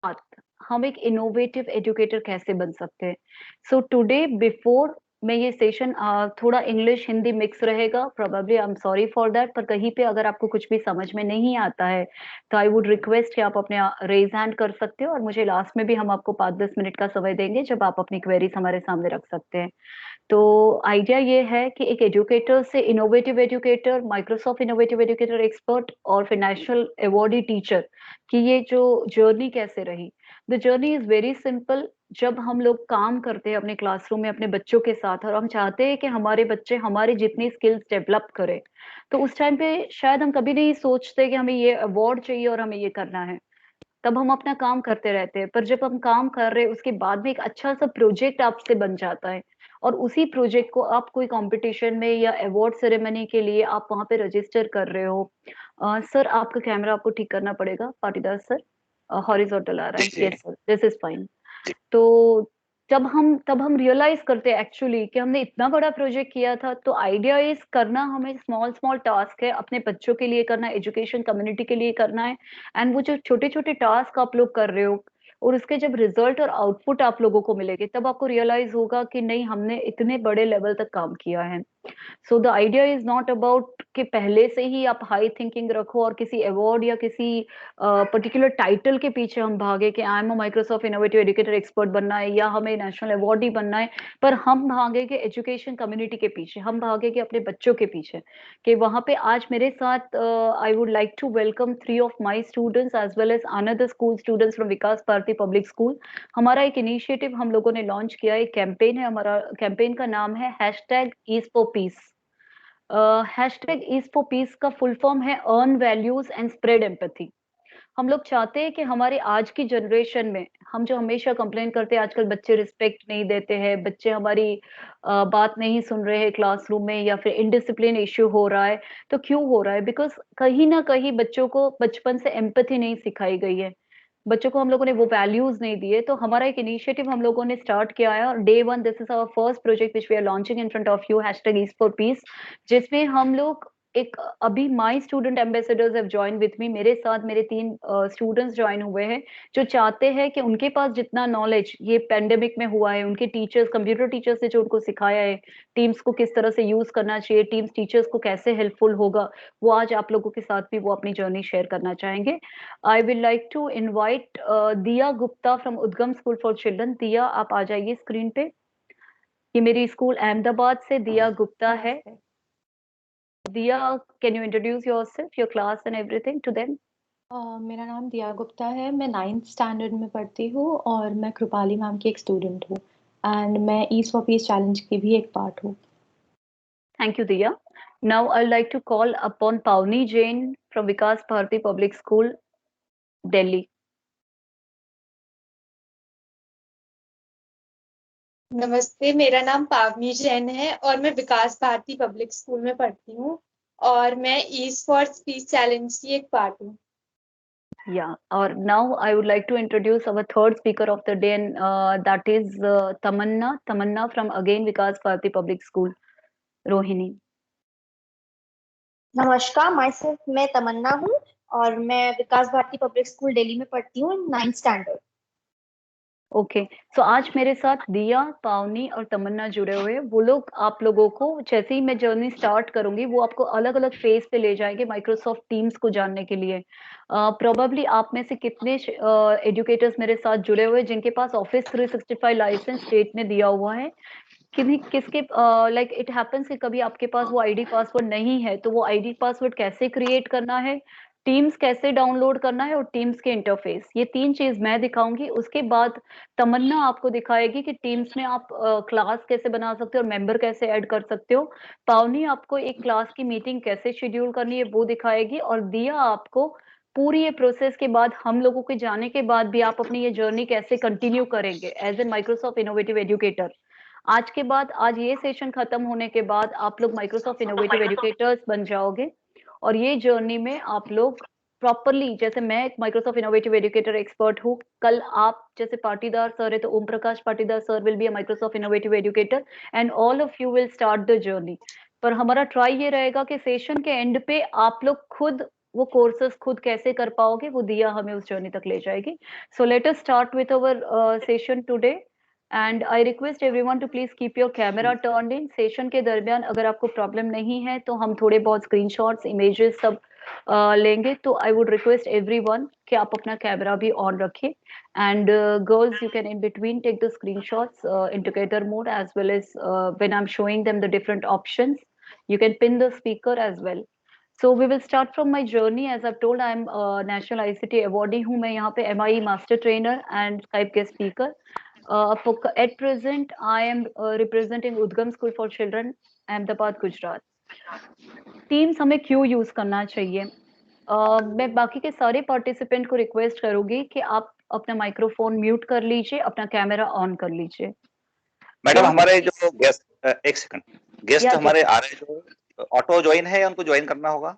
बात, हम एक इनोवेटिव एजुकेटर कैसे बन सकते हैं। सो टुडे बिफोर मैं ये सेशन थोड़ा इंग्लिश हिंदी मिक्स रहेगा, probably I am sorry for that, पर कहीं पे अगर आपको कुछ भी समझ में नहीं आता है तो आई वुड रिक्वेस्ट कि आप अपने रेज हैंड कर सकते हो, और मुझे लास्ट में भी हम आपको 5-10 मिनट का समय देंगे जब आप अपनी क्वेरीज हमारे सामने रख सकते हैं। तो आइडिया ये है कि एक एजुकेटर से innovative educator, Microsoft innovative educator expert और फिर नेशनल अवॉर्डी टीचर कि ये जो जर्नी कैसे रही। The journey is very simple. जब हम लोग काम करते हैं अपने क्लासरूम में अपने बच्चों के साथ और हम चाहते हैं कि हमारे बच्चे हमारी जितनी स्किल्स डेवलप करें, तो उस टाइम पे शायद हम कभी नहीं सोचते कि हमें ये अवार्ड चाहिए और हमें ये करना है। तब हम अपना काम करते रहते हैं, पर जब हम काम कर रहे हैं उसके बाद में एक अच्छा सा प्रोजेक्ट आपसे बन जाता है, और उसी प्रोजेक्ट को आप कोई कंपटीशन में या अवार्ड सेरेमनी के लिए आप वहां पे रजिस्टर कर रहे हो। सर, आपका कैमरा आपको ठीक करना पड़ेगा, पाटीदार सर। हॉरिजॉन्टल आ रहा है, जी yes sir, this is fine. तो तब हम रियलाइज करते हैं एक्चुअली कि हमने इतना बड़ा प्रोजेक्ट किया था। तो आइडिया इज करना, हमें स्मॉल स्मॉल टास्क है अपने बच्चों के लिए करना, एजुकेशन कम्युनिटी के लिए करना है। एंड वो जो छोटे छोटे टास्क आप लोग कर रहे हो और उसके जब रिजल्ट और आउटपुट आप लोगों को मिलेंगे, तब आपको रियलाइज होगा कि नहीं, हमने इतने बड़े लेवल तक काम किया है। So the idea is not about कि पहले से ही आप हाई थिंकिंग रखो और किसी अवार्ड या किसी पर्टिकुलर टाइटल के पीछे हम भागे कि I am a Microsoft innovative educator expert बनना है या हमें नेशनल अवार्ड ही बनना है। पर हम भागे कि एजुकेशन कम्युनिटी के पीछे, हम भागे कि अपने बच्चों के पीछे, कि वहां पे आज मेरे साथ I would like to welcome 3 of my students as well as another school students from Vikas Bharati public school. हमारा एक इनिशिएटिव हम लोगों ने लॉन्च किया है, एक कैंपेन है। हमारा कैंपेन का नाम है hashtag ease for peace. Hashtag ease for peace का फुल फॉर्म है earn values and spread empathy. हम लोग चाहते हैं कि हमारे आज की जनरेशन में, हम जो हमेशा कंप्लेन करते हैं आजकल बच्चे रिस्पेक्ट नहीं देते हैं, बच्चे हमारी बात नहीं सुन रहे हैं क्लासरूम में, या फिर इनडिसिप्लिन इश्यू हो रहा है। तो क्यों हो रहा है? बिकॉज कहीं ना कहीं बच्चों को बचपन से एम्पैथी नहीं सिखाई गई है, बच्चों को हम लोगों ने वो वैल्यूज नहीं दिए। तो हमारा एक इनिशिएटिव हम लोगों ने स्टार्ट किया है, और day one this is our first project which we are launching in front of you, hashtag ease for peace. जिसमें हम लोग एक, अभी my student ambassadors have join with me, मेरे साथ मेरे 3 स्टूडेंट्स ज्वाइन हुए हैं जो चाहते हैं कि उनके पास जितना नॉलेज ये पेंडेमिक में हुआ है, उनके टीचर्स, कंप्यूटर टीचर्स ने जो उनको सिखाया है, टीम्स को किस तरह से यूज करना चाहिए, टीम्स टीचर्स को कैसे हेल्पफुल होगा, वो आज आप लोगों के साथ भी वो अपनी जर्नी शेयर करना चाहेंगे। I will like to invite Diya Gupta from Udgam school for children. Diya, आप आ जाइए स्क्रीन पे। ये मेरी स्कूल अहमदाबाद से दिया गुप्ता है। नमस्ते। Diya, can you introduce yourself, your class and everything to them? मेरा नाम दिया गुप्ता है। मैं 9th स्टैंडर्ड में पढ़ती हूँ और मैं कृपाली मैम की एक स्टूडेंट हूँ। एंड मैं ईस्ट फॉर पीस चैलेंज की भी एक पार्ट हूँ। Thank you, Diya. Now I'd like to call upon Pavni Jain from Vikas Bharati Public School, Delhi. नमस्ते, मेरा नाम पावनी जैन है और मैं विकास भारती पब्लिक स्कूल में पढ़ती हूँ और मैं ईस्ट फॉर पीस चैलेंज की एक पार्ट हूँ। Yeah, or now I would like to introduce our third speaker of the day, and that is Tamanna. Tamanna from again Vikas Bharati Public School, Rohini. नमस्कार, मैं तमन्ना हूँ और मैं विकास Bharati public school Delhi में पढ़ती हूँ 9th स्टैंडर्ड। ओके, सो आज मेरे साथ दिया, पावनी और तमन्ना जुड़े हुए हैं। वो लोग आप लोगों को, जैसे ही मैं जर्नी स्टार्ट करूंगी, वो आपको अलग अलग फेज पे ले जाएंगे माइक्रोसॉफ्ट टीम्स को जानने के लिए। प्रोबेबली आप में से कितने एजुकेटर्स मेरे साथ जुड़े हुए हैं जिनके पास ऑफिस 365 लाइसेंस स्टेट ने दिया हुआ है? किन्हीं किसके लाइक इट हैपेंस कि कभी आपके पास वो आईडी पासवर्ड नहीं है, तो वो आईडी पासवर्ड कैसे क्रिएट करना है, टीम्स कैसे डाउनलोड करना है, और टीम्स के इंटरफेस, ये 3 चीज मैं दिखाऊंगी। उसके बाद तमन्ना आपको दिखाएगी कि टीम्स में आप क्लास कैसे बना सकते हो और मेंबर कैसे ऐड कर सकते हो। पावनी आपको एक क्लास की मीटिंग कैसे शेड्यूल करनी है वो दिखाएगी, और दिया आपको पूरी ये प्रोसेस के बाद, हम लोगों के जाने के बाद भी आप अपनी ये जर्नी कैसे कंटिन्यू करेंगे as a Microsoft innovative educator. आज के बाद, आज ये सेशन खत्म होने के बाद आप लोग माइक्रोसॉफ्ट इनोवेटिव एजुकेटर्स बन जाओगे, और ये जर्नी में आप लोग प्रॉपरली, जैसे मैं एक माइक्रोसॉफ्ट इनोवेटिव एजुकेटर एक्सपर्ट हूँ, कल आप जैसे पाटीदार सर है तो Om Prakash Patidar sir will be a Microsoft innovative educator, and all of you will start the journey. पर हमारा ट्राई ये रहेगा कि सेशन के एंड पे आप लोग खुद वो कोर्सेस खुद कैसे कर पाओगे, वो दिया हमें उस जर्नी तक ले जाएगी। So let us start with our session today and I request everyone to please keep your camera turned in. Session के दरमियान अगर आपको प्रॉब्लम नहीं है तो हम थोड़े बहुत स्क्रीनशॉट्स, इमेजेस सब लेंगे, तो आई वुड रिक्वेस्ट एवरीवन कि आप अपना कैमरा भी ऑन रखें। And girls, you can in between take the screenshots in together mode, as well as when I'm showing them the different options, you can pin the speaker as well. So we will start from my journey. As I've told, I'm a national ICT awardee हूँ मैं यहाँ पे, MIE master trainer and Skype guest speaker. At present, I am representing Udgam School for Children, Ahmedabad, Gujarat. Teams हमें क्यों use करना चाहिए? मैं बाकी के सारे पार्टिसिपेंट को रिक्वेस्ट करूंगी कि आप अपना माइक्रोफोन म्यूट कर लीजिए, अपना कैमरा ऑन कर लीजिए। मैडम हमारे जो गेस्ट, एक सेकंड, गेस्ट या हमारे आ रहे हैं जो ऑटो ज्वाइन है या उनको ज्वाइन करना होगा?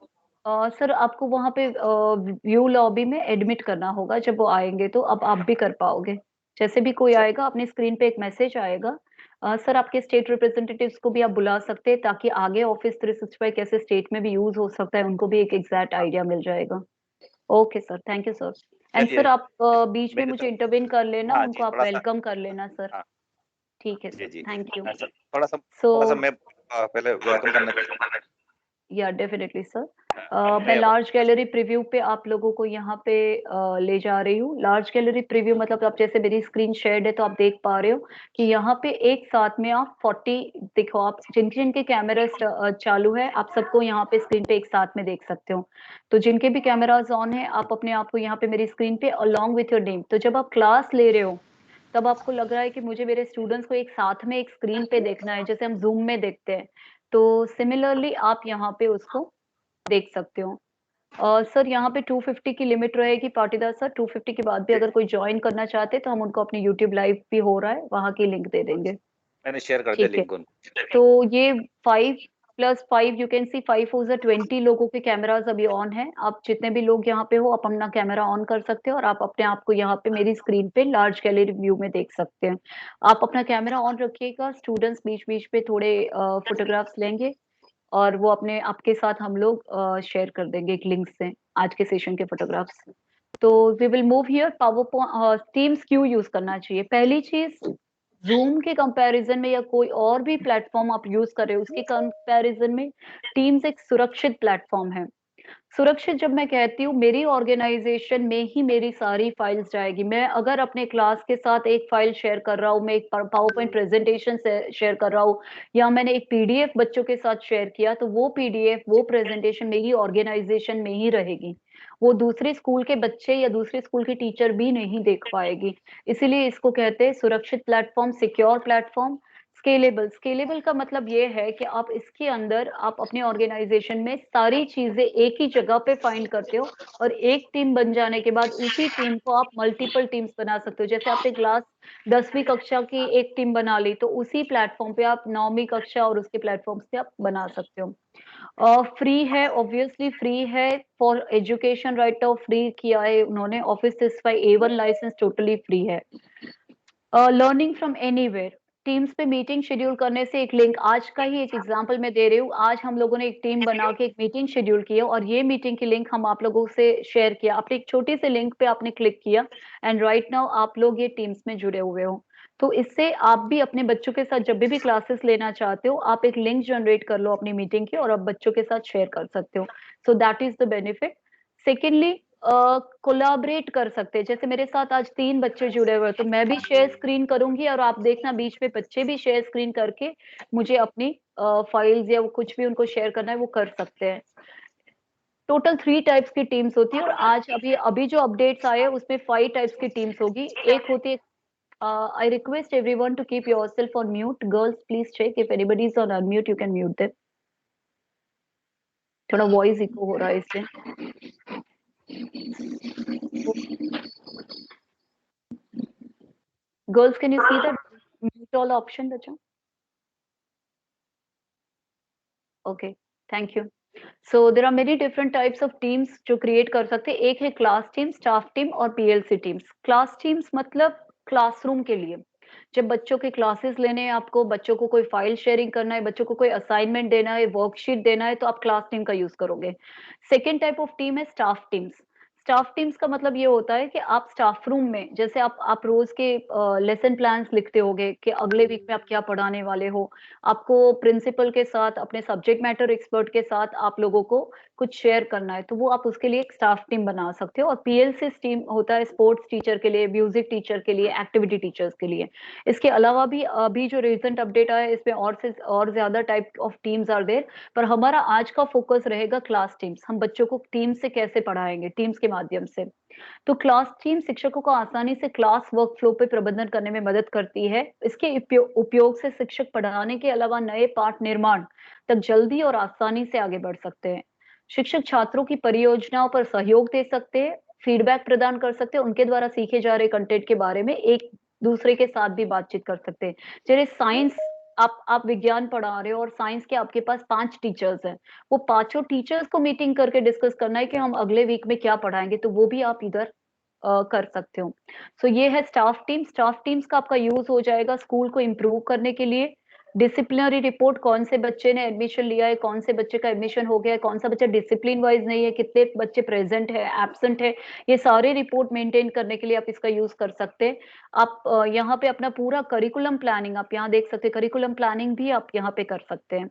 सर आपको वहां पे व्यू लॉबी में एडमिट करना होगा, जब वो आएंगे तो अब आप भी कर पाओगे। जैसे भी कोई आएगा अपनी स्क्रीन पे एक मैसेज आएगा। सर आपके स्टेट रिप्रेजेंटेटिव्स को भी आप बुला सकते हैं, ताकि आगे ऑफिस 365 कैसे स्टेट में भी यूज हो सकता है, उनको भी एक एग्जैक्ट आइडिया मिल जाएगा। Okay sir, thank you sir. And चलिए, सर आप बीच में मेरी मुझे तरफ इंटरवेन कर लेना, हाँ उनको जी, आप थोड़ा सा, वेलकम कर लेना सर। हाँ ठीक है जी सर, जी, थैंक यू। सर थोड़ा सा सो मैं पहले वेलकम करना या डेफिनेटली सर। मैं मैं लार्ज गैलरी प्रीव्यू पे आप लोगों को यहाँ पे ले जा रही हूँ। लार्ज गैलरी प्रीव्यू मतलब आप जैसे मेरी स्क्रीन शेयर्ड है तो आप देख पा रहे हो कि यहाँ पे एक साथ में आप 40, देखो आप जिनके कैमरा चालू है आप सबको यहाँ पे स्क्रीन पे एक साथ में देख सकते हो। तो जिनके भी कैमराज ऑन है आप अपने आप को यहाँ पे मेरी स्क्रीन पे अलॉन्ग विथ योर नेम, तो जब आप क्लास ले रहे हो तब आपको लग रहा है कि मुझे मेरे स्टूडेंट्स को एक साथ में एक स्क्रीन पे देखना है, जैसे हम जूम में देखते हैं, तो सिमिलरली आप यहाँ पे उसको देख सकते हो। सर यहाँ पे 250 की लिमिट रहेगी पाटीदार सर। 250 के बाद भी अगर कोई ज्वाइन करना चाहते तो हम उनको अपनी यूट्यूब लाइव भी हो रहा है वहां की लिंक दे देंगे। मैंने शेयर कर दिया ठीक है, लिंक उनको। तो ये 5+5 यू कैन सी 5 हो 20 लोगों के कैमराज अभी ऑन है। आप जितने भी लोग यहाँ पे हो आप अपना कैमरा ऑन कर सकते हो और आप अपने आप को यहाँ पे मेरी स्क्रीन पे लार्ज गैलरी व्यू में देख सकते हैं। आप अपना कैमरा ऑन रखिएगा, स्टूडेंट्स बीच बीच पे थोड़े फोटोग्राफ्स लेंगे और वो अपने आपके साथ हम लोग शेयर कर देंगे एक लिंक से आज के सेशन के फोटोग्राफ्स। तो we will move here. Power Teams क्यों यूज करना चाहिए? पहली चीज, जूम के कंपैरिजन में या कोई और भी प्लेटफॉर्म आप यूज कर रहे हो उसके कंपैरिजन में टीम्स एक सुरक्षित प्लेटफॉर्म है। सुरक्षित जब मैं कहती हूँ, मेरी ऑर्गेनाइजेशन में ही मेरी सारी फाइल्स जाएगी। मैं अगर अपने क्लास के साथ एक फाइल शेयर कर रहा हूँ, मैं एक पावर पॉइंट प्रेजेंटेशन शेयर कर रहा हूँ, या मैंने एक पीडीएफ बच्चों के साथ शेयर किया, तो वो पीडीएफ वो प्रेजेंटेशन मेरी ऑर्गेनाइजेशन में ही रहेगी। वो दूसरे स्कूल के बच्चे या दूसरे स्कूल के टीचर भी नहीं देख पाएगी। इसीलिए इसको कहते हैं सुरक्षित platform, secure platform. Scalable, scalable का मतलब ये है कि आप इसके अंदर आप अपने ऑर्गेनाइजेशन में सारी चीजें एक ही जगह पे फाइंड करते हो और एक टीम बन जाने के बाद उसी टीम को आप मल्टीपल टीम्स बना सकते हो। जैसे आपने क्लास 10वीं कक्षा की एक टीम बना ली, तो उसी प्लेटफॉर्म पे आप 9वीं कक्षा और उसके प्लेटफॉर्म से आप बना सकते हो। फ्री है, ऑब्वियसली फ्री है। For education right off free किया है उन्होंने। Office 365 A1 licence totally free है। लर्निंग फ्रॉम एनीवेयर, टीम्स पे मीटिंग शेड्यूल करने से एक लिंक, आज का ही एक एग्जांपल मैं दे रही हूँ। आज हम लोगों ने एक टीम बना के एक मीटिंग शेड्यूल की है और ये मीटिंग की लिंक हम आप लोगों से शेयर किया। आपने एक छोटी सी लिंक पे आपने क्लिक किया एंड राइट नाउ आप लोग ये टीम्स में जुड़े हुए हो। तो इससे आप भी अपने बच्चों के साथ जब भी क्लासेस लेना चाहते हो, आप एक लिंक जनरेट कर लो अपनी मीटिंग की और आप बच्चों के साथ शेयर कर सकते हो। So that is the benefit. Secondly, collaborate कर सकते हैं। जैसे मेरे साथ आज 3 बच्चे जुड़े हुए हैं, तो मैं भी शेयर स्क्रीन करूंगी और आप देखना बीच में बच्चे भी शेयर स्क्रीन करके मुझे अपनी फाइल्स या वो कुछ भी उनको शेयर करना है वो कर सकते हैं। टोटल 3 टाइप्स की टीम्स होती है और आज अभी जो अपडेट्स आए हैं उसमें 5 टाइप्स की टीम्स होगी। एक होती है, I request everyone to keep yourself on mute. Girls please check if anybody is on unmute, you can mute them. थोड़ा वॉइस इको हो रहा है इससे। Girls, can you see that mute all option, बच्चों? Okay, thank you. So there are many different types of teams जो create कर सकते हैं। एक है क्लास टीम, स्टाफ टीम और PLC टीम्स। क्लास टीम्स मतलब क्लासरूम के लिए, जब बच्चों के क्लासेस लेने हैं आपको, बच्चों को कोई फाइल शेयरिंग करना है, बच्चों को कोई असाइनमेंट देना है, वर्कशीट देना है, तो आप क्लास टीम का यूज करोगे। सेकेंड टाइप ऑफ टीम है स्टाफ टीम्स। स्टाफ टीम्स का मतलब ये होता है कि आप स्टाफ रूम में, जैसे आप रोज के लेसन प्लान्स लिखते होगे कि अगले वीक में आप क्या पढ़ाने वाले हो, आपको प्रिंसिपल के साथ, अपने सब्जेक्ट मैटर एक्सपर्ट के साथ आप लोगों को कुछ शेयर करना है, तो वो आप उसके लिए एक स्टाफ टीम बना सकते हो। और पीएलसी टीम होता है स्पोर्ट्स टीचर के लिए, म्यूजिक टीचर के लिए, एक्टिविटी टीचर्स के लिए। इसके अलावा भी अभी जो रिसेंट अपडेट आया है इसमें और ज्यादा type of Teams are there, पर हमारा आज का फोकस रहेगा क्लास टीम्स। हम बच्चों को टीम से कैसे पढ़ाएंगे, टीम्स के माध्यम से। तो क्लास टीम शिक्षकों को आसानी से क्लास वर्क फ्लो पे प्रबंधन करने में मदद करती है। इसके उपयोग से शिक्षक पढ़ाने के अलावा नए पाठ निर्माण तक जल्दी और आसानी से आगे बढ़ सकते हैं। शिक्षक छात्रों की परियोजनाओं पर सहयोग दे सकते हैं, फीडबैक प्रदान कर सकते हैं, उनके द्वारा सीखे जा रहे कंटेंट के बारे में एक दूसरे के साथ भी बातचीत कर सकते हैं। जैसे साइंस, आप विज्ञान पढ़ा रहे हो और साइंस के आपके पास 5 टीचर्स हैं, वो पांचों टीचर्स को मीटिंग करके डिस्कस करना है कि हम अगले वीक में क्या पढ़ाएंगे, तो वो भी आप इधर कर सकते हो। सो ये है स्टाफ टीम। स्टाफ टीम्स का आपका यूज हो जाएगा स्कूल को इम्प्रूव करने के लिए। डिसिप्लिनरी रिपोर्ट, कौन से बच्चे ने एडमिशन लिया है, कौन से बच्चे का एडमिशन हो गया है, कौन सा बच्चा डिसिप्लिन वाइज नहीं है, कितने बच्चे प्रेजेंट है, एब्सेंट है, ये सारे रिपोर्ट मेंटेन करने के लिए आप इसका यूज कर सकते हैं। आप यहाँ पे अपना पूरा करिकुलम प्लानिंग आप यहाँ देख सकते हैं, करिकुलम प्लानिंग भी आप यहाँ पे कर सकते हैं।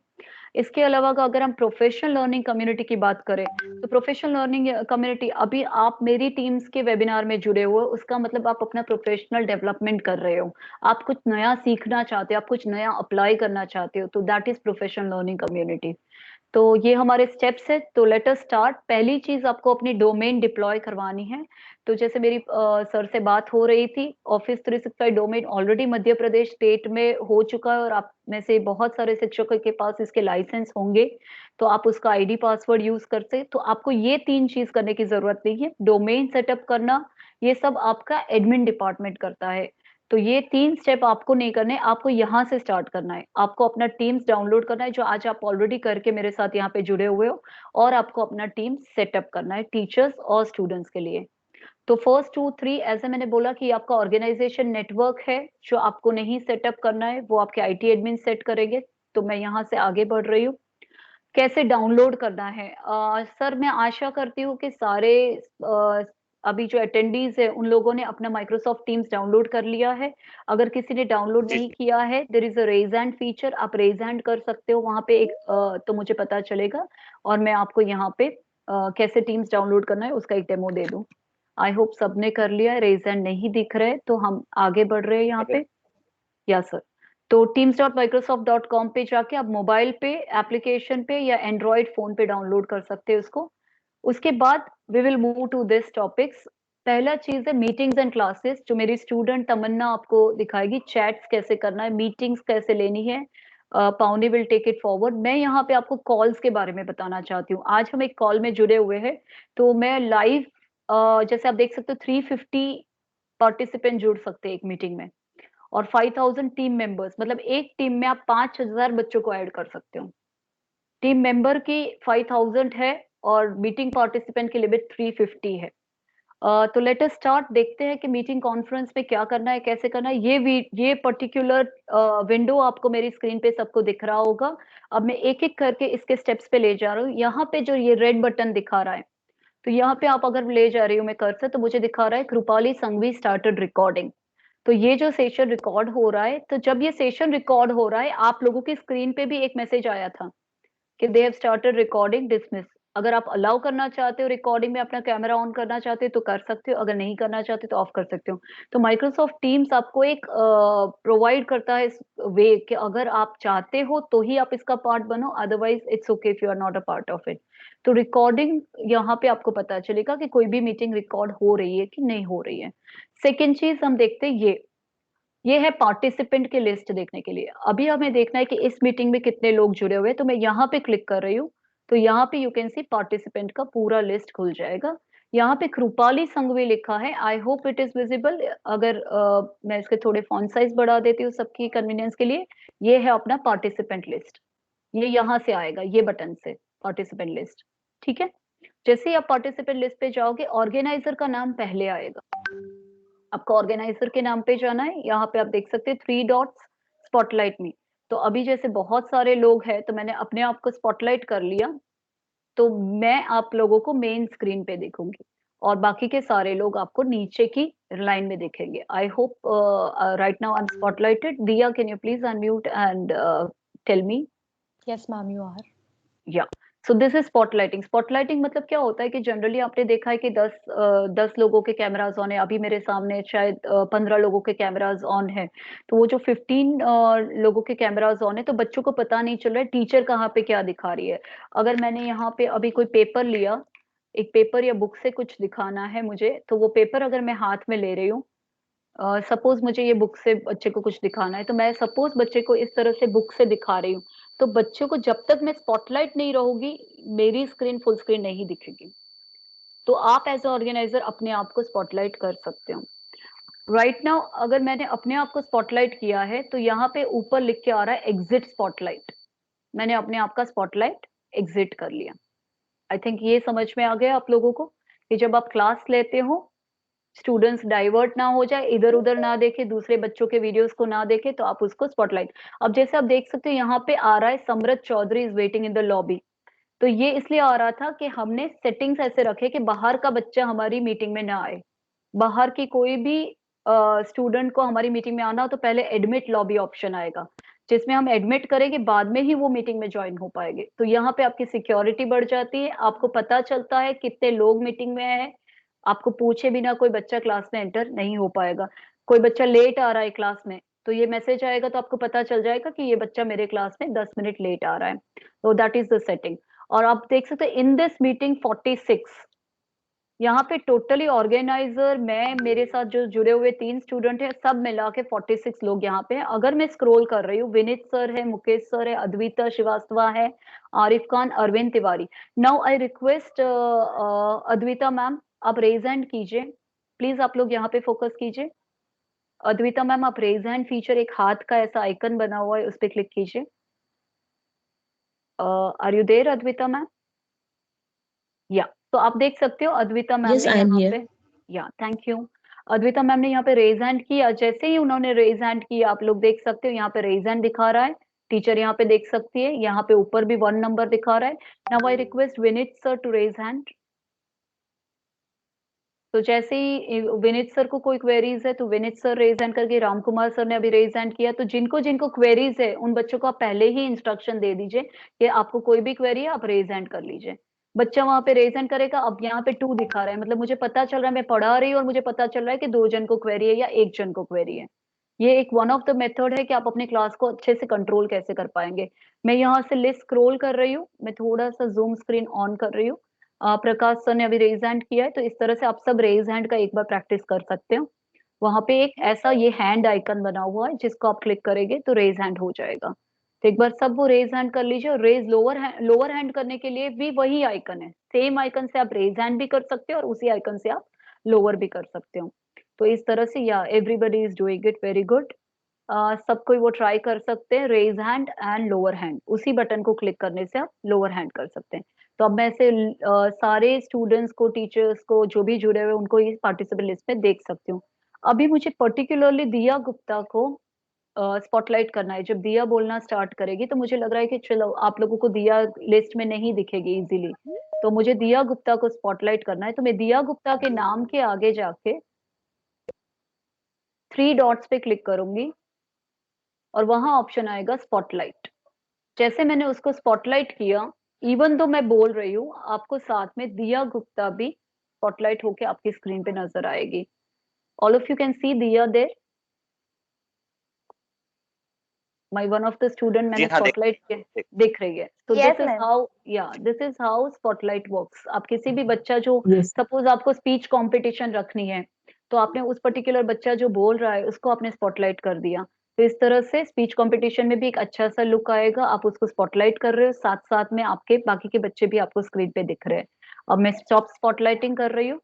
इसके अलावा अगर हम प्रोफेशनल लर्निंग कम्युनिटी की बात करें, तो प्रोफेशनल लर्निंग कम्युनिटी, अभी आप मेरी टीम्स के वेबिनार में जुड़े हुए हो, उसका मतलब आप अपना प्रोफेशनल डेवलपमेंट कर रहे हो, आप कुछ नया सीखना चाहते हो, आप कुछ नया अप्लाई करना चाहते हो, तो that is professional learning community. तो ये हमारे स्टेप्स है। तो लेट अस स्टार्ट। पहली चीज आपको अपनी डोमेन डिप्लॉय करवानी है। तो जैसे मेरी सर से बात हो रही थी, office 365 domain already Madhya Pradesh state में हो चुका है और आप में से बहुत सारे शिक्षकों के पास इसके लाइसेंस होंगे, तो आप उसका आईडी पासवर्ड यूज करते। तो आपको ये 3 चीज करने की जरूरत नहीं है। डोमेन सेटअप करना, ये सब आपका एडमिन डिपार्टमेंट करता है। तो ये 3 स्टेप आपको नहीं करने, आपको यहाँ से स्टार्ट करना है। आपको अपना टीम्स डाउनलोड करना है, जो आज आप ऑलरेडी करके मेरे साथ यहाँ पे जुड़े हुए हो, और आपको अपना टीम सेटअप करना है टीचर्स और स्टूडेंट्स के लिए। तो फर्स्ट 2-3, ऐसे मैंने बोला कि आपका ऑर्गेनाइजेशन नेटवर्क है जो आपको नहीं सेटअप करना है, वो आपके आईटी एडमिन सेट करेंगे। तो मैं यहाँ से आगे बढ़ रही हूँ। कैसे डाउनलोड करना है? सर मैं आशा करती हूँ कि सारे अभी जो अटेंडीज है उन लोगों ने अपना माइक्रोसॉफ्ट टीम्स डाउनलोड कर लिया है। अगर किसी ने डाउनलोड नहीं किया है, there is a raise hand feature, आप रेज हैंड कर सकते हो वहां पे एक तो मुझे पता चलेगा और मैं आपको यहाँ पे कैसे टीम्स डाउनलोड करना है उसका एक डेमो दे दूं। आई होप सबने कर लिया है। रेज हैंड नहीं दिख रहे तो हम आगे बढ़ रहे हैं यहाँ पे। या सर, तो teams.microsoft.com पे जाके आप मोबाइल पे, एप्लीकेशन पे या एंड्रॉइड फोन पे डाउनलोड कर सकते हैं उसको। उसके बाद we will move to this topics. पहला चीज है मीटिंग्स एंड क्लासेस, जो मेरी स्टूडेंट तमन्ना आपको दिखाएगी। चैट्स कैसे करना है, मीटिंग्स कैसे लेनी है, पाउनी विल टेक इट फॉरवर्ड। मैं यहाँ पे आपको कॉल्स के बारे में बताना चाहती हूँ। आज हम एक कॉल में जुड़े हुए हैं, तो मैं लाइव जैसे आप देख सकते हो 350 पार्टिसिपेंट जुड़ सकते हैं एक मीटिंग में, और 5000 टीम मेंबर्स, मतलब एक टीम में आप 5000 बच्चों को ऐड कर सकते हो। टीम मेंबर की 5000 है और मीटिंग पार्टिसिपेंट की लिमिट 350 है। तो लेट अस स्टार्ट। देखते हैं कि मीटिंग कॉन्फ्रेंस में क्या करना है, कैसे करना है। ये पर्टिकुलर विंडो आपको मेरी स्क्रीन पे सबको दिख रहा होगा। अब मैं एक एक करके इसके स्टेप्स पे ले जा रहा हूँ। यहाँ पे जो ये रेड बटन दिखा रहा है, तो यहाँ पे आप अगर ले जा रही हूँ मैं कर्सर, तो मुझे दिखा रहा है कृपाली संघवी स्टार्टेड रिकॉर्डिंग। तो ये जो सेशन रिकॉर्ड हो रहा है, तो जब ये सेशन रिकॉर्ड हो रहा है, आप लोगों की स्क्रीन पे भी एक मैसेज आया था कि they have started recording, dismiss. अगर आप अलाउ करना चाहते हो रिकॉर्डिंग में, अपना कैमरा ऑन करना चाहते हो तो कर सकते हो, अगर नहीं करना चाहते तो ऑफ कर सकते हो। तो माइक्रोसॉफ्ट टीम्स आपको एक प्रोवाइड करता है वे कि अगर आप चाहते हो तो ही आप इसका पार्ट बनो, otherwise it's okay if you are not a part of it. तो रिकॉर्डिंग यहाँ पे आपको पता चलेगा कि कोई भी मीटिंग रिकॉर्ड हो रही है कि नहीं हो रही है। सेकेंड चीज हम देखते हैं, ये है पार्टिसिपेंट की लिस्ट देखने के लिए। अभी हमें देखना है कि इस मीटिंग में कितने लोग जुड़े हुए हैं, तो मैं यहाँ पे क्लिक कर रही हूँ। तो यहाँ पे यू कैन सी पार्टिसिपेंट का पूरा लिस्ट खुल जाएगा। यहाँ पे कृपाली संघवी लिखा है, I hope it is visible. अगर मैं इसके थोड़े फॉन्ट साइज बढ़ा देती हूँ सबकी कन्वीनियंस के लिए। ये है अपना पार्टिसिपेंट लिस्ट, ये यहाँ से आएगा, ये बटन से पार्टिसिपेंट लिस्ट। ठीक है, जैसे ही आप पार्टिसिपेंट लिस्ट पे जाओगे, ऑर्गेनाइजर का नाम पहले आएगा। आपको ऑर्गेनाइजर के नाम पे जाना है, यहाँ पे आप देख सकते हैं 3 डॉट्स स्पॉटलाइट में। तो अभी जैसे बहुत सारे लोग हैं तो मैंने अपने आप को स्पॉटलाइट कर लिया, तो मैं आप लोगों को मेन स्क्रीन पे देखूंगी और बाकी के सारे लोग आपको नीचे की लाइन में दिखेंगे। I hope right now I am spotlighted. Diya, can you please unmute and tell me? Yes, ma'am, you are. या सो दिस इज स्पॉटलाइटिंग। स्पॉटलाइटिंग मतलब क्या होता है कि जनरली आपने देखा है कि 10 लोगों के कैमराज ऑन है, अभी मेरे सामने शायद 15 लोगों के कैमराज ऑन है, तो वो जो 15 लोगों के कैमराज ऑन है तो बच्चों को पता नहीं चल रहा है टीचर कहाँ पे क्या दिखा रही है। अगर मैंने यहाँ पे अभी कोई पेपर लिया, एक पेपर या बुक से कुछ दिखाना है मुझे, तो वो पेपर अगर मैं हाथ में ले रही हूँ, सपोज मुझे ये बुक से बच्चे को कुछ दिखाना है, तो मैं सपोज बच्चे को इस तरह से बुक से दिखा रही हूँ, तो बच्चों को जब तक मैं स्पॉटलाइट नहीं रहूंगी मेरी स्क्रीन फुल स्क्रीन नहीं दिखेगी। तो आप एज ऑर्गेनाइजर अपने आप को स्पॉटलाइट कर सकते हो। राइट नाउ अगर मैंने अपने आप को स्पॉटलाइट किया है तो यहाँ पे ऊपर लिख के आ रहा है एग्जिट स्पॉटलाइट। मैंने अपने आप का स्पॉटलाइट एग्जिट कर लिया। आई थिंक ये समझ में आ गया आप लोगों को कि जब आप क्लास लेते हो स्टूडेंट्स डाइवर्ट ना हो जाए, इधर उधर ना देखे, दूसरे बच्चों के वीडियोस को ना देखे, तो आप उसको स्पॉटलाइट। अब जैसे आप देख सकते हो यहाँ पे आ रहा है Samarth Chaudhary is waiting in the lobby. तो ये इसलिए आ रहा था कि हमने सेटिंग्स ऐसे रखे कि बाहर का बच्चा हमारी मीटिंग में ना आए। बाहर की कोई भी स्टूडेंट को हमारी मीटिंग में आना हो तो पहले एडमिट लॉबी ऑप्शन आएगा, जिसमें हम एडमिट करेंगे, बाद में ही वो मीटिंग में ज्वाइन हो पाएंगे। तो यहाँ पे आपकी सिक्योरिटी बढ़ जाती है, आपको पता चलता है कितने लोग मीटिंग में है। आपको पूछे बिना कोई बच्चा क्लास में एंटर नहीं हो पाएगा। कोई बच्चा लेट आ रहा है क्लास में तो ये मैसेज आएगा तो आपको पता चल जाएगा कि ये बच्चा मेरे क्लास में 10 मिनट लेट आ रहा है। तो दैट इज द सेटिंग। और आप देख सकते हैं इन दिस मीटिंग 46, यहाँ पे टोटली ऑर्गेनाइजर, मैं, मेरे साथ जो जुड़े हुए 3 स्टूडेंट हैं, सब मिला के 46 लोग यहाँ पे हैं। अगर मैं स्क्रॉल कर रही हूँ, विनीत सर है, मुकेश सर है, अद्विता श्रीवास्तवा है, Arif Khan, Arvind Tiwari. Now I request Advita ma'am, आप रेज हैंड कीजिए प्लीज। आप लोग यहाँ पे फोकस कीजिए। अद्विता मैम आप रेज हैंड फीचर, एक हाथ का ऐसा आइकन बना हुआ है, उस पर क्लिक कीजिए। Are you there Advita ma'am? या तो आप देख सकते हो अद्विता मैम Yes, ने I am यहाँ here. पे, या थैंक यू, अद्विता मैम ने यहाँ पे रेज हैंड किया। जैसे ही उन्होंने रेज हैंड किया आप लोग देख सकते हो यहाँ पे रेज हैंड दिखा रहा है, टीचर यहाँ पे देख सकती है, यहाँ पे ऊपर भी 1 नंबर दिखा रहा है। Now I request Vineet sir to raise hand. तो जैसे ही विनीत सर को कोई क्वेरीज है तो विनीत सर रेज हैंड करके, राम कुमार सर ने अभी रेज हैंड किया। तो जिनको जिनको क्वेरीज है उन बच्चों को आप पहले ही इंस्ट्रक्शन दे दीजिए कि आपको कोई भी क्वेरी है आप रेज हैंड कर लीजिए। बच्चा वहां पे रेज हैंड करेगा। अब यहाँ पे 2 दिखा रहा है, मतलब मुझे पता चल रहा है, मैं पढ़ा रही हूँ और मुझे पता चल रहा है कि 2 जन को क्वेरी है या 1 जन को क्वेरी है। ये एक वन ऑफ द मेथड है कि आप अपनी क्लास को अच्छे से कंट्रोल कैसे कर पाएंगे। मैं यहाँ से लिस्ट स्क्रॉल कर रही हूँ, मैं थोड़ा सा जूम स्क्रीन ऑन कर रही हूँ। प्रकाश सर ने अभी रेज हैंड किया है, तो इस तरह से आप सब रेज हैंड का एक बार प्रैक्टिस कर सकते हो। वहां पे एक ऐसा ये हैंड आइकन बना हुआ है जिसको आप क्लिक करेंगे तो रेज हैंड हो जाएगा। तो एक बार सब वो रेज हैंड कर लीजिए। और रेज लोअर हैंड करने के लिए भी वही आइकन है, सेम आइकन से आप रेज हैंड भी कर सकते हो और उसी आइकन से आप लोअर भी कर सकते हो। तो इस तरह से, या everybody is doing it very good. सब कोई वो ट्राई कर सकते हैं, raise hand and lower hand, उसी बटन को क्लिक करने से आप लोअर हैंड कर सकते हैं। तो अब मैं ऐसे सारे स्टूडेंट्स को, टीचर्स को, जो भी जुड़े हुए उनको इस पार्टिसिपेंट लिस्ट में देख सकती हूँ। अभी मुझे पर्टिकुलरली दिया गुप्ता को स्पॉटलाइट करना है। जब दिया बोलना स्टार्ट करेगी तो मुझे लग रहा है कि चलो आप लोगों को दिया लिस्ट में नहीं दिखेगी इजीली, तो मुझे दिया गुप्ता को स्पॉटलाइट करना है। तो मैं दिया गुप्ता के नाम के आगे जाके 3 डॉट्स पे क्लिक करूंगी और वहां ऑप्शन आएगा स्पॉटलाइट। जैसे मैंने उसको स्पॉटलाइट किया, इवन तो मैं बोल रही हूँ, आपको साथ में दिया गुप्ता भी स्पॉटलाइट होके आपकी स्क्रीन पे नजर आएगी। All of you can see दिया there, my one of the student, मैंने जी हाँ, स्पॉटलाइट दिख रही है। तो Yes, this is ma'am. How, yeah this is how spotlight works. आप किसी भी बच्चा जो, Yes. सपोज आपको स्पीच कंपटीशन रखनी है, तो आपने उस पर्टिकुलर बच्चा जो बोल रहा है उसको आपने स्पॉटलाइट कर दिया, तो इस तरह से स्पीच कंपटीशन में भी एक अच्छा सा लुक आएगा। आप उसको स्पॉटलाइट कर रहे हो, साथ साथ में आपके बाकी के बच्चे भी आपको स्क्रीन पे दिख रहे हैं। अब मैं स्टॉप स्पॉटलाइटिंग कर रही हूँ।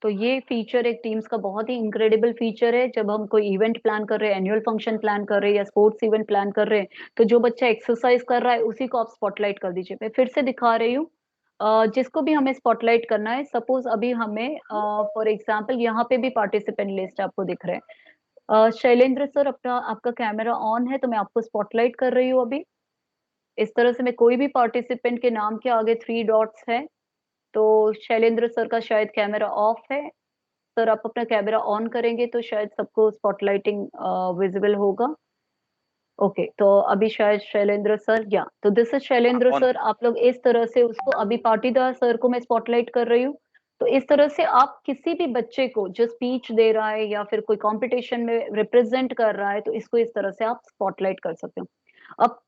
तो ये फीचर एक टीम्स का बहुत ही इनक्रेडिबल फीचर है। जब हम कोई इवेंट प्लान कर रहे हैं, एनुअल फंक्शन प्लान कर रहे हैं या स्पोर्ट्स इवेंट प्लान कर रहे हैं, तो जो बच्चा एक्सरसाइज कर रहा है उसी को आप स्पॉटलाइट कर दीजिए। मैं फिर से दिखा रही हूँ, जिसको भी हमें स्पॉटलाइट करना है, सपोज अभी हमें फॉर एग्जांपल यहाँ पे भी पार्टिसिपेंट लिस्ट आपको दिख रहे हैं। शैलेंद्र सर, आपका कैमरा ऑन है तो मैं आपको स्पॉटलाइट कर रही हूँ अभी। इस तरह से मैं कोई भी पार्टिसिपेंट के नाम के आगे 3 डॉट्स है, तो शैलेंद्र सर का शायद कैमरा ऑफ है। सर आप अपना कैमरा ऑन करेंगे तो शायद सबको स्पॉटलाइटिंग विजिबल होगा। ओके, तो अभी शायद शैलेंद्र सर, या तो this is Shailendra on. Sir. आप लोग इस तरह से उसको, अभी पाटीदार सर को मैं स्पॉटलाइट कर रही हूँ। तो इस तरह से आप किसी भी बच्चे को जो स्पीच दे रहा है या फिर कोई कंपटीशन में रिप्रेजेंट कर रहा है, तो इसको इस तरह से आप स्पॉटलाइट कर सकते हो। अब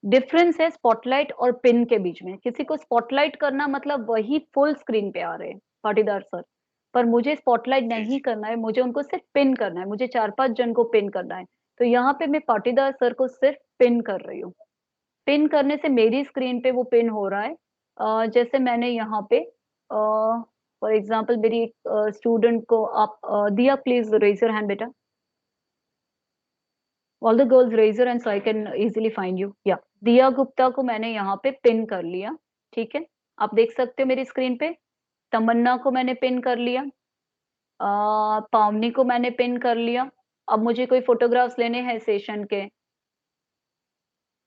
डिफरेंस है स्पॉटलाइट और पिन के बीच में। किसी को स्पॉटलाइट करना मतलब वही फुल स्क्रीन पे आ रहे हैं पाटीदार सर, पर मुझे स्पॉटलाइट नहीं करना है, मुझे उनको सिर्फ पिन करना है, मुझे 4-5 जन को पिन करना है। तो यहाँ पे मैं पाटीदार सर को सिर्फ पिन कर रही हूँ। पिन करने से मेरी स्क्रीन पे वो पिन हो रहा है। जैसे मैंने यहाँ पे फॉर एग्जांपल मेरी एक स्टूडेंट को आप Diya, please raise your hand बेटा। All the girls raise your hand so I can easily find you. या दिया गुप्ता को मैंने यहाँ पे पिन कर लिया, ठीक है, आप देख सकते हो मेरी स्क्रीन पे। तमन्ना को मैंने पिन कर लिया। पावनी को मैंने पिन कर लिया। अब मुझे कोई फोटोग्राफ्स लेने हैं सेशन के,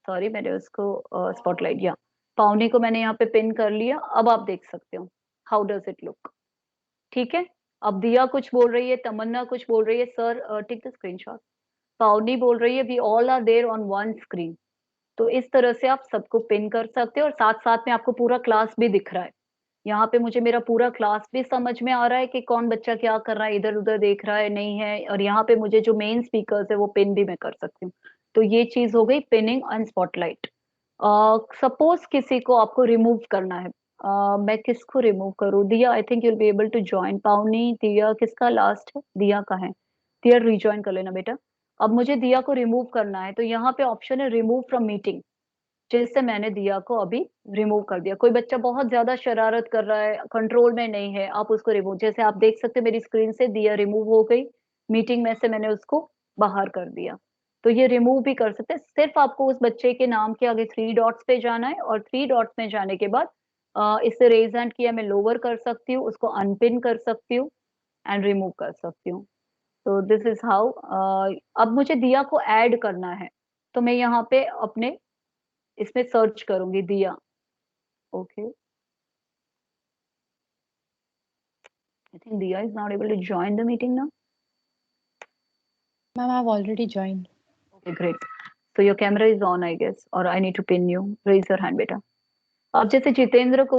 सॉरी मैंने उसको स्पॉटलाइट, या पावनी को मैंने यहाँ पे पिन कर लिया। अब आप देख सकते हो हाउ डज इट लुक, ठीक है। अब दिया कुछ बोल रही है, तमन्ना कुछ बोल रही है, सर टेक द स्क्रीनशॉट। पावनी बोल रही है we all are there on one screen. तो इस तरह से आप सबको पिन कर सकते हो और साथ साथ में आपको पूरा क्लास भी दिख रहा है। यहाँ पे मुझे मेरा पूरा क्लास भी समझ में आ रहा है कि कौन बच्चा क्या कर रहा है, इधर उधर देख रहा है नहीं है, और यहाँ पे मुझे जो मेन स्पीकर्स है वो पिन भी मैं कर सकती हूँ। तो ये चीज हो गई पिनिंग एंड स्पॉटलाइट। सपोज किसी को आपको रिमूव करना है, मैं किसको रिमूव करूँ? Diya, I think you'll be able to join. Pavani, Diya, किसका लास्ट है? दिया का है, दिया रिज्वाइन कर लेना बेटा। अब मुझे दिया को रिमूव करना है, तो यहाँ पे ऑप्शन है रिमूव फ्रॉम मीटिंग, जिससे मैंने दिया को अभी रिमूव कर दिया। कोई बच्चा बहुत ज्यादा शरारत कर रहा है, कंट्रोल में नहीं है, आप उसको रिमूव, जैसे आप देख सकते हैं मेरी स्क्रीन से दिया रिमूव हो गई, मीटिंग में से मैंने उसको बाहर कर दिया। तो ये रिमूव भी कर सकते हैं। सिर्फ आपको उस बच्चे के नाम के आगे 3 डॉट्स पे जाना है, और 3 डॉट्स में जाने के बाद इससे रेज हैंड किया मैं लोअर कर सकती हूँ, उसको अनपिन कर सकती हूँ एंड रिमूव कर सकती हूँ। तो दिस इज हाउ। अब मुझे दिया को ऐड करना है, तो मैं यहाँ पे अपने इसमें सर्च करूंगी Diya. Okay, I think Diya is not able to join the meeting now. Ma'am, I've already joined. Okay great, so your camera is on I guess, or I need to pin you. Raise your hand बेटा। अब जैसे जितेंद्र को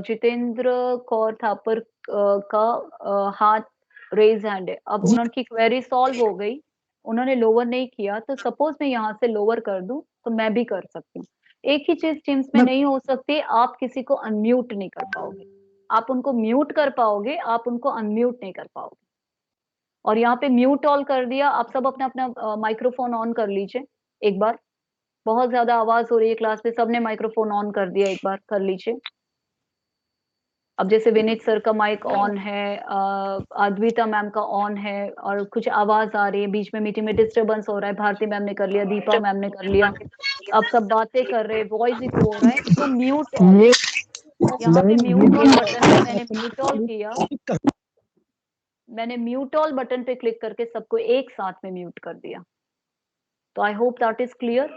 जितेंद्र कौर थापर का हाथ raise hand है। अब उनकी query solve हो गई, उन्होंने लोअर नहीं किया, तो सपोज मैं यहाँ से लोअर कर दूं तो मैं भी कर सकती हूँ। एक ही चीज टीम्स में नहीं हो सकती, आप किसी को अनम्यूट नहीं कर पाओगे। आप उनको म्यूट कर पाओगे, आप उनको अनम्यूट नहीं कर पाओगे। और यहाँ पे म्यूट ऑल कर दिया। आप सब अपना अपना माइक्रोफोन ऑन कर लीजिए एक बार। बहुत ज्यादा आवाज हो रही है क्लास में, सबने माइक्रोफोन ऑन कर दिया, एक बार कर लीजिए। अब जैसे विनीत सर का माइक ऑन है, अद्विता मैम का ऑन है, और कुछ आवाज आ रही है बीच में, मीटिंग में डिस्टरबेंस हो रहा है, भारती मैम ने कर लिया, दीपा मैम ने कर लिया, अब सब बातें कर रहे हैं, वॉइस इको हो रहा है, तो म्यूट ऑल। यहाँ पे म्यूट ऑल बटन है, मैंने म्यूट ऑल किया, मैंने म्यूट ऑल बटन पे क्लिक करके सबको एक साथ में म्यूट कर दिया। तो I hope that is clear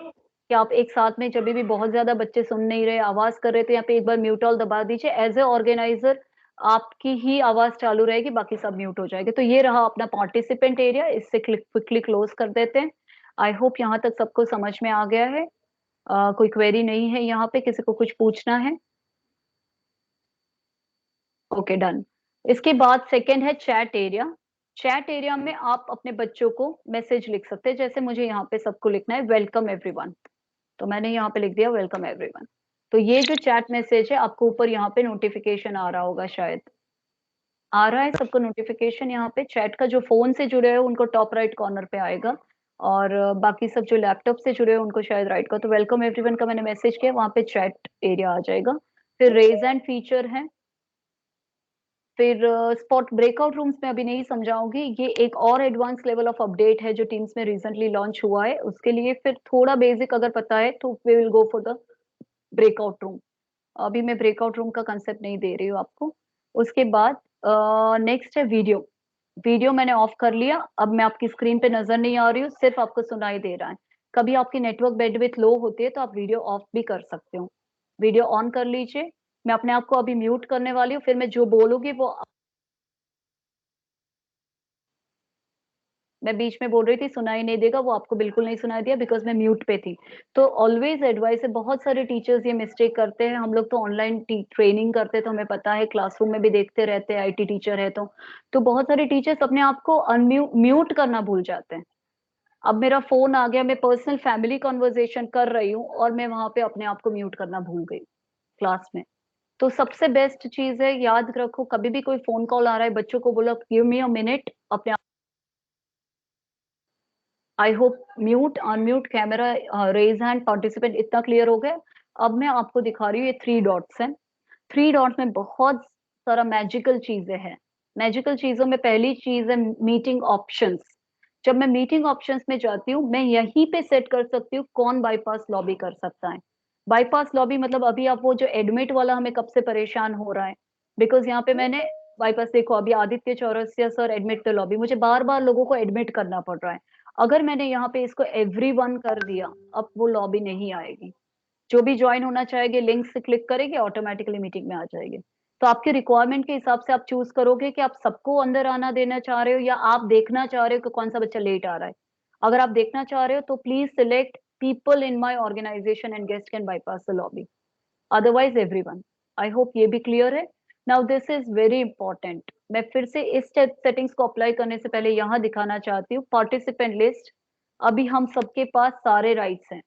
कि आप एक साथ में जब भी बहुत ज्यादा बच्चे सुन नहीं रहे, आवाज कर रहे, तो यहाँ पे एक बार म्यूट ऑल दबा दीजिए। एज ए ऑर्गेनाइजर आपकी ही आवाज चालू रहेगी, बाकी सब म्यूट हो जाएंगे। तो ये रहा अपना पार्टिसिपेंट एरिया, इससे क्विकली क्लोज कर देते हैं। आई होप यहाँ तक सबको समझ में आ गया है। कोई क्वेरी नहीं है यहाँ पे, किसी को कुछ पूछना है? Okay done. इसके बाद सेकेंड है चैट एरिया। चैट एरिया में आप अपने बच्चों को मैसेज लिख सकते हैं, जैसे मुझे यहाँ पे सबको लिखना है वेलकम एवरीवन, तो मैंने यहाँ पे लिख दिया वेलकम एवरीवन। तो ये जो चैट मैसेज है, आपको ऊपर यहाँ पे नोटिफिकेशन आ रहा होगा, शायद आ रहा है सबको नोटिफिकेशन। यहाँ पे चैट का जो फोन से जुड़े हैं उनको टॉप राइट कॉर्नर पे आएगा, और बाकी सब जो लैपटॉप से जुड़े हैं उनको शायद राइट का। तो वेलकम एवरीवन का मैंने मैसेज किया, वहाँ पे चैट एरिया आ जाएगा। फिर रेज एंड फीचर है। फिर स्पॉट ब्रेकआउट रूम्स में अभी नहीं समझाऊंगी, ये एक और एडवांस लेवल ऑफ अपडेट है जो टीम्स में रिसेंटली लॉन्च हुआ है, उसके लिए फिर थोड़ा बेसिक अगर पता है तो we will go for the breakout room. अभी मैं ब्रेकआउट रूम का कंसेप्ट नहीं दे रही हूँ आपको। उसके बाद नेक्स्ट है वीडियो। वीडियो मैंने ऑफ कर लिया, अब मैं आपकी स्क्रीन पे नजर नहीं आ रही हूँ, सिर्फ आपको सुनाई दे रहा है। कभी आपकी नेटवर्क बैंडविड्थ लो होती है तो आप वीडियो ऑफ भी कर सकते हो। वीडियो ऑन कर लीजिए। मैं अपने आप को अभी म्यूट करने वाली हूँ, फिर मैं जो बोलूंगी वो, मैं बीच में बोल रही थी सुनाई नहीं देगा, वो आपको बिल्कुल नहीं सुनाई दिया बिकॉज मैं म्यूट पे थी। तो ऑलवेज एडवाइस है, बहुत सारे टीचर्स ये मिस्टेक करते हैं। हम लोग तो ऑनलाइन ट्रेनिंग करते हैं तो हमें पता है, क्लासरूम में भी देखते रहते हैं, आईटी टीचर है तो बहुत सारे टीचर्स अपने आप को म्यूट करना भूल जाते हैं। अब मेरा फोन आ गया, मैं पर्सनल फैमिली कॉन्वर्जेशन कर रही हूँ और मैं वहां पे अपने आप को म्यूट करना भूल गई क्लास में। तो सबसे बेस्ट चीज है, याद रखो, कभी भी कोई फोन कॉल आ रहा है, बच्चों को बोलो गिव मी अ मिनट, अपने, I hope mute unmute camera raise hand participant इतना क्लियर हो गया। अब मैं आपको दिखा रही हूँ, ये 3 डॉट्स हैं। 3 डॉट्स में बहुत सारा मैजिकल चीजें हैं। मैजिकल चीजों में पहली चीज है मीटिंग ऑप्शंस। जब मैं मीटिंग ऑप्शंस में जाती हूँ, मैं यहीं पे सेट कर सकती हूँ कौन बाईपास लॉबी कर सकता है। बाईपास लॉबी मतलब अभी आप वो जो एडमिट वाला हमें कब से परेशान हो रहा है, बिकॉज यहाँ पे मैंने बाईपास, देखो अभी Aditya Chaurasia sir admit the lobby, मुझे बार बार लोगों को एडमिट करना पड़ रहा है। अगर मैंने यहाँ पे इसको एवरीवन कर दिया, अब वो लॉबी नहीं आएगी। जो भी ज्वाइन होना चाहेंगे लिंक से क्लिक करेंगे, ऑटोमेटिकली मीटिंग में आ जाएगी। तो आपके रिक्वायरमेंट के हिसाब से आप चूज करोगे कि आप सबको अंदर आना देना चाह रहे हो या आप देखना चाह रहे हो कि कौन सा बच्चा लेट आ रहा है। अगर आप देखना चाह रहे हो तो please select people in my organisation and guest can bypass the lobby, otherwise everyone. I hope ये भी क्लियर है। Now this is very important. मैं फिर से इस सेटिंग्स को अप्लाई करने से पहले यहाँ दिखाना चाहती हूँ पार्टिसिपेंट लिस्ट। अभी हम सबके पास सारे राइट्स हैं।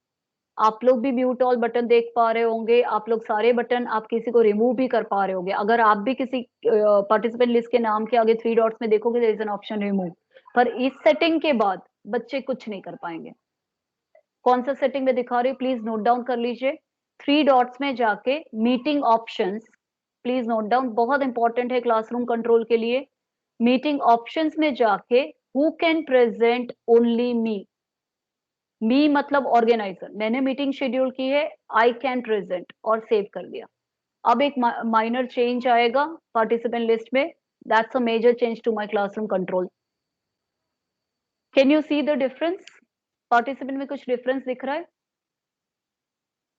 आप लोग भी म्यूट ऑल बटन देख पा रहे होंगे, आप लोग सारे बटन, आप किसी को रिमूव भी कर पा रहे होंगे। अगर आप भी किसी पार्टिसिपेंट लिस्ट के नाम के आगे 3 डॉट्स में देखोगे, there is an option remove. पर इस सेटिंग के बाद बच्चे कुछ नहीं कर पाएंगे। कौन सा सेटिंग में दिखा रही हूँ, प्लीज नोट डाउन कर लीजिए। 3 डॉट्स में जाके meeting options, please note down, बहुत इंपॉर्टेंट है क्लासरूम कंट्रोल के लिए। मीटिंग ऑप्शंस में जाके who can present only me, me मतलब ऑर्गेनाइजर, मैंने मीटिंग शेड्यूल की है, आई कैन प्रेजेंट, और सेव कर दिया। अब एक माइनर चेंज आएगा पार्टिसिपेंट लिस्ट में, that's a major change to my classroom control. Can you see the difference? Participant में कुछ डिफरेंस दिख रहा है?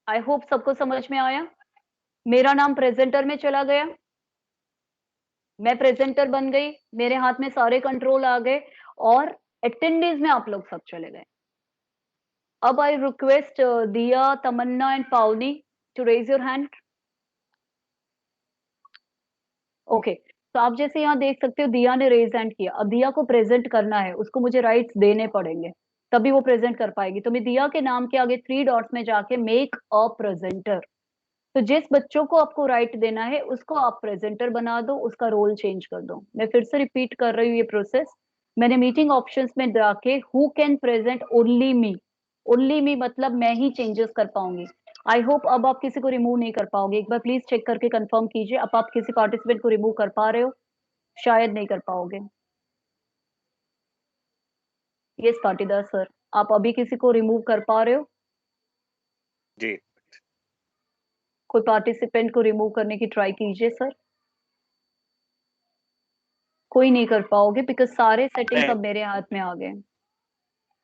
आई होप सबको समझ में आया। मेरा नाम प्रेजेंटर में चला गया, मैं प्रेजेंटर बन गई, मेरे हाथ में सारे कंट्रोल आ गए, और अटेंडेंस में आप लोग सब चले गए। अब I request Diya, Tamanna and Pavani to raise your hand. Okay, तो आप जैसे यहाँ देख सकते हो दिया ने रेज हैंड किया। अब दिया को प्रेजेंट करना है, उसको मुझे राइट्स देने पड़ेंगे, तभी वो प्रेजेंट कर पाएगी। तो मैं दिया के नाम के आगे 3 डॉट्स में जाके मेक अ प्रेजेंटर, तो जिस बच्चों को आपको राइट देना है उसको आप प्रेजेंटर बना दो, उसका रोल चेंज कर दो। मैं फिर से रिपीट कर रही हूँ ये प्रोसेस। मैंने मीटिंग ऑप्शंस में जाके who can present only me, only me मतलब मैं ही चेंजेस कर पाऊंगी। आई होप अब आप किसी को रिमूव नहीं कर पाओगे। एक बार प्लीज चेक करके कंफर्म कीजिए, अब आप किसी पार्टिसिपेंट को रिमूव कर पा रहे हो? शायद नहीं कर पाओगे। यस पाटीदार सर, आप अभी किसी को रिमूव कर पा रहे हो? जी। कोई पार्टिसिपेंट को रिमूव करने की ट्राई कीजिए सर। कोई नहीं कर पाओगे बिकॉज सारे सेटिंग्स अब मेरे हाथ में आ गए।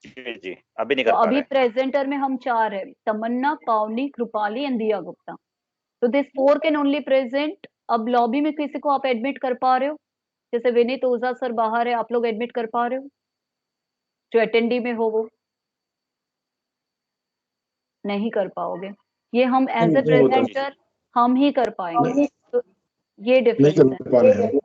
जी जी, अभी नहीं तो कर पा अभी रहे। प्रेजेंटर में हम 4 है, तमन्ना, पावनी, कृपाली एंड दिया गुप्ता। तो दिस 4 कैन ओनली प्रेजेंट। अब लॉबी में किसी को आप एडमिट कर पा रहे हो? जैसे विनीत ओझा सर बाहर है, आप लोग एडमिट कर पा रहे हो जो अटेंडी में हो? वो नहीं कर पाओगे, ये हम एज ए प्रेजेंटर हम ही कर पाएंगे। तो ये डिफरेंस है।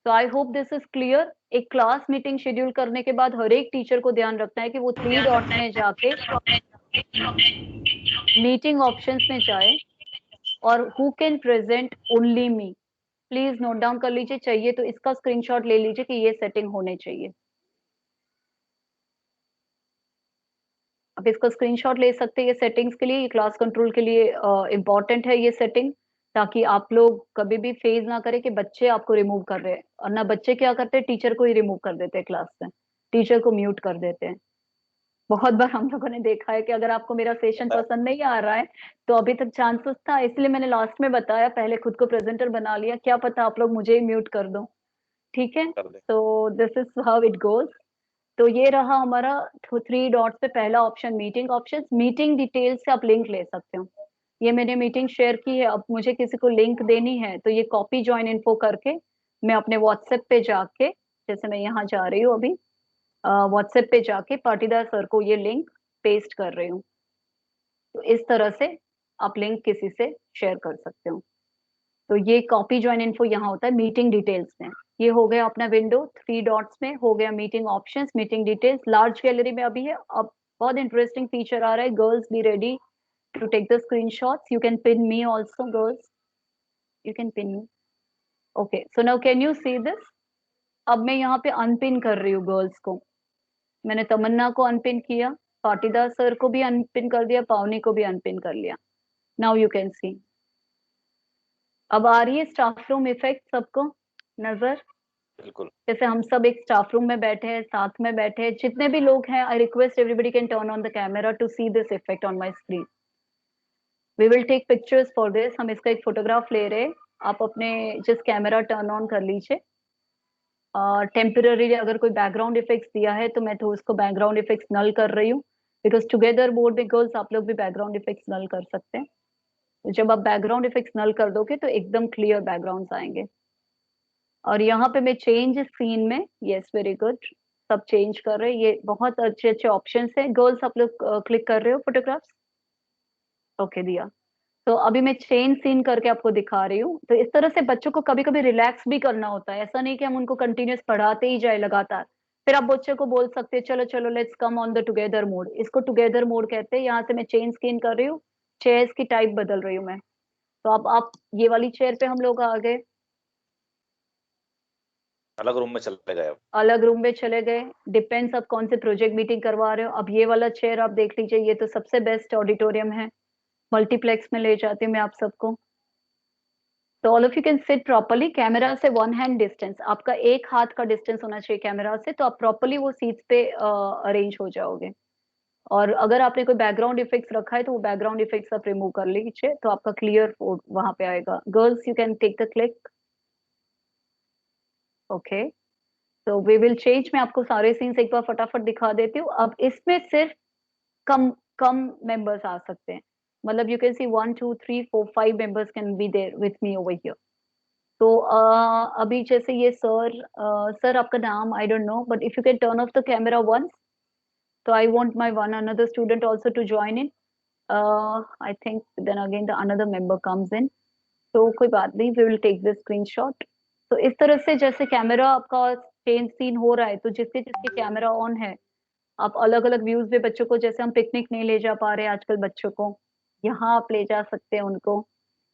तो I hope this is clear. एक क्लास मीटिंग शेड्यूल करने के बाद हर एक टीचर को ध्यान रखना है कि वो 3 डॉट्स में जाके मीटिंग ऑप्शंस में जाए और who can present only me, please note down कर लीजिए। चाहिए तो इसका स्क्रीनशॉट ले लीजिए कि ये सेटिंग होने चाहिए। आप इसका स्क्रीनशॉट ले सकते हैं ये सेटिंग्स के लिए, ये क्लास कंट्रोल के लिए इंपॉर्टेंट है ये सेटिंग, ताकि आप लोग कभी भी फेज ना करें कि बच्चे आपको रिमूव कर रहे हैं, और ना बच्चे क्या करते हैं टीचर को ही रिमूव कर देते हैं क्लास से, टीचर को म्यूट कर देते हैं। बहुत बार हम लोगों ने देखा है कि अगर आपको मेरा सेशन पसंद नहीं आ रहा है तो अभी तक चांसेस था, इसलिए मैंने लास्ट में बताया, पहले खुद को प्रेजेंटर बना लिया, क्या पता आप लोग मुझे ही म्यूट कर दो। ठीक है, तो this is how it goes. तो ये रहा हमारा 3 डॉट्स पे पहला option, meeting options. Meeting details से आप लिंक ले सकते हो। ये मैंने मीटिंग शेयर की है, अब मुझे किसी को लिंक देनी है तो ये कॉपी ज्वाइन इन्फो करके मैं अपने व्हाट्सएप पे जाके, जैसे मैं यहाँ जा रही हूँ अभी, व्हाट्सएप पे जाके पाटीदार सर को ये लिंक पेस्ट कर रही हूँ। तो इस तरह से आप लिंक किसी से शेयर कर सकते हो। तो ये कॉपी ज्वाइन इन्फो यहाँ होता है मीटिंग डिटेल्स में। ये हो गया अपना विंडो 3 डॉट्स में, हो गया meeting options, meeting details. Large gallery में अभी है, अब बहुत इंटरेस्टिंग फीचर आ रहा है, girls be ready to take the screenshots, you can pin me also, girls you can pin me. Okay, so now can you see this. अब मैं यहाँ पे अनपिन कर रही हूँ गर्ल्स को। मैंने तमन्ना को अनपिन किया, पाटीदार सर को भी अनपिन कर दिया, पावनी को भी अनपिन कर लिया। नाउ यू कैन सी। अब आ रही है स्टाफ रूम इफेक्ट सबको नजर? बिल्कुल। जैसे हम सब एक स्टाफ रूम में बैठे हैं, साथ में बैठे हैं, जितने भी लोग हैं, I request everybody can turn on the camera to see this effect on my screen. We will take pictures for this. हम इसका एक फोटोग्राफ ले रहे हैं। आप अपने जिस कैमरा टर्न ऑन कर लीजिए। टेम्पररी अगर कोई बैकग्राउंड इफेक्ट्स दिया है तो मैं तो उसको बैकग्राउंड इफेक्ट्स नल कर रही हूँ, बिकॉज टुगेदर मोड में गर्ल्स आप लोग भी बैकग्राउंड इफेक्ट्स नल कर सकते हैं। तो जब आप बैकग्राउंड इफेक्ट्स नल कर दोगे तो एकदम क्लियर बैकग्राउंड्स आएंगे। और यहाँ पे मैं चेंज सीन में, यस वेरी गुड, सब चेंज कर रहे हैं। ये बहुत अच्छे अच्छे ऑप्शंस हैं। गर्ल्स आप लोग क्लिक कर रहे हो फोटोग्राफ्स? ओके दिया। तो अभी मैं चेंज सीन करके आपको दिखा रही हूँ। तो इस तरह से बच्चों को कभी कभी रिलैक्स भी करना होता है, ऐसा नहीं कि हम उनको कंटिन्यूस पढ़ाते ही जाए लगातार। फिर आप बच्चे को बोल सकते हैं चलो चलो let's come on the together mode, इसको टुगेदर मोड कहते हैं। यहाँ से मैं चेंज स्क्रीन कर रही हूँ, चेयर्स की टाइप बदल रही हूँ मैं। तो अब आप ये वाली चेयर पे हम लोग आ गए, अलग रूम में चले गए। अलग रूम में चले गए। डिपेंड्स आप कौन से प्रोजेक्ट मीटिंग करवा रहे हो। अब ये वाला चेयर आप देख लीजिए, ये तो सबसे बेस्ट ऑडिटोरियम है, मल्टीप्लेक्स में ले जाती हूँ मैं आप सबको। तो all of you can seat properly. Camera से 1 हैंड डिस्टेंस, आपका एक हाथ का डिस्टेंस होना चाहिए कैमरा से, तो आप प्रॉपर्ली वो सीट्स पे अरेंज हो जाओगे। और अगर आपने कोई बैकग्राउंड इफेक्ट्स रखा है तो वो बैकग्राउंड इफेक्ट्स आप रिमूव कर लीजिए, तो आपका क्लियर वहां पे आएगा। Girls you can take the click. Okay, तो वी विल चेंज। मैं आपको सारे सीन्स एक बार फटाफट दिखा देती हूँ। अब इसमें सिर्फ कम कम मेंबर्स आ सकते हैं, मतलब you can see 1 2 3 4 5 members can be there with me over here. तो अभी जैसे ये सर, सर आपका नाम I don't know, but if you can turn off the camera once, तो I want my one another student also to join in. I think then again the another member comes in, तो कोई बात नहीं, we will take this screenshot. तो इस तरह से जैसे कैमरा आपका चेंज सीन हो रहा है, तो जिसके जिसके कैमरा ऑन है आप अलग अलग व्यूज में बच्चों को, जैसे हम पिकनिक नहीं ले जा पा रहे आजकल बच्चों को, यहाँ आप ले जा सकते हैं उनको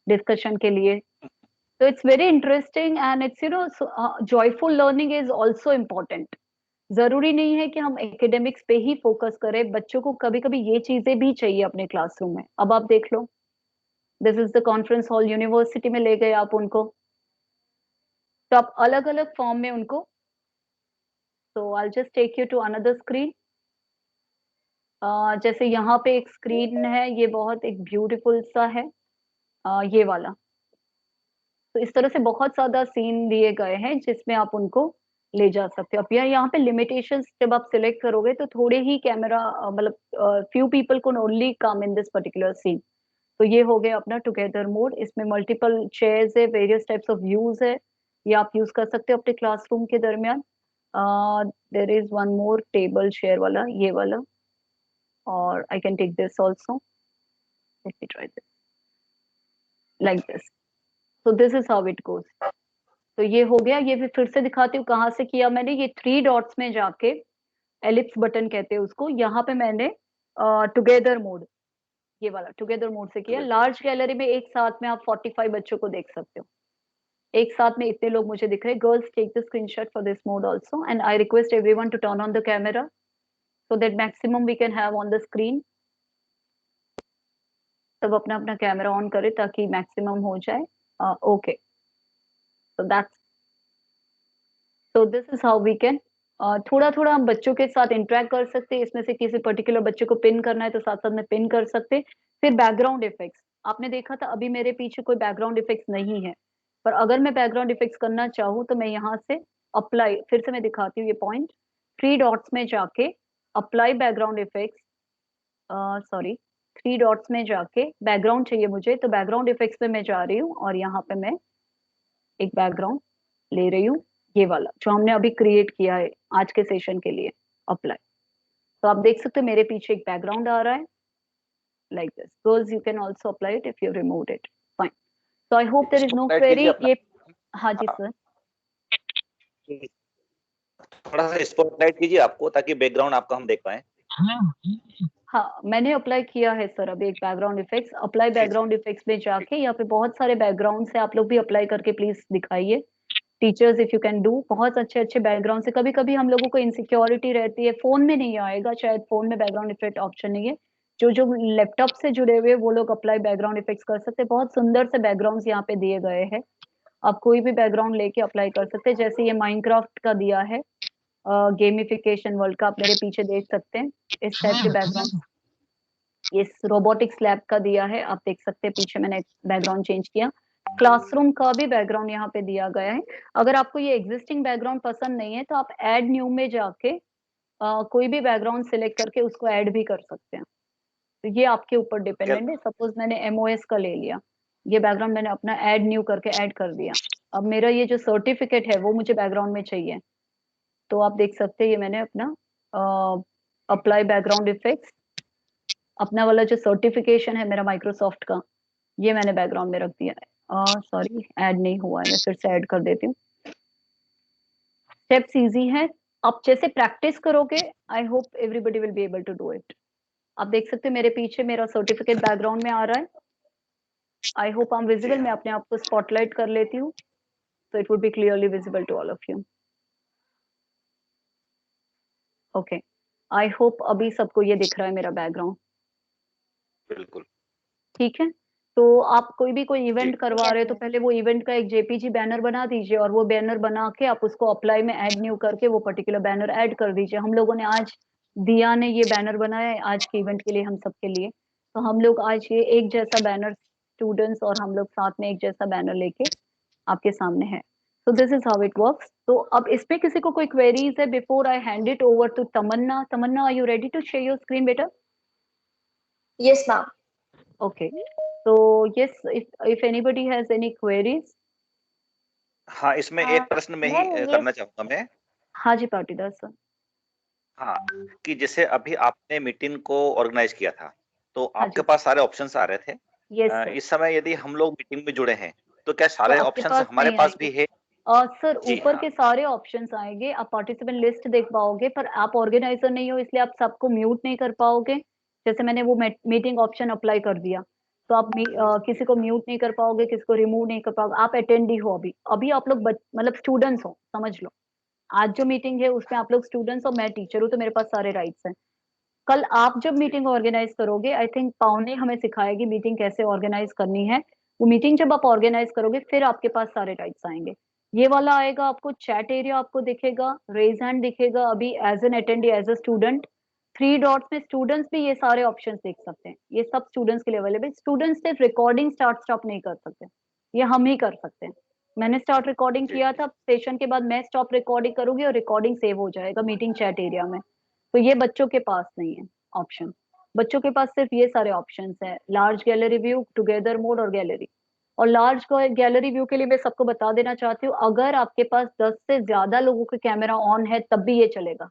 डिस्कशन के लिए। तो it's very interesting and it's joyful learning is also important. जरूरी नहीं है कि हम एकेडमिक्स पे ही फोकस करें, बच्चों को कभी कभी ये चीजें भी चाहिए अपने क्लासरूम में। अब आप देख लो, this is the conference hall, university में ले गए आप उनको, तो आप अलग अलग फॉर्म में उनको। तो I just take you to another screen. जैसे यहाँ पे एक स्क्रीन है, ये बहुत एक ब्यूटीफुल सा है, ये वाला। तो इस तरह से बहुत ज्यादा सीन दिए गए हैं जिसमें आप उनको ले जा सकते हो। अब यहाँ पे लिमिटेशंस जब आप सिलेक्ट करोगे तो थोड़े ही कैमरा, मतलब फ्यू पीपल को only come in this particular scene. तो ये हो गया अपना टुगेदर मोड। इसमें मल्टीपल चेयर्स है, वेरियस टाइप्स ऑफ व्यूज है, ये आप यूज कर सकते हो अपने क्लासरूम के दरमियान। There is one more table chair वाला, ये वाला, और I can take this also, let me try this like this. so this is how it goes। तो ये हो गया। ये भी फिर से दिखाती हूँ कहाँ से किया मैंने। ये 3 डॉट्स में जाके, एलिप्स बटन कहते हैं उसको, यहाँ पे मैंने टुगेदर मोड, ये वाला टुगेदर मोड से किया। लार्ज गैलरी में एक साथ में आप 45 बच्चों को देख सकते हो, एक साथ में इतने लोग मुझे दिख रहे हैं। Girls take the screenshot for this mode also and I request everyone to turn on the camera so that maximum we can have on the screen। सब अपना अपना कैमरा ऑन करें ताकि मैक्सिमम हो जाए। Okay, so that's, so this is how we can थोड़ा थोड़ा हम बच्चों के साथ इंटरेक्ट कर सकते हैं, इसमें से किसी पर्टिकुलर बच्चे को पिन करना है तो साथ साथ में पिन कर सकते हैं। फिर बैकग्राउंड इफेक्ट्स, आपने देखा था अभी मेरे पीछे कोई बैकग्राउंड इफेक्ट्स नहीं है, पर अगर मैं बैकग्राउंड इफेक्ट्स करना चाहूँ तो मैं यहाँ से अप्लाई, फिर से मैं दिखाती हूँ ये पॉइंट, 3 डॉट्स में जाके apply background effects, sorry 3 dots में जाके बैकग्राउंड चाहिए मुझे, तो बैकग्राउंड इफेक्ट्स पे मैं जा रही हूँ और यहाँ पे मैं एक बैकग्राउंड ले रही हूँ, ये वाला जो हमने अभी क्रिएट किया है आज के सेशन के लिए, अप्लाई। तो आप देख सकते हो मेरे पीछे एक बैकग्राउंड आ रहा है like this. Girls, you can also apply it if you removed it. Fine. So I hope there is no Spotlight query. कीजिए अपना। ये हाँ जी सर। थोड़ा सा स्पॉटलाइट कीजिए आपको, ताकि बैकग्राउंड आपका हम देख पाए। हाँ मैंने अप्लाई किया है सर अभी एक background effects, apply background effects में जाके यहाँ पे बहुत सारे बैकग्राउंड है, आप लोग भी अप्लाई करके प्लीज दिखाइए। Teachers if you can do, बहुत अच्छे अच्छे बैकग्राउंड से, कभी कभी हम लोगों को इनसिक्योरिटी रहती है, फोन में नहीं आएगा शायद, फोन में बैकग्राउंड इफेक्ट ऑप्शन नहीं है, जो जो लैपटॉप से जुड़े हुए वो लोग अप्लाई बैकग्राउंड इफेक्ट्स कर सकते हैं। बहुत सुंदर से बैकग्राउंड्स यहाँ पे दिए गए हैं, आप कोई भी बैकग्राउंड लेके अप्लाई कर सकते हैं। जैसे ये माइनक्राफ्ट का दिया है, गेमिफिकेशन वर्ल्ड का, आप मेरे पीछे देख सकते हैं इस टाइप के बैकग्राउंड। ये रोबोटिक्स लैब का दिया है, आप देख सकते हैं पीछे मैंने बैकग्राउंड चेंज किया। क्लासरूम का भी बैकग्राउंड यहाँ पे दिया गया है। अगर आपको ये एग्जिस्टिंग बैकग्राउंड पसंद नहीं है तो आप ऐड न्यू में जाके कोई भी बैकग्राउंड सिलेक्ट करके उसको ऐड भी कर सकते हैं, तो ये आपके ऊपर डिपेंडेंट है। सपोज मैंने एमओएस का ले लिया, ये बैकग्राउंड मैंने अपना ऐड न्यू करके ऐड कर दिया, अब मेरा ये जो सर्टिफिकेट है वो मुझे बैकग्राउंड में चाहिए, तो आप देख सकते हैं ये मैंने अपना अप्लाई बैकग्राउंड इफेक्ट्स, अपना वाला जो सर्टिफिकेशन है मेरा माइक्रोसॉफ्ट का, ये मैंने बैकग्राउंड में रख दिया है। सॉरी ऐड नहीं हुआ है, मैं फिर से ऐड कर देती हूँ। स्टेप्स इजी है, आप जैसे प्रैक्टिस करोगे I hope everybody will be able to do it. आप देख सकते हो मेरे पीछे मेरा सर्टिफिकेट बैकग्राउंड में आ रहा है, I hope I am visible, मैं अपने आप को स्पॉटलाइट कर लेती हूँ so it would be clearly visible to all of you. Okay, I hope अभी सबको ये दिख रहा है मेरा बैकग्राउंड। बिल्कुल ठीक है, तो आप कोई भी कोई इवेंट करवा रहे हो तो पहले वो इवेंट का एक जेपीजी बैनर बना दीजिए, और वो बैनर बना के आप उसको अप्लाई में ऐड न्यू करके वो पर्टिकुलर बैनर ऐड कर दीजिए। हम लोगों ने आज, दिया ने ये बैनर बनाया है आज के इवेंट के लिए हम सबके लिए, तो हम लोग आज ये एक जैसा बैनर, स्टूडेंट्स और हम लोग साथ में एक जैसा बैनर लेके आपके सामने है। So this is how it works. तो अब इस पे किसी को कोई क्वेरीज है before I hand it over to Tamanna? Tamanna, are you ready to share your screen बेटा? Yes, ma'am. Okay. So yes, if anybody has any queries. हाँ, इसमें एक प्रश्न में ही करना चाहूंगा मैं। हाँ जी पाटीदार सर। हाँ, कि जैसे अभी आपने मीटिंग को ऑर्गेनाइज किया था, तो हाँ आपके जी। पास सारे ऑप्शंस आ रहे थे। Yes sir. इस समय यदि हम लोग मीटिंग में जुड़े हैं, तो क्या सारे तो आपके ऑप्शंस पास हमारे नहीं पास आएंगे। भी है? सर जी ऊपर हाँ। के सारे ऑप्शंस आएंगे, आप पार्टिसिपेंट लिस्ट देख पाओगे, पर आप ऑर्गेनाइजर नहीं हो इसलिए आप सबको म्यूट नहीं कर पाओगे। जैसे मैंने वो मीटिंग ऑप्शन अप्लाई कर दिया, तो आप किसी को म्यूट नहीं कर पाओगे, किसी को रिमूव नहीं कर पाओगे। आप अटेंडी हो अभी, अभी आप लोग मतलब स्टूडेंट्स हो, समझ लो। आज जो मीटिंग है उसमें आप लोग स्टूडेंट्स हो, मैं टीचर हूँ, तो मेरे पास सारे राइट्स हैं। कल आप जब मीटिंग ऑर्गेनाइज करोगे, आई थिंक पावनी हमें सिखाएगी मीटिंग कैसे ऑर्गेनाइज करनी है। वो मीटिंग जब आप ऑर्गेनाइज करोगे फिर आपके पास सारे राइट्स आएंगे। ये वाला आएगा आपको, चैट एरिया आपको दिखेगा, रेज हैंड दिखेगा अभी as an attendee, as a student. 3 dots में स्टूडेंट्स भी ये सारे ऑप्शंस देख सकते हैं, ये सब स्टूडेंट्स के लिए अवेलेबल। स्टूडेंट्स सिर्फ रिकॉर्डिंग स्टार्ट स्टॉप नहीं कर सकते, ये हम ही कर सकते हैं। मैंने स्टार्ट रिकॉर्डिंग किया था, सेशन के बाद मैं स्टॉप रिकॉर्डिंग करूंगी और रिकॉर्डिंग सेव हो जाएगा मीटिंग चैट एरिया में। तो ये बच्चों के पास नहीं है ऑप्शन, बच्चों के पास सिर्फ ये सारे ऑप्शंस है, large gallery view, together mode और गैलरी। और लार्ज गैलरी व्यू के लिए मैं सबको बता देना चाहती हूँ, अगर आपके पास 10 से ज्यादा लोगों के कैमरा ऑन है तब भी ये चलेगा।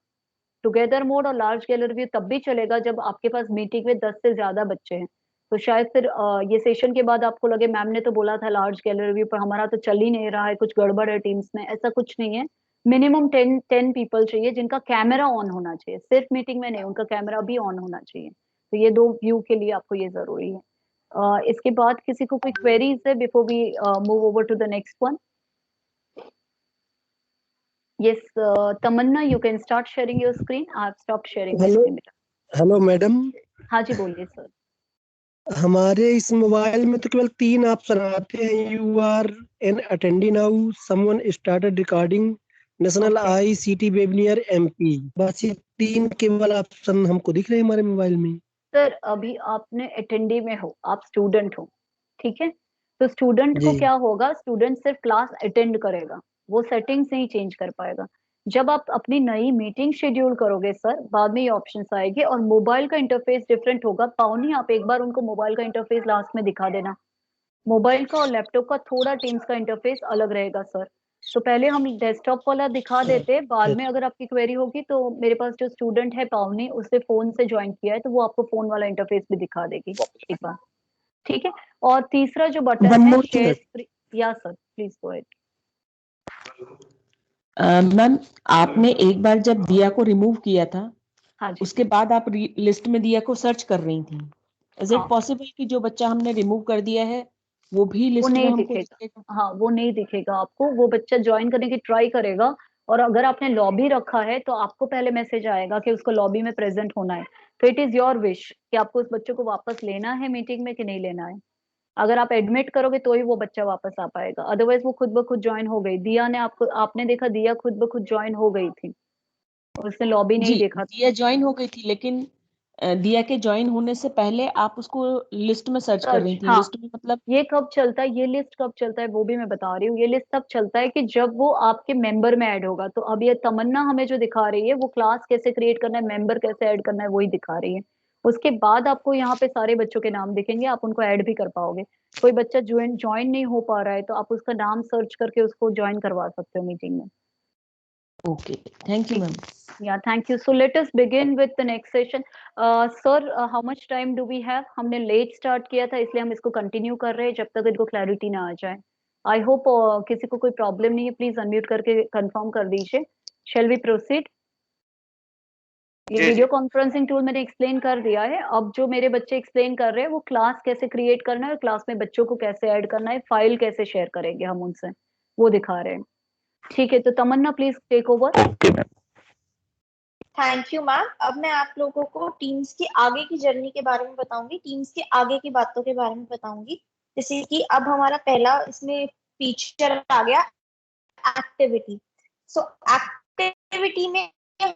टुगेदर मोड और लार्ज गैलरी व्यू तब भी चलेगा जब आपके पास मीटिंग में 10 से ज्यादा बच्चे हैं। तो शायद फिर ये सेशन के बाद आपको लगे मैम ने तो बोला था लार्ज गैलरी व्यू, पर हमारा तो चल ही नहीं रहा है, कुछ गड़बड़ है टीम्स में। ऐसा कुछ नहीं है, मिनिमम 10 पीपल चाहिए जिनका कैमरा ऑन होना चाहिए, सिर्फ मीटिंग में नहीं, उनका कैमरा भी ऑन होना चाहिए। तो ये 2 व्यू के लिए आपको ये जरूरी है। इसके बाद किसी को कोई क्वेरीज है before we move over to the next one? Yes, Tamanna, you can start sharing your screen. I have stopped sharing my screen. Hello madam. हाँ जी बोलिए सर। हमारे इस मोबाइल में तो केवल 3 ऑप्शन आते हैं, you are an attendee now, someone started recording, national Okay. ICT webinar MP, बस ये 3 केवल ऑप्शन हमको दिख रहे हैं हमारे मोबाइल में। सर अभी आपने अटेंडी में हो, आप स्टूडेंट हो, ठीक है? तो स्टूडेंट को जी। क्या होगा, स्टूडेंट सिर्फ क्लास अटेंड करेगा, वो सेटिंग्स नहीं चेंज कर पाएगा। जब आप अपनी नई मीटिंग शेड्यूल करोगे सर, बाद में ये ऑप्शंस आएंगे और मोबाइल का इंटरफेस डिफरेंट होगा। पावनी, आप एक बार उनको मोबाइल का इंटरफेस लास्ट में दिखा देना। मोबाइल का और लैपटॉप का थोड़ा टीम्स का इंटरफेस अलग रहेगा सर। तो पहले हम डेस्कटॉप वाला दिखा देते, बाद में अगर आपकी क्वेरी होगी तो मेरे पास जो स्टूडेंट है पावनी, उसने फोन से ज्वाइन किया है, तो वो आपको फोन वाला इंटरफेस भी दिखा देगी एक बार, ठीक है? और तीसरा जो बटन One है more शेयर thing. स्क्रीन, या sir please go ahead. Ma'am, आपने एक बार जब दिया को रिमूव किया था, हाँ जी, उसके बाद आप लिस्ट में दिया को सर्च कर रही थी। इज इट हाँ, पॉसिबल कि जो बच्चा हमने रिमूव कर दिया है वो भी वो लिस्ट में नहीं हमको दिखेगा। दिखेगा? हाँ, वो नहीं दिखेगा आपको। वो बच्चा ज्वाइन करने की ट्राई करेगा, और अगर आपने लॉबी रखा है तो आपको पहले मैसेज आएगा कि उसको लॉबी में प्रेजेंट होना है। तो इट इज योर विश कि आपको उस बच्चे को वापस लेना है मीटिंग में कि नहीं लेना है। अगर आप एडमिट करोगे तो ही वो बच्चा वापस आ पाएगा, अदरवाइज वो खुद ब खुद ज्वाइन हो गई। दिया ने आपको, आपने देखा दिया खुद ब खुद ज्वाइन हो गई थी, उसने लॉबी नहीं जी, देखा था। दिया ज्वाइन हो गई थी, लेकिन दिया के ज्वाइन होने से पहले आप उसको लिस्ट में सर्च कर रही सर्च, थी। हाँ। लिस्ट में मतलब ये कब चलता है, ये लिस्ट कब चलता है वो भी मैं बता रही हूँ। ये लिस्ट तब चलता है कि जब वो आपके मेंबर में ऐड होगा। तो अब ये तमन्ना हमें जो दिखा रही है वो क्लास कैसे क्रिएट करना है, मेंबर कैसे ऐड करना है, वही दिखा रही है। उसके बाद आपको यहाँ पे सारे बच्चों के नाम दिखेंगे, आप उनको ऐड भी कर पाओगे। कोई बच्चा ज्वाइन नहीं हो पा रहा है तो आप उसका नाम सर्च करके उसको ज्वाइन करवा सकते हो मीटिंग में। Okay, thank you ma'am. Yeah, thank you. So let us begin with the next session. Sir, how much time do we have? हमने लेट स्टार्ट किया था इसलिए हम इसको कंटिन्यू कर रहे हैं जब तक इनको क्लैरिटी ना आ जाए। आई होप किसी को कोई प्रॉब्लम नहीं है, प्लीज अनम्यूट करके कंफर्म कर दीजिए। Shall we proceed? ये जी वीडियो जी कॉन्फ्रेंसिंग टूल मैंने एक्सप्लेन कर दिया है। अब जो मेरे बच्चे एक्सप्लेन कर रहे हैं वो क्लास कैसे क्रिएट करना है और क्लास में बच्चों को कैसे ऐड करना है, फाइल कैसे शेयर करेंगे हम उनसे, वो दिखा रहे हैं। ठीक है, तो Tamanna please take over. Okay ma'am. Thank you ma'am. अब मैं आप लोगों को टीम्स की आगे की जर्नी के बारे में बताऊंगी, टीम्स के आगे की बातों के बारे में बताऊंगी। जैसे कि अब हमारा पहला इसमें फीचर आ गया एक्टिविटी। सो एक्टिविटी में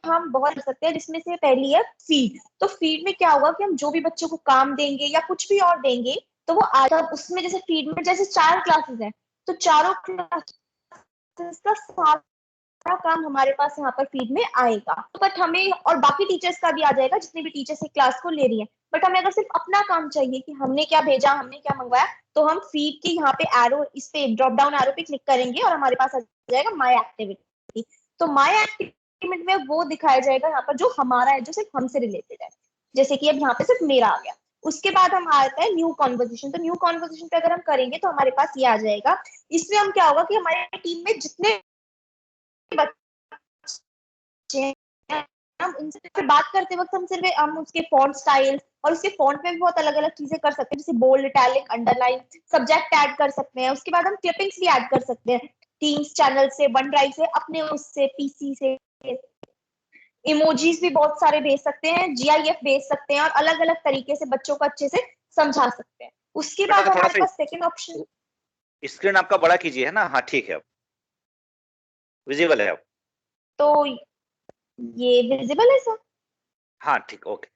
हम बहुत कर सकते हैं, जिसमें से पहली है फीड। तो फीड में क्या होगा कि हम जो भी बच्चों को काम देंगे या कुछ भी और देंगे तो वो आता उसमें, जैसे फीड में जैसे 4 क्लासेस हैं तो चारों क्लासेस का सारा काम हमारे पास यहाँ पर फीड में आएगा। बट हमें और बाकी टीचर्स का भी आ जाएगा जितने भी टीचर्स एक क्लास को ले रही है। बट हमें अगर सिर्फ अपना काम चाहिए कि हमने क्या भेजा, हमने क्या मंगवाया, तो हम फीड के यहाँ पे एरो, इस पे ड्रॉप डाउन एरो पे क्लिक करेंगे और हमारे पास आ जाएगा माय एक्टिविटी। तो माय एक्टिविटी में वो दिखाया जाएगा यहाँ पर जो हमारा है, जो सिर्फ हमसे रिलेटेड है। जैसे कि अब यहाँ पे सिर्फ मेरा आ गया। उसके बाद हम आता है न्यू कॉन्वर्जेशन। तो न्यू कॉन्वर्जेशन पे अगर हम करेंगे तो हमारे पास ये आ जाएगा। इसमें हम क्या होगा कि हमारे टीम में जितने बच्चे हैं, हम उनसे बात करते वक्त हम उसके फॉन्ट स्टाइल और उसके फॉन्ट में भी बहुत अलग अलग चीजें कर सकते हैं, जैसे bold, italic, underline, subject add कर सकते हैं। उसके बाद हम क्लिपिंग्स भी ऐड कर सकते हैं टीम्स चैनल से, वन ड्राइव से, अपने उससे पीसी से। इमोजीज भी बहुत सारे भेज सकते हैं, GIF भेज सकते हैं और अलग अलग तरीके से बच्चों को अच्छे से समझा सकते हैं। उसके बेटा बाद थोड़ा हमारे सा पास सेकेंड ऑप्शन, स्क्रीन आपका बड़ा कीजिए, है ना? हाँ ठीक है, अब विजिबल है अब। तो ये विजिबल है सर। हाँ ठीक, ओके।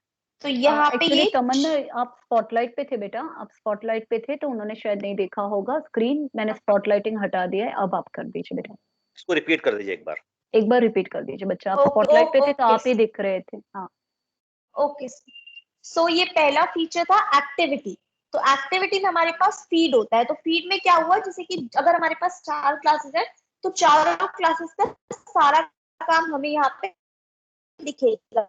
तो यहाँ पे एक्चुअली ये तमन्ना आप स्पॉटलाइट पे थे बेटा, आप स्पॉटलाइट पे थे तो उन्होंने शायद नहीं देखा होगा स्क्रीन। मैंने स्पॉटलाइटिंग हटा दिया है, अब आप कर दीजिए बेटा। इसको रिपीट कर दीजिए एक बार। एक बार रिपीट कर दीजिए बच्चा। आप ओके स्पॉटलाइट पे थे तो आप ओके ही दिख रहे थे। हाँ, ओके। सो ये पहला फीचर था एक्टिविटी। तो एक्टिविटी में हमारे पास फीड होता है। तो फीड में क्या हुआ, जैसे कि अगर हमारे पास 4 क्लासेस है तो चारों क्लासेस का सारा काम हमें यहाँ पे दिखेगा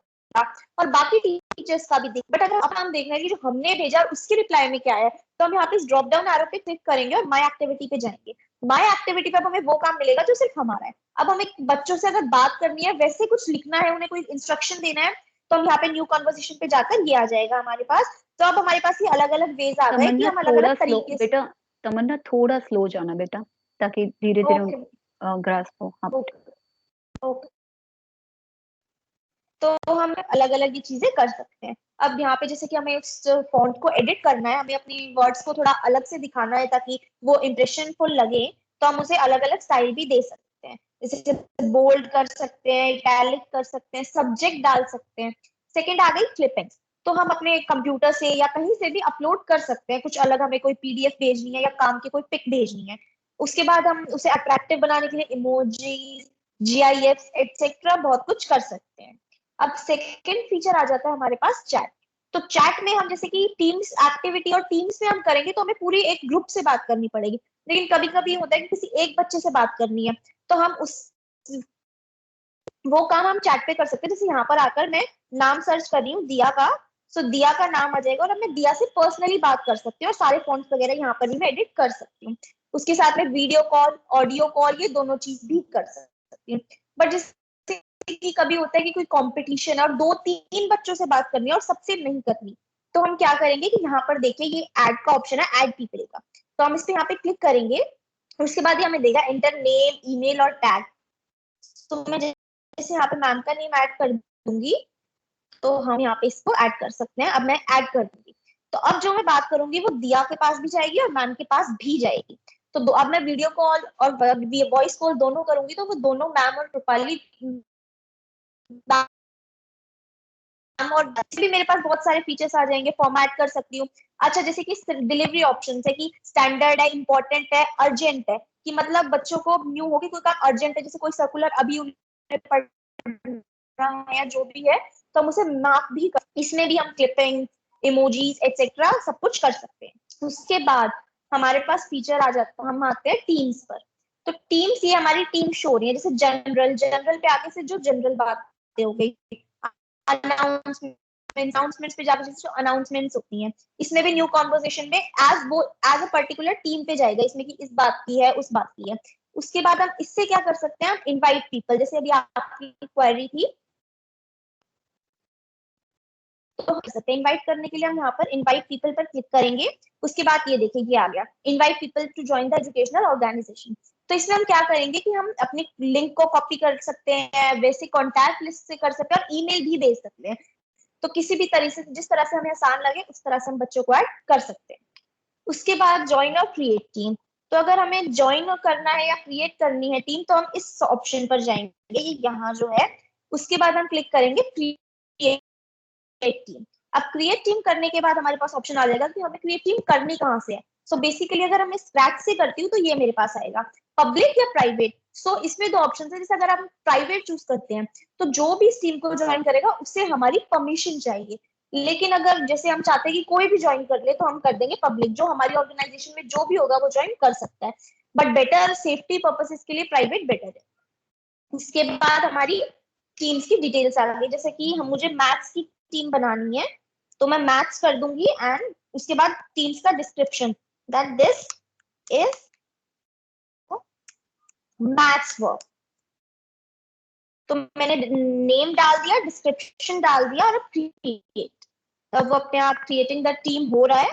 और बाकी टीचर्स का भी दिख। बट अगर अब हम देख रहे हैं कि जो हमने भेजा उसके रिप्लाई में क्या है, तो हम यहाँ पे इस ड्रॉप डाउन एरो पे क्लिक करेंगे और माय एक्टिविटी पे जाएंगे। माय एक्टिविटी पे अब हमें वो काम मिलेगा जो सिर्फ हमारा है। अब हमें बच्चों से अगर बात करनी है, वैसे कुछ लिखना है, उन्हें कोई इंस्ट्रक्शन देना है, तो हम यहाँ पे न्यू कन्वर्सेशन पे जाकर ये आ जाएगा हमारे पास। तो अब हमारे पास ये अलग अलग वेज आ गए कि तमन्ना हम अलग थोड़ा अलग स्लो तरीके से। बेटा, तमन्ना थोड़ा स्लो जाना बेटा, ताकि धीरे धीरे ओके ग्रास्प हो। हाँ ओके ओके। तो हम अलग अलग ये चीजें कर सकते हैं। अब यहाँ पे जैसे कि हमें उस फॉन्ट को एडिट करना है, हमें अपनी वर्ड्स को थोड़ा अलग से दिखाना है ताकि वो इम्प्रेशनफुल लगे, तो हम उसे अलग अलग स्टाइल भी दे सकते हैं। जैसे बोल्ड कर सकते हैं, इटैलिक कर सकते हैं, सब्जेक्ट डाल सकते हैं। सेकंड आ गई क्लिपिंग्स, तो हम अपने कंप्यूटर से या कहीं से भी अपलोड कर सकते हैं। कुछ अलग हमें कोई पीडीएफ भेजनी है या काम की कोई पिक भेजनी है, उसके बाद हम उसे अट्रैक्टिव बनाने के लिए इमोजी, जीआईएफ एटसेट्रा बहुत कुछ कर सकते हैं। अब सेकंड फीचर आ जाता है हमारे पास चैट। तो चैट में हम जैसे कि टीम्स एक्टिविटी और टीम्स में हम करेंगे तो हमें पूरी एक ग्रुप से बात करनी पड़ेगी, लेकिन कभी कभी होता है कि किसी एक बच्चे से बात करनी है, तो हम उस वो काम हम चैट पे कर सकते हैं। जैसे यहाँ पर आकर मैं नाम सर्च कर रही हूँ दिया का, सो दिया का नाम आ जाएगा और अब मैं दिया से पर्सनली बात कर सकती हूँ और सारे फॉन्ट्स वगैरह यहाँ पर ही मैं एडिट कर सकती हूँ। उसके साथ में वीडियो कॉल, ऑडियो कॉल, ये दोनों चीज भी कर सकती हूँ। बट जैसे कि कभी होता है कि कोई कॉम्पिटिशन और 2-3 बच्चों से बात करनी है और सबसे नहीं करनी, तो हम क्या करेंगे कि यहाँ पर देखिए ये ऐड का ऑप्शन है, ऐड पीपल का, तो हम इस पे यहाँ पे क्लिक करेंगे। उसके बाद ये हमें देगा एंटर नेम, ईमेल और टैग। तो मैं जैसे यहाँ पे मैम का नेम ऐड कर दूंगी, तो हम यहाँ पे इसको ऐड कर सकते हैं। अब मैं ऐड कर दूंगी, तो अब जो मैं बात करूंगी वो दिया के पास भी जाएगी और मैम के पास भी जाएगी। तो अब मैं वीडियो कॉल और वॉइस कॉल दोनों करूंगी, तो वो दोनों मैम और रूपाली और भी मेरे पास बहुत सारे फीचर्स आ जाएंगे। फॉर्मेट कर सकती हूँ। अच्छा, जैसे कि डिलीवरी ऑप्शन है कि स्टैंडर्ड है, इंपॉर्टेंट है, अर्जेंट है, कि मतलब बच्चों को न्यू हो कि कोई काम अर्जेंट है, जैसे कोई सर्कुलर अभी उन्हें पढ़ रहा है या जो भी है, तो हम उसे मार्क भी कर, इसमें भी हम क्लिपिंग, इमोजीज एटसेट्रा सब कुछ कर सकते हैं। उसके बाद हमारे पास फीचर आ जाता है, हम आते हैं टीम्स पर। तो टीम्स, ये हमारी टीम शो हो रही है। जैसे जनरल पे आगे से जो जनरल बातें हो गई, अनाउंसमेंट्स पे जाकर जैसे अनाउंसमेंट्स होती हैं, इसमें भी न्यू कॉन्वर्सेशन में एज अ पर्टिकुलर टीम पे जाएगा, इसमें कि इस बात की है, उस बात की है। उसके बाद हम इससे क्या कर सकते हैं, हम इनवाइट पीपल, जैसे अभी आपकी क्वेरी थी, तो कर सकते हैं इनवाइट करने के लिए हम यहाँ पर इनवाइट पीपल पर क्लिक करेंगे। उसके बाद ये देखिए ये आ गया, invite people to join the educational organisation. तो इसमें हम क्या करेंगे कि हम अपने लिंक को कॉपी कर सकते हैं, वैसे कॉन्टैक्ट लिस्ट से कर सकते हैं और ईमेल भी भेज सकते हैं। तो किसी भी तरह से, जिस तरह से हमें आसान लगे उस तरह से हम बच्चों को ऐड कर सकते हैं। उसके बाद ज्वाइन और क्रिएट टीम। तो अगर हमें ज्वाइन करना है या क्रिएट करनी है टीम, तो हम इस ऑप्शन पर जाएंगे, यहाँ जो है। उसके बाद हम क्लिक करेंगे क्रिएट टीम। अब क्रिएट टीम करने के बाद हमारे पास ऑप्शन आ जाएगा कि हमें क्रिएट टीम करनी कहाँ से है। सो बेसिकली अगर मैं स्क्रैच से करती हूँ तो ये मेरे पास आएगा, पब्लिक या प्राइवेट। सो इसमें 2 ऑप्शन है। जैसे अगर हम प्राइवेट चूज करते हैं तो जो भी इस टीम को ज्वाइन करेगा उससे हमारी परमिशन चाहिए, लेकिन अगर जैसे हम चाहते हैं कि कोई भी ज्वाइन कर ले तो हम कर देंगे पब्लिक, जो हमारी ऑर्गेनाइजेशन में जो भी होगा वो ज्वाइन कर सकता है। बट बेटर सेफ्टी पर्पसेस के लिए प्राइवेट बेटर है। उसके बाद हमारी टीम्स की डिटेल्स आ गई, जैसे कि हम मुझे मैथ्स की टीम बनानी है, तो मैं मैथ्स कर दूंगी। एंड उसके बाद टीम्स का description, that this is maths work. तो मैंने नेम डाल दिया, डिस्क्रिप्शन डाल दिया और अब क्रिएट, अब वो अपने आप क्रिएटिंग द टीम हो रहा है।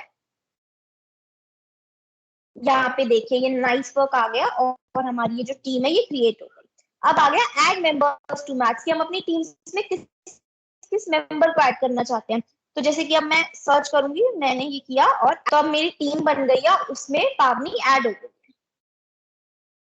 यहाँ पे देखिए ये नाइस वर्क आ गया और हमारी ये जो टीम है ये क्रिएट हो गई। अब आ गया ऐड मेंबर्स टू मैथ्स, कि हम अपनी टीम में किस मेंबर को ऐड करना चाहते हैं। तो जैसे कि अब मैं सर्च करूंगी, मैंने ये किया और तो अब मेरी टीम बन गई है, उसमें पावनी ऐड हो गई।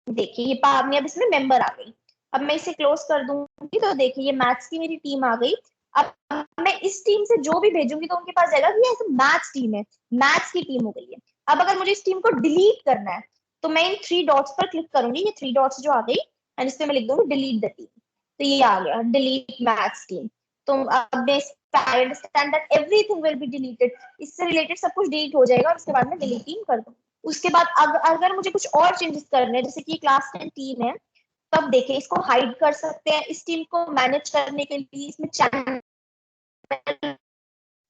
देखिए ये पावनी अब इसमें मेंबर आ गई। अब मैं इसे क्लोज कर दूंगी तो देखिए ये मैथ्स की मेरी टीम आ गई। अब मैं इस टीम से जो भी भेजूंगी तो उनके पास जाएगा कि ये मैथ्स टीम है, मैथ्स की टीम हो गई है। अब अगर मुझे इस टीम को डिलीट करना है तो मैं इन 3 डॉट्स पर क्लिक करूंगी, ये 3 डॉट्स जो आ गई, एंड इस पे मैं लिख दूंगी डिलीट द टीम। तो ये आ गया डिलीट मैथ्स टीम। तो अब मैं understand that everything will be deleted, इससे रिलेटेड सब कुछ डिलीट हो जाएगा और उसके बाद मैं डिलीट टीम कर दूंगी। उसके बाद अगर मुझे कुछ और चेंजेस करने हैं, जैसे कि क्लास 10 टीम है, तब देखिए इसको हाइड कर सकते हैं। इस टीम को मैनेज करने के लिए इसमें चैनल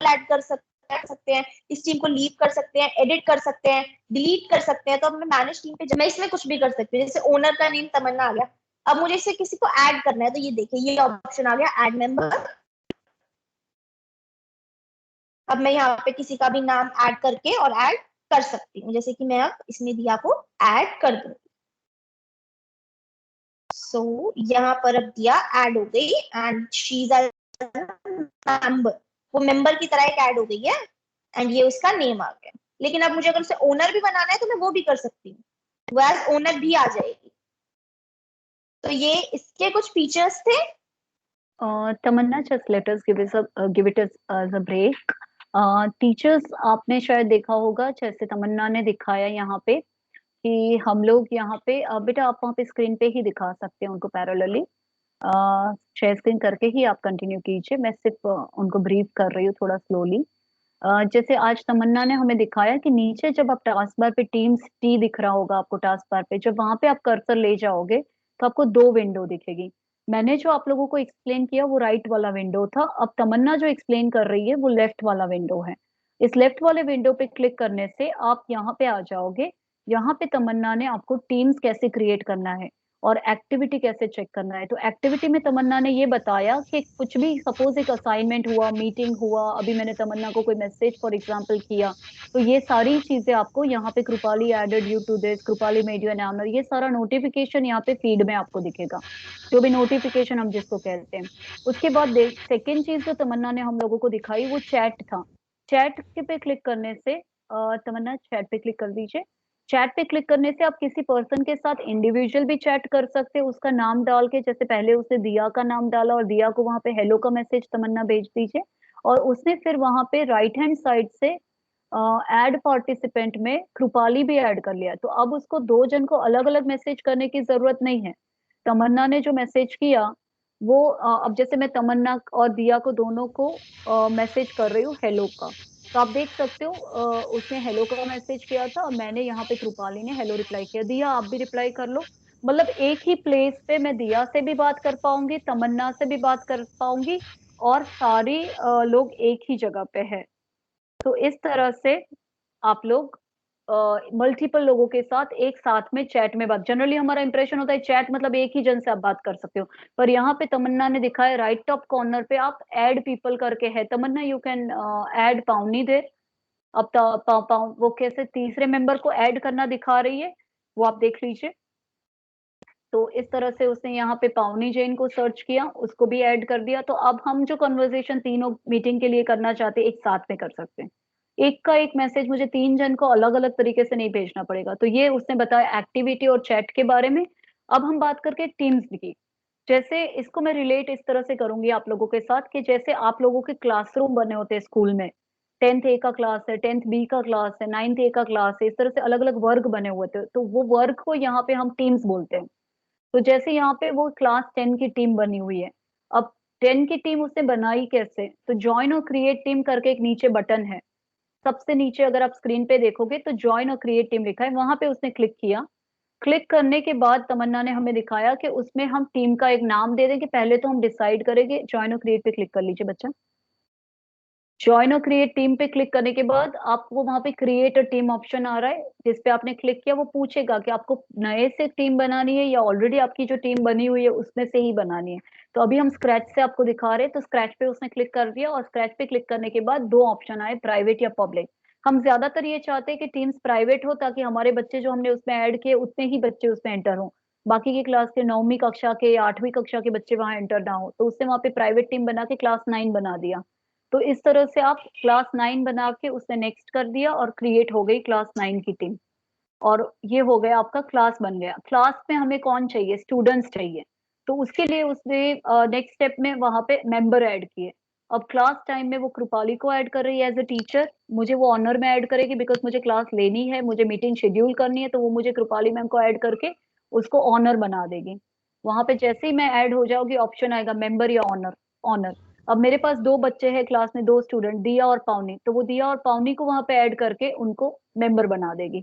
ऐड कर सकते हैं, इस टीम को लीव कर सकते हैं, एडिट कर सकते हैं, डिलीट कर सकते हैं। तो अब मैं मैनेज टीम पे मैं इसमें कुछ भी कर सकती हूँ। जैसे ओनर का नेम तमन्ना आ गया, अब मुझे इसे किसी को ऐड करना है तो ये देखिए ये ऑप्शन आ गया ऐड मेंबर। अब मैं यहाँ पे किसी का भी नाम ऐड करके और ऐड कर सकती हूँ, जैसे कि मैं अब इसमें दिया को ऐड कर दूंगी। सो यहाँ पर अब दिया ऐड हो गई and she is a member, वो मेंबर की तरह एक ऐड हो गई है एंड ये उसका नेम आ गया। लेकिन अब मुझे अगर उसे ओनर भी बनाना है तो मैं वो भी कर सकती हूँ, वो एज ओनर भी आ जाएगी। तो ये इसके कुछ फीचर्स थे। तमन्ना, just let us give it as a break. Teachers आपने शायद देखा होगा, जैसे तमन्ना ने दिखाया यहाँ पे कि हम लोग यहाँ पे बेटा आप वहाँ पे स्क्रीन पे ही दिखा सकते हैं उनको पैरेलली, शेयर स्क्रीन करके ही आप कंटिन्यू कीजिए। मैं सिर्फ उनको ब्रीफ कर रही हूँ थोड़ा स्लोली। जैसे आज तमन्ना ने हमें दिखाया कि नीचे जब आप टास्क बार पे टीम्स टी दिख रहा होगा आपको टास्क बार पे, जब वहां पे आप कर्सर ले जाओगे तो आपको दो विंडो दिखेगी। मैंने जो आप लोगों को एक्सप्लेन किया वो राइट वाला विंडो था, अब तमन्ना जो एक्सप्लेन कर रही है वो लेफ्ट वाला विंडो है। इस लेफ्ट वाले विंडो पे क्लिक करने से आप यहाँ पे आ जाओगे। यहाँ पे तमन्ना ने आपको टीम्स कैसे क्रिएट करना है और एक्टिविटी कैसे चेक करना है। तो एक्टिविटी में तमन्ना ने ये बताया कि कुछ भी, सपोज एक असाइनमेंट हुआ, मीटिंग हुआ, अभी मैंने तमन्ना को कोई मैसेज फॉर एग्जांपल किया, तो ये सारी चीजें आपको यहाँ पे Kripali added you to this, Kripali made you an owner, ये सारा नोटिफिकेशन यहाँ पे फीड में आपको दिखेगा, जो भी नोटिफिकेशन हम जिसको कहते हैं। उसके बाद सेकेंड चीज जो तमन्ना ने हम लोगों को दिखाई वो चैट था। चैट के पे क्लिक करने से तमन्ना चैट पे क्लिक कर दीजिए। चैट पे क्लिक करने से आप किसी पर्सन के साथ इंडिविजुअल भी चैट कर सकते हैं, उसका नाम डाल के, जैसे पहले उसने दिया का नाम डाला और दिया को वहां पे हेलो का मैसेज तमन्ना भेज दीजिए, और उसने फिर वहां पे राइट हैंड साइड से ऐड पार्टिसिपेंट में कृपाली भी ऐड कर लिया। तो अब उसको दो जन को अलग अलग मैसेज करने की जरूरत नहीं है। तमन्ना ने जो मैसेज किया वो अब जैसे मैं तमन्ना और दिया को दोनों को मैसेज कर रही हूँ हेलो का, तो आप देख सकते हो उसने हेलो का मैसेज किया था और मैंने यहाँ पे कृपाली ने हेलो रिप्लाई किया। दिया आप भी रिप्लाई कर लो, मतलब एक ही प्लेस पे मैं दिया से भी बात कर पाऊंगी, तमन्ना से भी बात कर पाऊंगी, और सारी लोग एक ही जगह पे है। तो इस तरह से आप लोग मल्टीपल लोगों के साथ एक साथ में चैट में बात, जनरली हमारा इंप्रेशन होता है चैट मतलब एक ही जन से आप बात कर सकते हो, पर यहाँ पे तमन्ना ने दिखाया राइट टॉप कॉर्नर पे आप ऐड पीपल करके है। तमन्ना यू कैन ऐड पाउनी देर। अब वो कैसे तीसरे मेंबर को ऐड करना दिखा रही है वो आप देख लीजिए। तो इस तरह से उसने यहाँ पे पावनी जैन को सर्च किया, उसको भी ऐड कर दिया। तो अब हम जो कन्वर्सेशन तीनों मीटिंग के लिए करना चाहते हैं एक साथ में कर सकते हैं। एक का एक मैसेज मुझे तीन जन को अलग अलग तरीके से नहीं भेजना पड़ेगा। तो ये उसने बताया एक्टिविटी और चैट के बारे में। अब हम बात करके टीम्स की, जैसे इसको मैं रिलेट इस तरह से करूंगी आप लोगों के साथ कि जैसे आप लोगों के क्लासरूम बने होते हैं स्कूल में, 10th ए का क्लास है, 10th बी का क्लास है, 9th ए का क्लास है, इस तरह से अलग अलग वर्ग बने हुए थे, तो वो वर्ग को यहाँ पे हम टीम्स बोलते हैं। तो जैसे यहाँ पे वो क्लास 10 की टीम बनी हुई है, अब 10 की टीम उसने बनाई कैसे, तो ज्वाइन और क्रिएट टीम करके एक नीचे बटन है, सबसे नीचे अगर आप स्क्रीन पे देखोगे तो ज्वाइन और क्रिएट टीम लिखा है, वहां पे उसने क्लिक किया। क्लिक करने के बाद तमन्ना ने हमें दिखाया कि उसमें हम टीम का एक नाम दे दें कि पहले तो हम डिसाइड करेंगे। ज्वाइन और क्रिएट पे क्लिक कर लीजिए बच्चा। ज्वाइन और क्रिएट टीम पे क्लिक करने के बाद आपको वहां पे क्रिएट अ टीम ऑप्शन आ रहा है, जिस पे आपने क्लिक किया वो पूछेगा कि आपको नए से टीम बनानी है या ऑलरेडी आपकी जो टीम बनी हुई है उसमें से ही बनानी है। तो अभी हम स्क्रैच से आपको दिखा रहे हैं, तो स्क्रैच पे उसने क्लिक कर दिया और स्क्रैच पे क्लिक करने के बाद दो ऑप्शन आए, प्राइवेट या पब्लिक। हम ज्यादातर ये चाहते हैं कि टीम्स प्राइवेट हो ताकि हमारे बच्चे जो हमने उसमें ऐड किए उतने ही बच्चे उसमें एंटर हो, बाकी की क्लास के 9वीं कक्षा के या 8वीं कक्षा के बच्चे वहां एंटर ना हो। तो उसने वहां पे प्राइवेट टीम बना के क्लास 9 बना दिया। तो इस तरह से आप क्लास 9 बना के उसने नेक्स्ट कर दिया और क्रिएट हो गई क्लास 9 की टीम, और ये हो गया आपका क्लास बन गया। क्लास में हमें कौन चाहिए, स्टूडेंट्स चाहिए, तो उसके लिए उसने नेक्स्ट स्टेप में वहां पे मेंबर ऐड किए। अब क्लास टाइम में वो कृपाली को ऐड कर रही है एज ए टीचर, मुझे वो ऑनर में ऐड करेगी बिकॉज मुझे क्लास लेनी है, मुझे मीटिंग शेड्यूल करनी है, तो वो मुझे कृपाली मैम को ऐड करके उसको ऑनर बना देगी। वहां पे जैसे ही मैं ऐड हो जाऊंगी ऑप्शन आएगा मेंबर या ऑनर। ऑनर, अब मेरे पास दो बच्चे हैं क्लास में, दो स्टूडेंट, दिया और पावनी, तो वो दिया और पावनी को वहां पे ऐड करके उनको मेंबर बना देगी।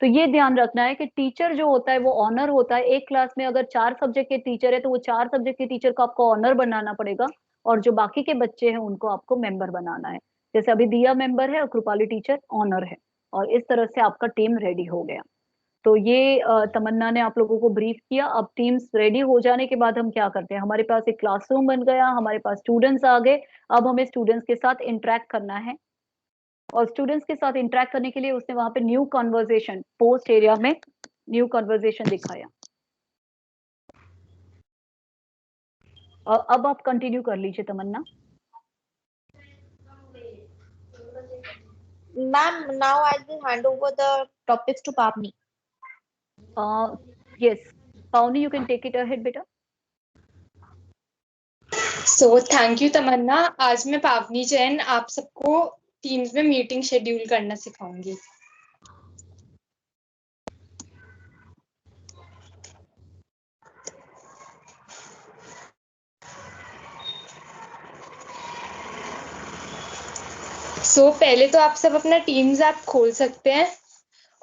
तो ये ध्यान रखना है कि टीचर जो होता है वो ऑनर होता है। एक क्लास में अगर 4 सब्जेक्ट के टीचर है तो वो 4 सब्जेक्ट के टीचर को आपको ऑनर बनाना पड़ेगा, और जो बाकी के बच्चे हैं उनको आपको मेंबर बनाना है। जैसे अभी दिया मेंबर है और कृपाली टीचर ऑनर है, और इस तरह से आपका टीम रेडी हो गया। तो ये तमन्ना ने आप लोगों को ब्रीफ किया। अब टीम्स रेडी हो जाने के बाद हम क्या करते हैं, हमारे पास एक क्लासरूम बन गया, हमारे पास स्टूडेंट्स आ गए। अब हमें स्टूडेंट्स के साथ इंटरेक्ट करना है, और स्टूडेंट्स के साथ इंटरेक्ट करने के लिए उसने वहां पे न्यू कन्वर्सेशन पोस्ट एरिया में न्यू कन्वर्सेशन दिखाया। और अब आप कंटिन्यू कर लीजिए तमन्ना। Ma'am, now I will hand over the topics to Pavni. Yes, Pavni, you can take it ahead, beta. So thank you Tamanna. आज मैं पावनी जैन आप सबको टीम्स में मीटिंग शेड्यूल करना सिखाऊंगी। पहले तो आप सब अपना टीम्स ऐप खोल सकते हैं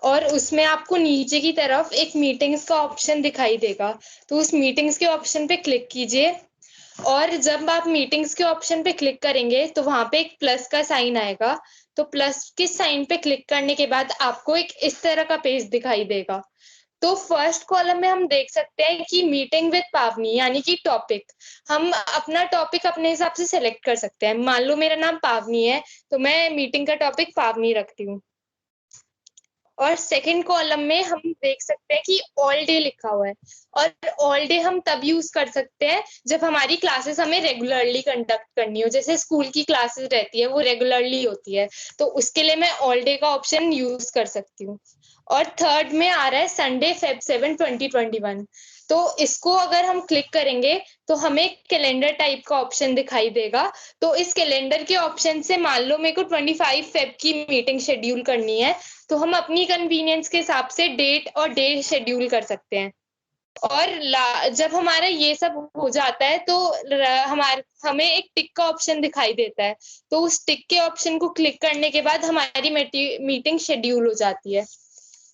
और उसमें आपको नीचे की तरफ एक मीटिंग्स का ऑप्शन दिखाई देगा, तो उस मीटिंग्स के ऑप्शन पे क्लिक कीजिए और जब आप मीटिंग्स के ऑप्शन पे क्लिक करेंगे तो वहां पे एक प्लस का साइन आएगा। तो प्लस के साइन पे क्लिक करने के बाद आपको एक इस तरह का पेज दिखाई देगा। तो फर्स्ट कॉलम में हम देख सकते हैं कि मीटिंग विद पावनी यानी कि टॉपिक, हम अपना टॉपिक अपने हिसाब से सेलेक्ट कर सकते हैं। मान लो मेरा नाम पावनी है तो मैं मीटिंग का टॉपिक पावनी रखती हूँ। और सेकंड कॉलम में हम देख सकते हैं कि ऑल डे लिखा हुआ है, और ऑल डे हम तब यूज कर सकते हैं जब हमारी क्लासेस हमें रेगुलरली कंडक्ट करनी हो, जैसे स्कूल की क्लासेस रहती है वो रेगुलरली होती है, तो उसके लिए मैं ऑल डे का ऑप्शन यूज कर सकती हूँ। और थर्ड में आ रहा है संडे Feb 7 2021, तो इसको अगर हम क्लिक करेंगे तो हमें कैलेंडर टाइप का ऑप्शन दिखाई देगा। तो इस कैलेंडर के ऑप्शन से मान लो मेरे को 25 Feb की मीटिंग शेड्यूल करनी है, तो हम अपनी कन्वीनियंस के हिसाब से डेट और डे शेड्यूल कर सकते हैं। और जब हमारा ये सब हो जाता है तो हमें एक टिक का ऑप्शन दिखाई देता है, तो उस टिक के ऑप्शन को क्लिक करने के बाद हमारी मीटिंग शेड्यूल हो जाती है।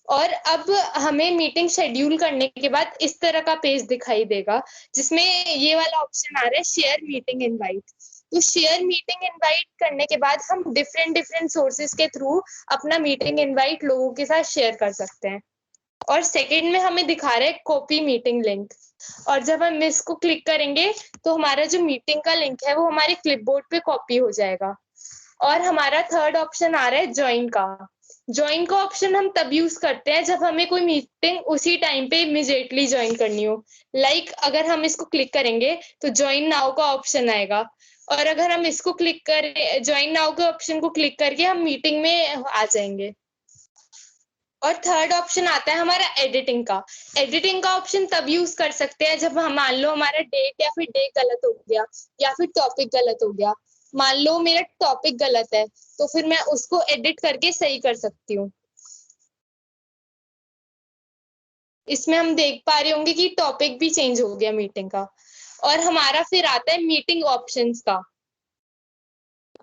और अब हमें मीटिंग शेड्यूल करने के बाद इस तरह का पेज दिखाई देगा जिसमें ये वाला ऑप्शन आ रहा है शेयर मीटिंग इनवाइट। तो शेयर मीटिंग इनवाइट करने के बाद हम डिफरेंट सोर्सेज के थ्रू अपना मीटिंग इनवाइट लोगों के साथ शेयर कर सकते हैं। और सेकंड में हमें दिखा रहा है कॉपी मीटिंग लिंक, और जब हम इसको क्लिक करेंगे तो हमारा जो मीटिंग का लिंक है वो हमारे क्लिपबोर्ड पे कॉपी हो जाएगा। और हमारा थर्ड ऑप्शन आ रहा है ज्वाइन का। ज्वाइन का ऑप्शन हम तब यूज करते हैं जब हमें कोई मीटिंग उसी टाइम पे इमीडिएटली ज्वाइन करनी हो। अगर हम इसको क्लिक करेंगे तो ज्वाइन नाउ का ऑप्शन आएगा, और अगर हम इसको क्लिक करें ज्वाइन नाउ के ऑप्शन को क्लिक करके हम मीटिंग में आ जाएंगे। और थर्ड ऑप्शन आता है हमारा एडिटिंग का। एडिटिंग का ऑप्शन तब यूज कर सकते हैं जब हम मान लो हमारा डेट या फिर डे गलत हो गया या फिर टॉपिक गलत हो गया। मान लो मेरा टॉपिक गलत है तो फिर मैं उसको एडिट करके सही कर सकती हूँ। इसमें हम देख पा रहे होंगे कि टॉपिक भी चेंज हो गया मीटिंग का। और हमारा फिर आता है मीटिंग ऑप्शंस का।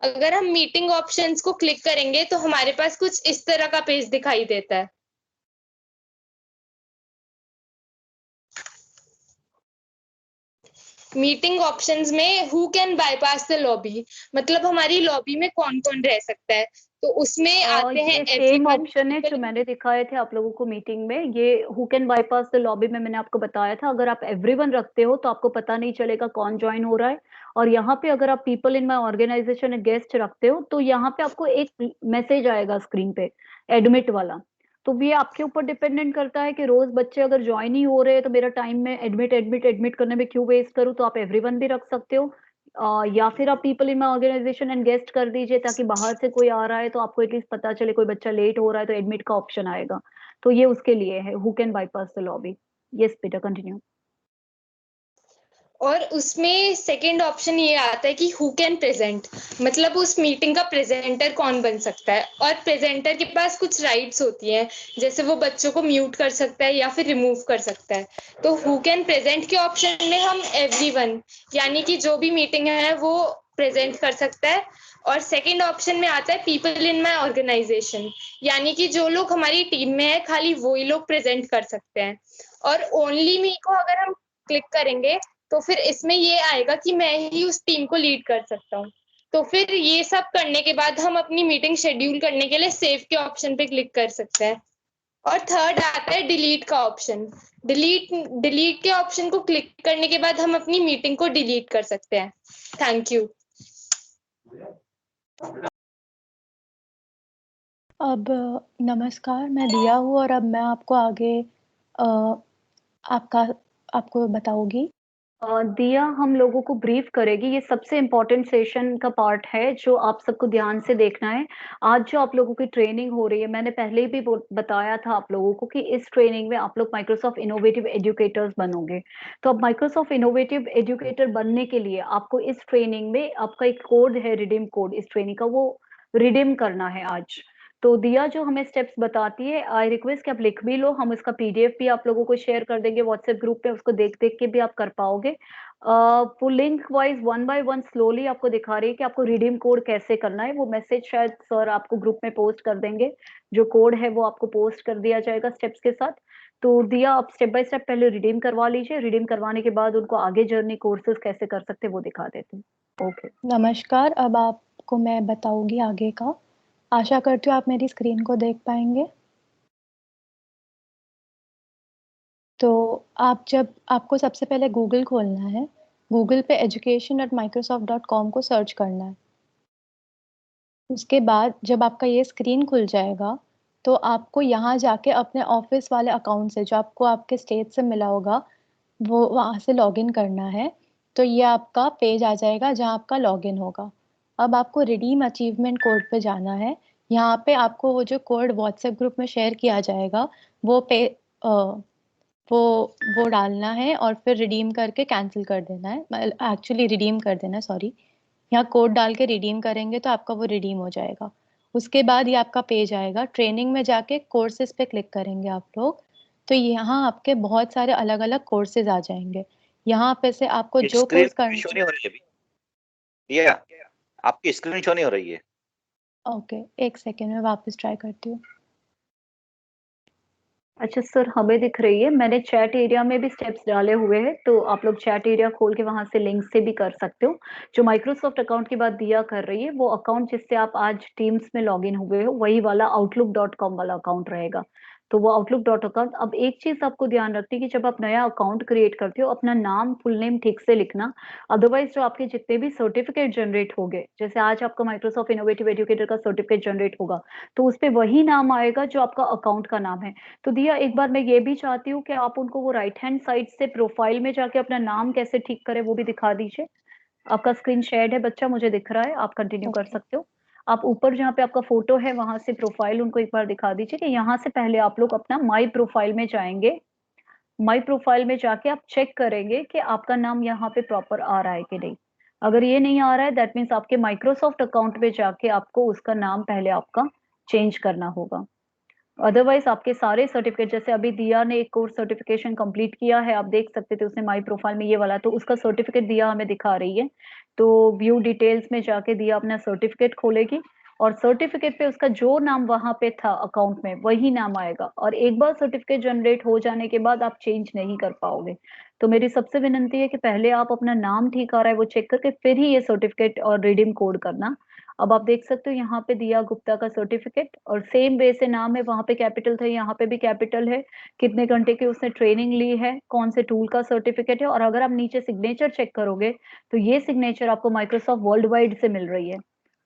अगर हम मीटिंग ऑप्शंस को क्लिक करेंगे तो हमारे पास कुछ इस तरह का पेज दिखाई देता है। मीटिंग ऑप्शंस में who can bypass the lobby, मतलब हमारी लॉबी में कौन कौन रह सकता है, तो उसमें आते हैं ये सेम ऑप्शन है जो मैंने दिखाए थे आप लोगों को मीटिंग में। ये who can bypass the lobby में मैंने आपको बताया था, अगर आप एवरीवन रखते हो तो आपको पता नहीं चलेगा कौन ज्वाइन हो रहा है। और यहाँ पे अगर आप people in my organisation guest रखते हो तो यहाँ पे आपको एक मैसेज आएगा स्क्रीन पे, एडमिट वाला। तो ये आपके ऊपर डिपेंडेंट करता है कि रोज बच्चे अगर ज्वाइन ही हो रहे हैं तो मेरा टाइम में एडमिट करने में क्यों वेस्ट करूँ। तो आप एवरीवन भी रख सकते हो, या फिर आप people in my organisation and guest कर दीजिए, ताकि बाहर से कोई आ रहा है तो आपको एटलीस्ट पता चले कोई बच्चा लेट हो रहा है तो एडमिट का ऑप्शन आएगा। तो ये उसके लिए है, who can bypass the lobby. Yes बेटा, कंटिन्यू। और उसमें सेकंड ऑप्शन ये आता है कि हु कैन प्रेजेंट, मतलब उस मीटिंग का प्रेजेंटर कौन बन सकता है। और प्रेजेंटर के पास कुछ राइट्स होती हैं, जैसे वो बच्चों को म्यूट कर सकता है या फिर रिमूव कर सकता है। तो हु कैन प्रेजेंट के ऑप्शन में हम एवरीवन यानी कि जो भी मीटिंग है वो प्रेजेंट कर सकता है। और सेकंड ऑप्शन में आता है पीपल इन माय ऑर्गेनाइजेशन, यानी कि जो लोग हमारी टीम में है खाली वही लोग प्रेजेंट कर सकते हैं। और ओनली मी को अगर हम क्लिक करेंगे तो फिर इसमें ये आएगा कि मैं ही उस टीम को लीड कर सकता हूँ। तो फिर ये सब करने के बाद हम अपनी मीटिंग शेड्यूल करने के लिए सेव के ऑप्शन पे क्लिक कर सकते हैं। और थर्ड आता है डिलीट का ऑप्शन। डिलीट के ऑप्शन को क्लिक करने के बाद हम अपनी मीटिंग को डिलीट कर सकते हैं। Thank you. अब नमस्कार, मैं दिया हूँ और अब मैं आपको आगे आपको बताऊंगी। दिया हम लोगों को ब्रीफ करेगी। ये सबसे इम्पोर्टेंट सेशन का पार्ट है जो आप सबको ध्यान से देखना है। आज जो आप लोगों की ट्रेनिंग हो रही है, मैंने पहले भी बताया था आप लोगों को कि इस ट्रेनिंग में आप लोग माइक्रोसॉफ्ट इनोवेटिव एजुकेटर्स बनोगे। तो अब माइक्रोसॉफ्ट इनोवेटिव एजुकेटर बनने के लिए आपको इस ट्रेनिंग में आपका एक कोड है, रिडीम कोड इस ट्रेनिंग का, वो रिडीम करना है आज। तो दिया जो हमें स्टेप्स बताती है, आई रिक्वेस्ट कि आप लिख भी लो, हम इसका पीडीएफ भी आप लोगों को शेयर कर देंगे व्हाट्सएप ग्रुप पे, उसको देख देख के भी आप कर पाओगे। वो link wise one by one slowly आपको दिखा रही है कि आपको रिडीम कोड कैसे करना है। वो मैसेज शायद सर आपको ग्रुप में पोस्ट कर देंगे, जो कोड है वो आपको पोस्ट कर दिया जाएगा स्टेप्स के साथ। तो दिया आप स्टेप बाय स्टेप पहले रिडीम करवा लीजिए, रिडीम करवाने के बाद उनको आगे जर्नी कोर्सेज कैसे कर सकते हैं वो दिखा देते हैं। ओके नमस्कार, अब आपको मैं बताऊंगी आगे का। आशा करती हूँ आप मेरी स्क्रीन को देख पाएंगे। तो आपको सबसे पहले गूगल खोलना है। गूगल पे education@microsoft.com को सर्च करना है। उसके बाद जब आपका ये स्क्रीन खुल जाएगा तो आपको यहाँ जाके अपने ऑफिस वाले अकाउंट से, जो आपको आपके स्टेट से मिला होगा, वो वहाँ से लॉगिन करना है। तो ये आपका पेज आ जाएगा जहाँ आपका लॉगिन होगा। अब आपको रिडीम अचीवमेंट कोड पे जाना है। यहाँ पे आपको वो जो कोड व्हाट्सएप ग्रुप में शेयर किया जाएगा वो पे वो वो डालना है और फिर रिडीम करके कैंसिल कर देना है। एक्चुअली रिडीम कर देना है, सॉरी। यहाँ कोड डाल के रिडीम करेंगे तो आपका वो रिडीम हो जाएगा। उसके बाद ये आपका पेज आएगा। ट्रेनिंग में जाके कोर्सेज पे क्लिक करेंगे आप लोग, तो यहाँ आपके बहुत सारे अलग अलग कोर्सेज आ जाएंगे। यहाँ पे से आपको जो स्क्रीन कोर्स करना शो नहीं हो रही है अभी, ये आपकी स्क्रीन शो नहीं हो रही है। ओके, एक सेकेंड में वापस ट्राई करती हूँ। अच्छा सर, हमें दिख रही है। मैंने चैट एरिया में भी स्टेप्स डाले हुए हैं, तो आप लोग चैट एरिया खोल के वहां से लिंक से भी कर सकते हो। जो माइक्रोसॉफ्ट अकाउंट की बात दिया कर रही है, वो अकाउंट जिससे आप आज टीम्स में लॉगिन हुए हो वही वाला outlook.com वाला अकाउंट रहेगा। तो वो outlook.com। अब एक चीज आपको ध्यान रखनी है कि जब आप नया अकाउंट क्रिएट करते हो, अपना नाम फुल नेम ठीक से लिखना। अदरवाइज जो आपके जितने भी सर्टिफिकेट जनरेट हो गए, जैसे आज आपका माइक्रोसॉफ्ट इनोवेटिव एजुकेटर का सर्टिफिकेट जनरेट होगा, तो उस पर वही नाम आएगा जो आपका अकाउंट का नाम है। तो दिया, एक बार मैं ये भी चाहती हूँ कि आप उनको वो राइट हैंड साइड से प्रोफाइल में जाके अपना नाम कैसे ठीक करें वो भी दिखा दीजिए। आपका स्क्रीन शेयर्ड है बच्चा, मुझे दिख रहा है, आप कंटिन्यू कर ओके, सकते हो। आप ऊपर जहाँ पे आपका फोटो है वहां से प्रोफाइल उनको एक बार दिखा दीजिए कि यहाँ से पहले आप लोग अपना माई प्रोफाइल में जाएंगे। माई प्रोफाइल में जाके आप चेक करेंगे कि आपका नाम यहाँ पे प्रॉपर आ रहा है कि नहीं। अगर ये नहीं आ रहा है, दैट मीन्स आपके माइक्रोसॉफ्ट अकाउंट में जाके आपको उसका नाम पहले आपका चेंज करना होगा। अदरवाइज आपके सारे सर्टिफिकेट, जैसे अभी दिया ने एक कोर्स सर्टिफिकेशन कंप्लीट किया है, आप देख सकते थे उसने माई प्रोफाइल में ये वाला, तो उसका सर्टिफिकेट दिया हमें दिखा रही है। तो व्यू डिटेल्स में जाके दिया अपना सर्टिफिकेट खोलेगी और सर्टिफिकेट पे उसका जो नाम वहां पे था अकाउंट में वही नाम आएगा। और एक बार सर्टिफिकेट जनरेट हो जाने के बाद आप चेंज नहीं कर पाओगे। तो मेरी सबसे विनंती है कि पहले आप अपना नाम ठीक आ रहा है वो चेक करके फिर ही ये सर्टिफिकेट और रिडीम कोड करना। अब आप देख सकते हो यहाँ पे दिया गुप्ता का सर्टिफिकेट, और सेम वे से नाम है, वहां पे कैपिटल था, यहाँ पे भी कैपिटल है। कितने घंटे की उसने ट्रेनिंग ली है, कौन से टूल का सर्टिफिकेट है। और अगर आप नीचे सिग्नेचर चेक करोगे तो ये सिग्नेचर आपको माइक्रोसॉफ्ट वर्ल्ड वाइड से मिल रही है।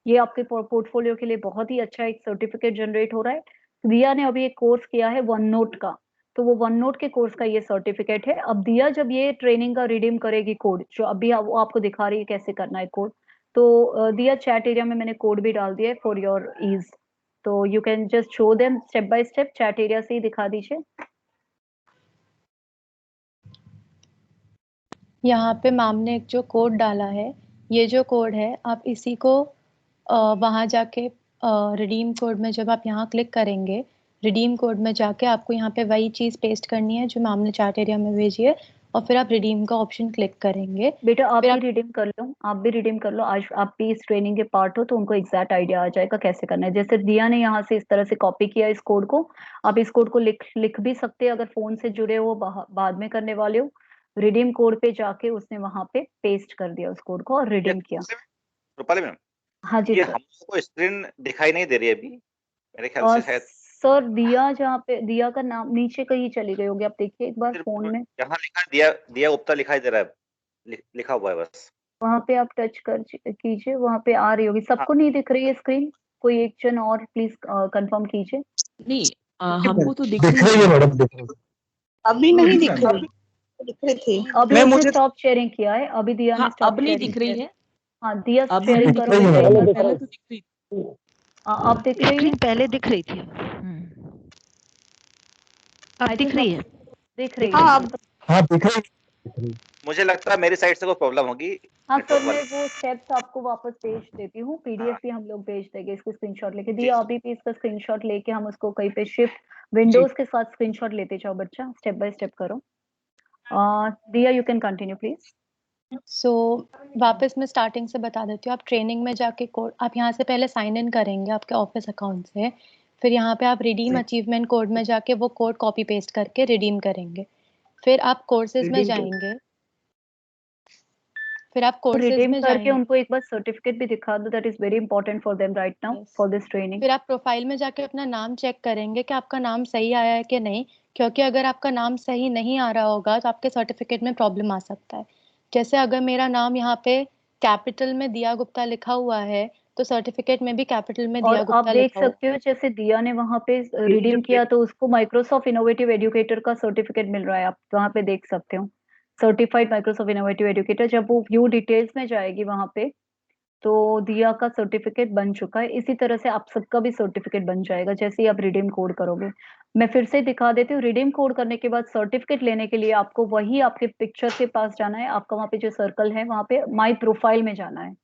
ये आपके पोर्टफोलियो के लिए बहुत ही अच्छा एक सर्टिफिकेट जनरेट हो रहा है। दिया ने अभी एक कोर्स किया है वन नोट का, तो वो वन नोट के कोर्स का ये सर्टिफिकेट है। अब दिया जब ये ट्रेनिंग का रिडीम करेगी कोड, जो अभी वो आपको दिखा रही है कैसे करना है कोड, तो दिया चैट एरिया में मैंने कोड भी डाल दिया है फॉर योर ईज। तो you can just show them step by step, chat area से ही दिखा दीजिए। यहाँ पे मैम ने एक जो कोड डाला है, ये जो कोड है आप इसी को वहाँ जाके रिडीम कोड में जब आप यहाँ क्लिक करेंगे, रिडीम कोड में जाके आपको यहाँ पे वही चीज़ पेस्ट करनी है जो मैम ने चैट एरिया में भेजी है, और फिर आप रिडीम का ऑप्शन क्लिक करेंगे। बेटा आप फिर भी रिडीम कर लो, आप भी रिडीम कर लो, आज आप भी इस ट्रेनिंग के पार्ट हो तो उनको एग्जैक्ट आइडिया आ जाएगा कैसे करना है। जैसे दिया ने यहाँ से इस तरह से कॉपी किया इस कोड को, आप इस कोड को लिख भी सकते हैं अगर फोन से जुड़े हो, बाद में करने वाले हो। रिडीम कोड पे जाके उसने वहां पे पेस्ट कर दिया उस कोड को और रिडीम किया। रूपाली मैम, हाँ जी ये सर। हमको स्क्रीन दिखाई नहीं दे रही अभी, मेरे ख्याल और से शायद सर दिया, जहाँ पे दिया का नाम नीचे कहीं चली गई होगी, आप देखिए एक बार सिर्फ फोन में। यहाँ लिखा है दिया, दिया गुप्ता लिखाई दे रहा है, लिखा हुआ है बस। वहां पे आप टच कर कीजिए, वहां पे आ रही होगी। हाँ, सबको नहीं दिख रही है स्क्रीन? कोई एक जन और प्लीज कंफर्म कीजिए। नहीं, हमको तो दिख दिख रही रही है है। मैडम, दिख रही है। अभी नहीं दिख रही। दिख रही थी। अभी मैं उसने मुझे स्टॉप शेयरिंग किया है, अभी दिया ने हाँ, स्टॉप अब नहीं शेयरिंग दिख रही किया है, हाँ दिया अब नहीं शेयरिंग दिख करो रही है, मुझे एक बार। पहले तो दिख रही थी। अब दिख रही है? स्क्रीन पहले दिख रही थी। अब I दिख think रही अब है। दिख रही हाँ है। अब हाँ दिख रही। मुझे लगता है मेरी साइड से कोई प्रॉब्लम होगी हाँ नेटवर्क सर, मैं वाली। वो स्टेप्स आपको वापस भेज देती हूँ, पीडीएफ हाँ भी हम लोग भेज देंगे, इसको स्क्रीनशॉट लेके जी दिया अभी भी इसका स्क्रीनशॉट लेके हम उसको कहीं पे शिफ्ट जी विंडोज के साथ स्क्रीनशॉट लेते जाओ बच्चा, स्टेप बाय स्टेप करो। दिया यू कैन कंटिन्यू प्लीज। सो वापस मैं स्टार्टिंग से बता देती हूँ। आप ट्रेनिंग में जाके कोड आप यहाँ से पहले साइन इन करेंगे आपके ऑफिस अकाउंट से, फिर यहाँ पे आप रिडीम अचीवमेंट कोड में जाके वो कोड कॉपी पेस्ट करके रिडीम करेंगे। फिर आप कोर्सेज में जाएंगे, फिर आप कोर्सेज रिडीम में करके जाएंगे। उनको एक बार सर्टिफिकेट भी दिखा दो, that is very important for them right now Yes. For this training. फिर आप प्रोफाइल में जाके अपना नाम चेक करेंगे कि आपका नाम सही आया है कि नहीं, क्योंकि अगर आपका नाम सही नहीं आ रहा होगा तो आपके सर्टिफिकेट में प्रॉब्लम आ सकता है। जैसे अगर मेरा नाम यहाँ पे कैपिटल में दिया गुप्ता लिखा हुआ है तो सर्टिफिकेट में भी कैपिटल में और दिया आप गुप्ता देख लिखा हुआ। सकते हो जैसे दिया ने वहां पे रिडीम किया तो उसको माइक्रोसॉफ्ट इनोवेटिव एजुकेटर का सर्टिफिकेट मिल रहा है, आप वहां पे देख सकते हो सर्टिफाइड माइक्रोसॉफ्ट इनोवेटिव एजुकेटर। जब वो व्यू डिटेल्स में जाएगी वहां पे तो दिया का सर्टिफिकेट बन चुका है, इसी तरह से आप सबका भी सर्टिफिकेट बन जाएगा जैसे ही आप रिडीम कोड करोगे। मैं फिर से दिखा देती हूँ, रिडीम कोड करने के बाद सर्टिफिकेट लेने के लिए आपको वही आपके पिक्चर के पास जाना है, आपका वहां पे जो सर्कल है वहां पे माई प्रोफाइल में जाना है।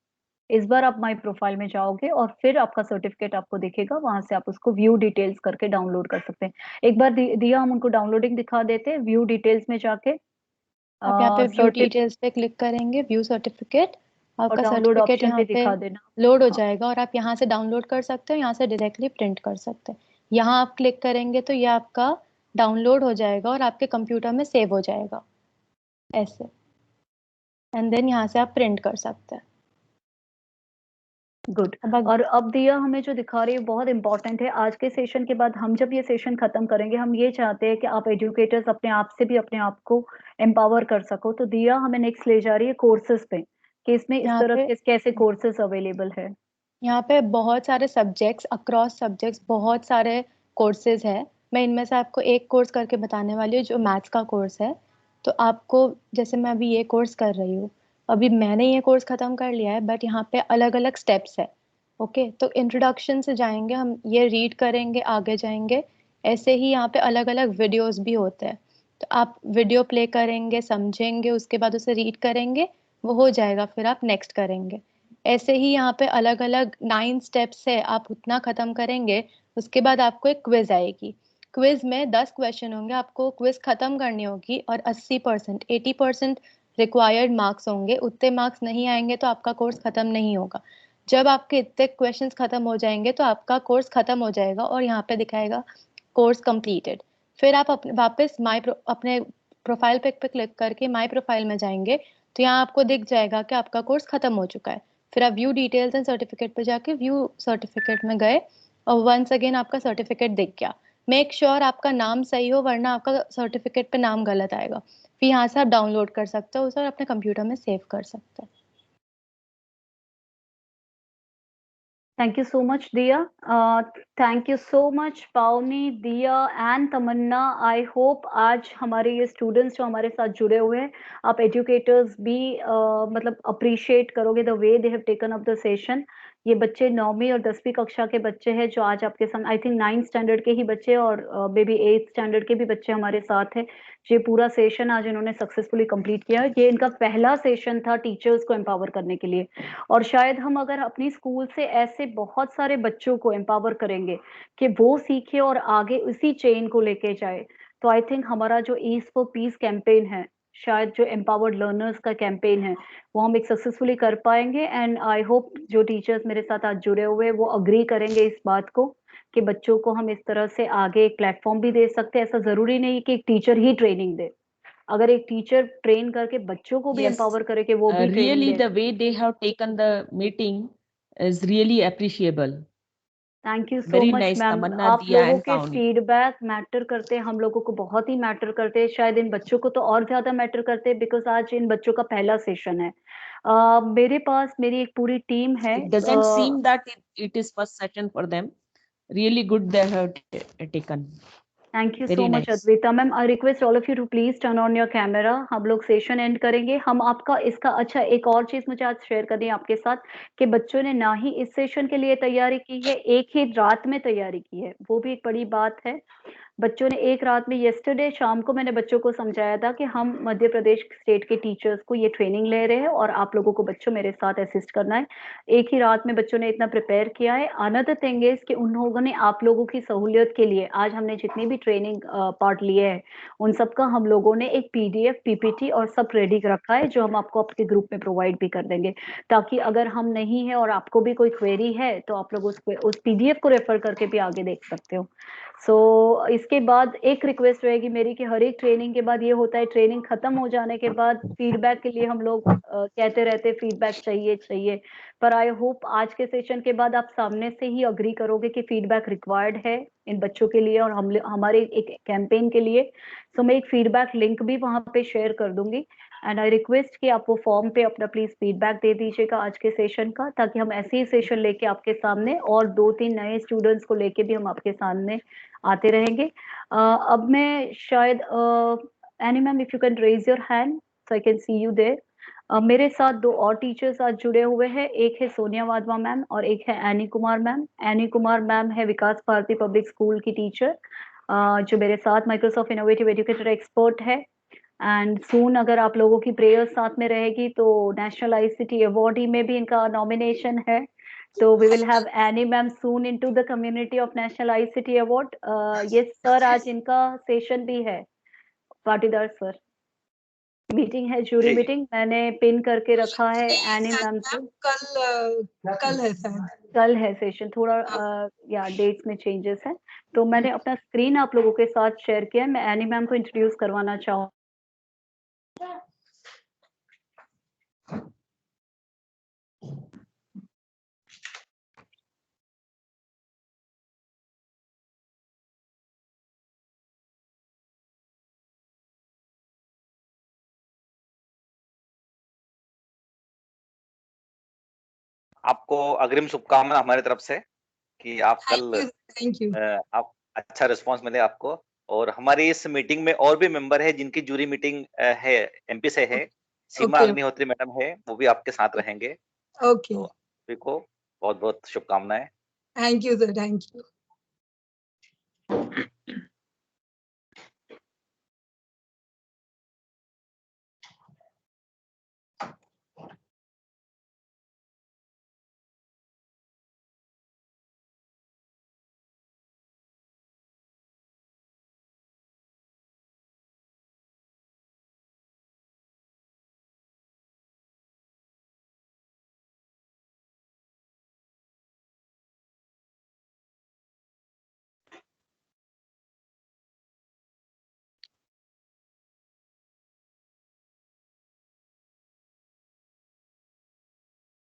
इस बार आप माई प्रोफाइल में जाओगे और फिर आपका सर्टिफिकेट आपको दिखेगा, वहां से आप उसको व्यू डिटेल्स करके डाउनलोड कर सकते हैं। एक बार दिया हम उनको डाउनलोडिंग दिखा देते हैं, व्यू डिटेल्स में जाके आप यहाँ पे व्यू सर्टिफिकेट डिटेल्स पे क्लिक करेंगे, व्यू सर्टिफिकेट, और आपका डाउनलोड सर्टिफिकेट ऑप्शन यहाँ पे पे दिखा देना। लोड हो हाँ जाएगा और आप यहाँ से डाउनलोड कर सकते हो, यहाँ से डायरेक्टली प्रिंट कर सकते हैं। यहाँ आप क्लिक करेंगे तो ये आपका डाउनलोड हो जाएगा और आपके कंप्यूटर में सेव हो जाएगा ऐसे, एंड देन यहाँ से आप प्रिंट कर सकते हैं। गुड। अब और अब दिया हमें जो दिखा रही है बहुत इंपॉर्टेंट है, आज के सेशन के बाद हम जब ये सेशन खत्म करेंगे हम ये चाहते हैं कि आप एजुकेटर्स अपने आप से भी अपने आप को एम्पावर कर सको, तो दिया हमें नेक्स्ट ले जा रही है कोर्सेज पे कि इसमें इस यहाँ तरह पे के कैसे कोर्सेज अवेलेबल है। यहाँ पे बहुत सारे सब्जेक्ट्स अक्रॉस सब्जेक्ट्स बहुत सारे कोर्सेज है। मैं इनमें से आपको एक कोर्स करके बताने वाली हूँ जो मैथ्स का कोर्स है। तो आपको, जैसे मैं अभी ये कोर्स कर रही हूँ, अभी मैंने ये कोर्स खत्म कर लिया है, बट यहाँ पे अलग अलग स्टेप्स है। ओके, तो इंट्रोडक्शन से जाएंगे हम, ये रीड करेंगे, आगे जाएंगे। ऐसे ही यहाँ पे अलग अलग वीडियोस भी होते हैं, तो आप वीडियो प्ले करेंगे, समझेंगे, उसके बाद उसे रीड करेंगे, वो हो जाएगा, फिर आप नेक्स्ट करेंगे। ऐसे ही यहाँ पे अलग अलग 9 स्टेप्स है, आप उतना खत्म करेंगे, उसके बाद आपको एक क्विज आएगी। क्विज में 10 क्वेश्चन होंगे, आपको क्विज खत्म करनी होगी और 80% 80% रिक्वायर्ड मार्क्स होंगे। उतने मार्क्स नहीं आएंगे तो आपका कोर्स खत्म नहीं होगा। जब आपके इतने क्वेश्चंस खत्म हो जाएंगे तो आपका कोर्स खत्म हो जाएगा और यहाँ पे दिखाएगा कोर्स कंप्लीटेड। फिर आप अपने वापस अपने प्रोफाइल पिक पे क्लिक करके माई प्रोफाइल में जाएंगे तो यहाँ आपको दिख जाएगा कि आपका कोर्स खत्म हो चुका है। फिर आप व्यू डिटेल्स एंड सर्टिफिकेट पे जाके व्यू सर्टिफिकेट में गए और वंस अगेन आपका सर्टिफिकेट दिख गया। मेक श्योर आपका नाम सही हो, वरना आपका सर्टिफिकेट पे नाम गलत आएगा। फिर यहाँ से आप डाउनलोड कर सकते हो उसे और अपने कंप्यूटर में सेव कर सकते हैं। Thank you so much, Diya. Thank you so much, Pawnee, Diya and Tamanna. I hope आज हमारे ये students जो हमारे साथ जुड़े हुए हैं, आप educators भी मतलब appreciate करोगे the way they have taken up the session. ये बच्चे 9वीं और 10वीं कक्षा के बच्चे हैं जो आज आपके साथ, आई थिंक 9th स्टैंडर्ड के ही बच्चे और मे बी 8th स्टैंडर्ड के भी बच्चे हमारे साथ हैं। ये पूरा सेशन आज इन्होंने सक्सेसफुली कंप्लीट किया है। ये इनका पहला सेशन था टीचर्स को एम्पावर करने के लिए, और शायद हम अगर अपनी स्कूल से ऐसे बहुत सारे बच्चों को एम्पावर करेंगे कि वो सीखे और आगे उसी चेन को लेके जाए, तो आई थिंक हमारा जो ईस्ट फॉर पीस कैंपेन है, शायद जो एम्पावर्ड लर्नर्स का कैंपेन है, वो हम एक सक्सेसफुली कर पाएंगे। एंड आई होप जो टीचर्स मेरे साथ आज जुड़े हुए हैं वो अग्री करेंगे इस बात को कि बच्चों को हम इस तरह से आगे एक प्लेटफॉर्म भी दे सकते हैं। ऐसा जरूरी नहीं कि एक टीचर ही ट्रेनिंग दे, अगर एक टीचर ट्रेन करके बच्चों को भी Yes, एम्पावर करे कि वो भी training really they. the way they have taken the meeting is really appreciable. Thank you so Very much nice, ma'am. Tamanna, आप Diya लोगों and के Pawnee. फीडबैक मैटर करते हैं, हम लोगों को बहुत ही मैटर करते हैं, शायद इन बच्चों को तो और ज्यादा मैटर करते हैं बिकॉज आज इन बच्चों का पहला सेशन है। मेरे पास मेरी एक पूरी टीम है। It doesn't seem that it is first session for them. Really good they have taken. Thank you Very so much nice. Advita ma'am. I request all of you to please turn on your camera. हम लोग session and करेंगे। हम आपका इसका अच्छा एक और चीज मुझे आज शेयर करनी है आपके साथ कि बच्चों ने ना ही इस सेशन के लिए तैयारी की है, एक ही रात में तैयारी की है, वो भी एक बड़ी बात है। बच्चों ने एक रात में, येस्टरडे शाम को मैंने बच्चों को समझाया था कि हम मध्य प्रदेश स्टेट के टीचर्स को ये ट्रेनिंग ले रहे हैं और आप लोगों को बच्चों मेरे साथ असिस्ट करना है। एक ही रात में बच्चों ने इतना प्रिपेयर किया है। अनदर थिंग इज कि उन लोगों ने आप लोगों की सहूलियत के लिए आज हमने जितनी भी ट्रेनिंग पार्ट लिए हैं उन सबका हम लोगों ने एक PDF PPT और सब रेडी रखा है जो हम आपको आपके ग्रुप में प्रोवाइड भी कर देंगे, ताकि अगर हम नहीं है और आपको भी कोई क्वेरी है तो आप लोग उस PDF को रेफर करके भी आगे देख सकते हो। इसके बाद एक रिक्वेस्ट रहेगी मेरी कि हर एक ट्रेनिंग के बाद ये होता है, ट्रेनिंग खत्म हो जाने के बाद फीडबैक के लिए हम लोग कहते रहते फीडबैक चाहिए चाहिए, पर आई होप आज के सेशन के बाद आप सामने से ही अग्री करोगे कि फीडबैक रिक्वायर्ड है इन बच्चों के लिए और हम हमारे एक कैंपेन के लिए। सो मैं एक फीडबैक लिंक भी वहां पे शेयर कर दूंगी एंड आई रिक्वेस्ट कि आप वो फॉर्म पे अपना प्लीज फीडबैक दे दीजिएगा आज के सेशन का, ताकि हम ऐसे ही सेशन लेके आपके सामने और 2-3 नए स्टूडेंट्स को लेके भी हम आपके सामने आते रहेंगे। अब मैं शायद Annie ma'am if you can raise your hand so I can see you there. मेरे साथ 2 और टीचर्स आज जुड़े हुए हैं, एक है सोनिया वाधवा मैम और एक है any Kumar ma'am. Any Kumar ma'am है विकास भारती पब्लिक स्कूल की टीचर जो मेरे साथ माइक्रोसॉफ्ट इनोवेटिव एजुकेटर एक्सपर्ट है। एंड सून अगर आप लोगों की प्रेयर साथ में रहेगी तो नेशनल ICT अवार्डी में भी इनका नॉमिनेशन है। तो we will have Annie ma'am soon into the community of national ICT award. Yes sir, आज इनका सेशन भी है। पाटीदार सर, मीटिंग है, जूरी जी। मीटिंग मैंने पिन करके रखा है एनी मैम को। कल है शायद, कल है सेशन, थोड़ा या डेट्स में चेंजेस है। तो मैंने अपना स्क्रीन आप लोगों के साथ शेयर किया। मैं एनी मैम को इंट्रोड्यूस करवाना चाहूँ। आपको अग्रिम शुभकामना हमारी तरफ से कि आप कल थैंक यू। आप अच्छा रिस्पांस मिले आपको। और हमारी इस मीटिंग में और भी मेंबर है जिनकी जूरी मीटिंग है, MP से है, सीमा Okay. अग्निहोत्री मैडम है, वो भी आपके साथ रहेंगे। ओके, तो सभी को बहुत बहुत शुभकामनाएं। Thank you sir, thank you.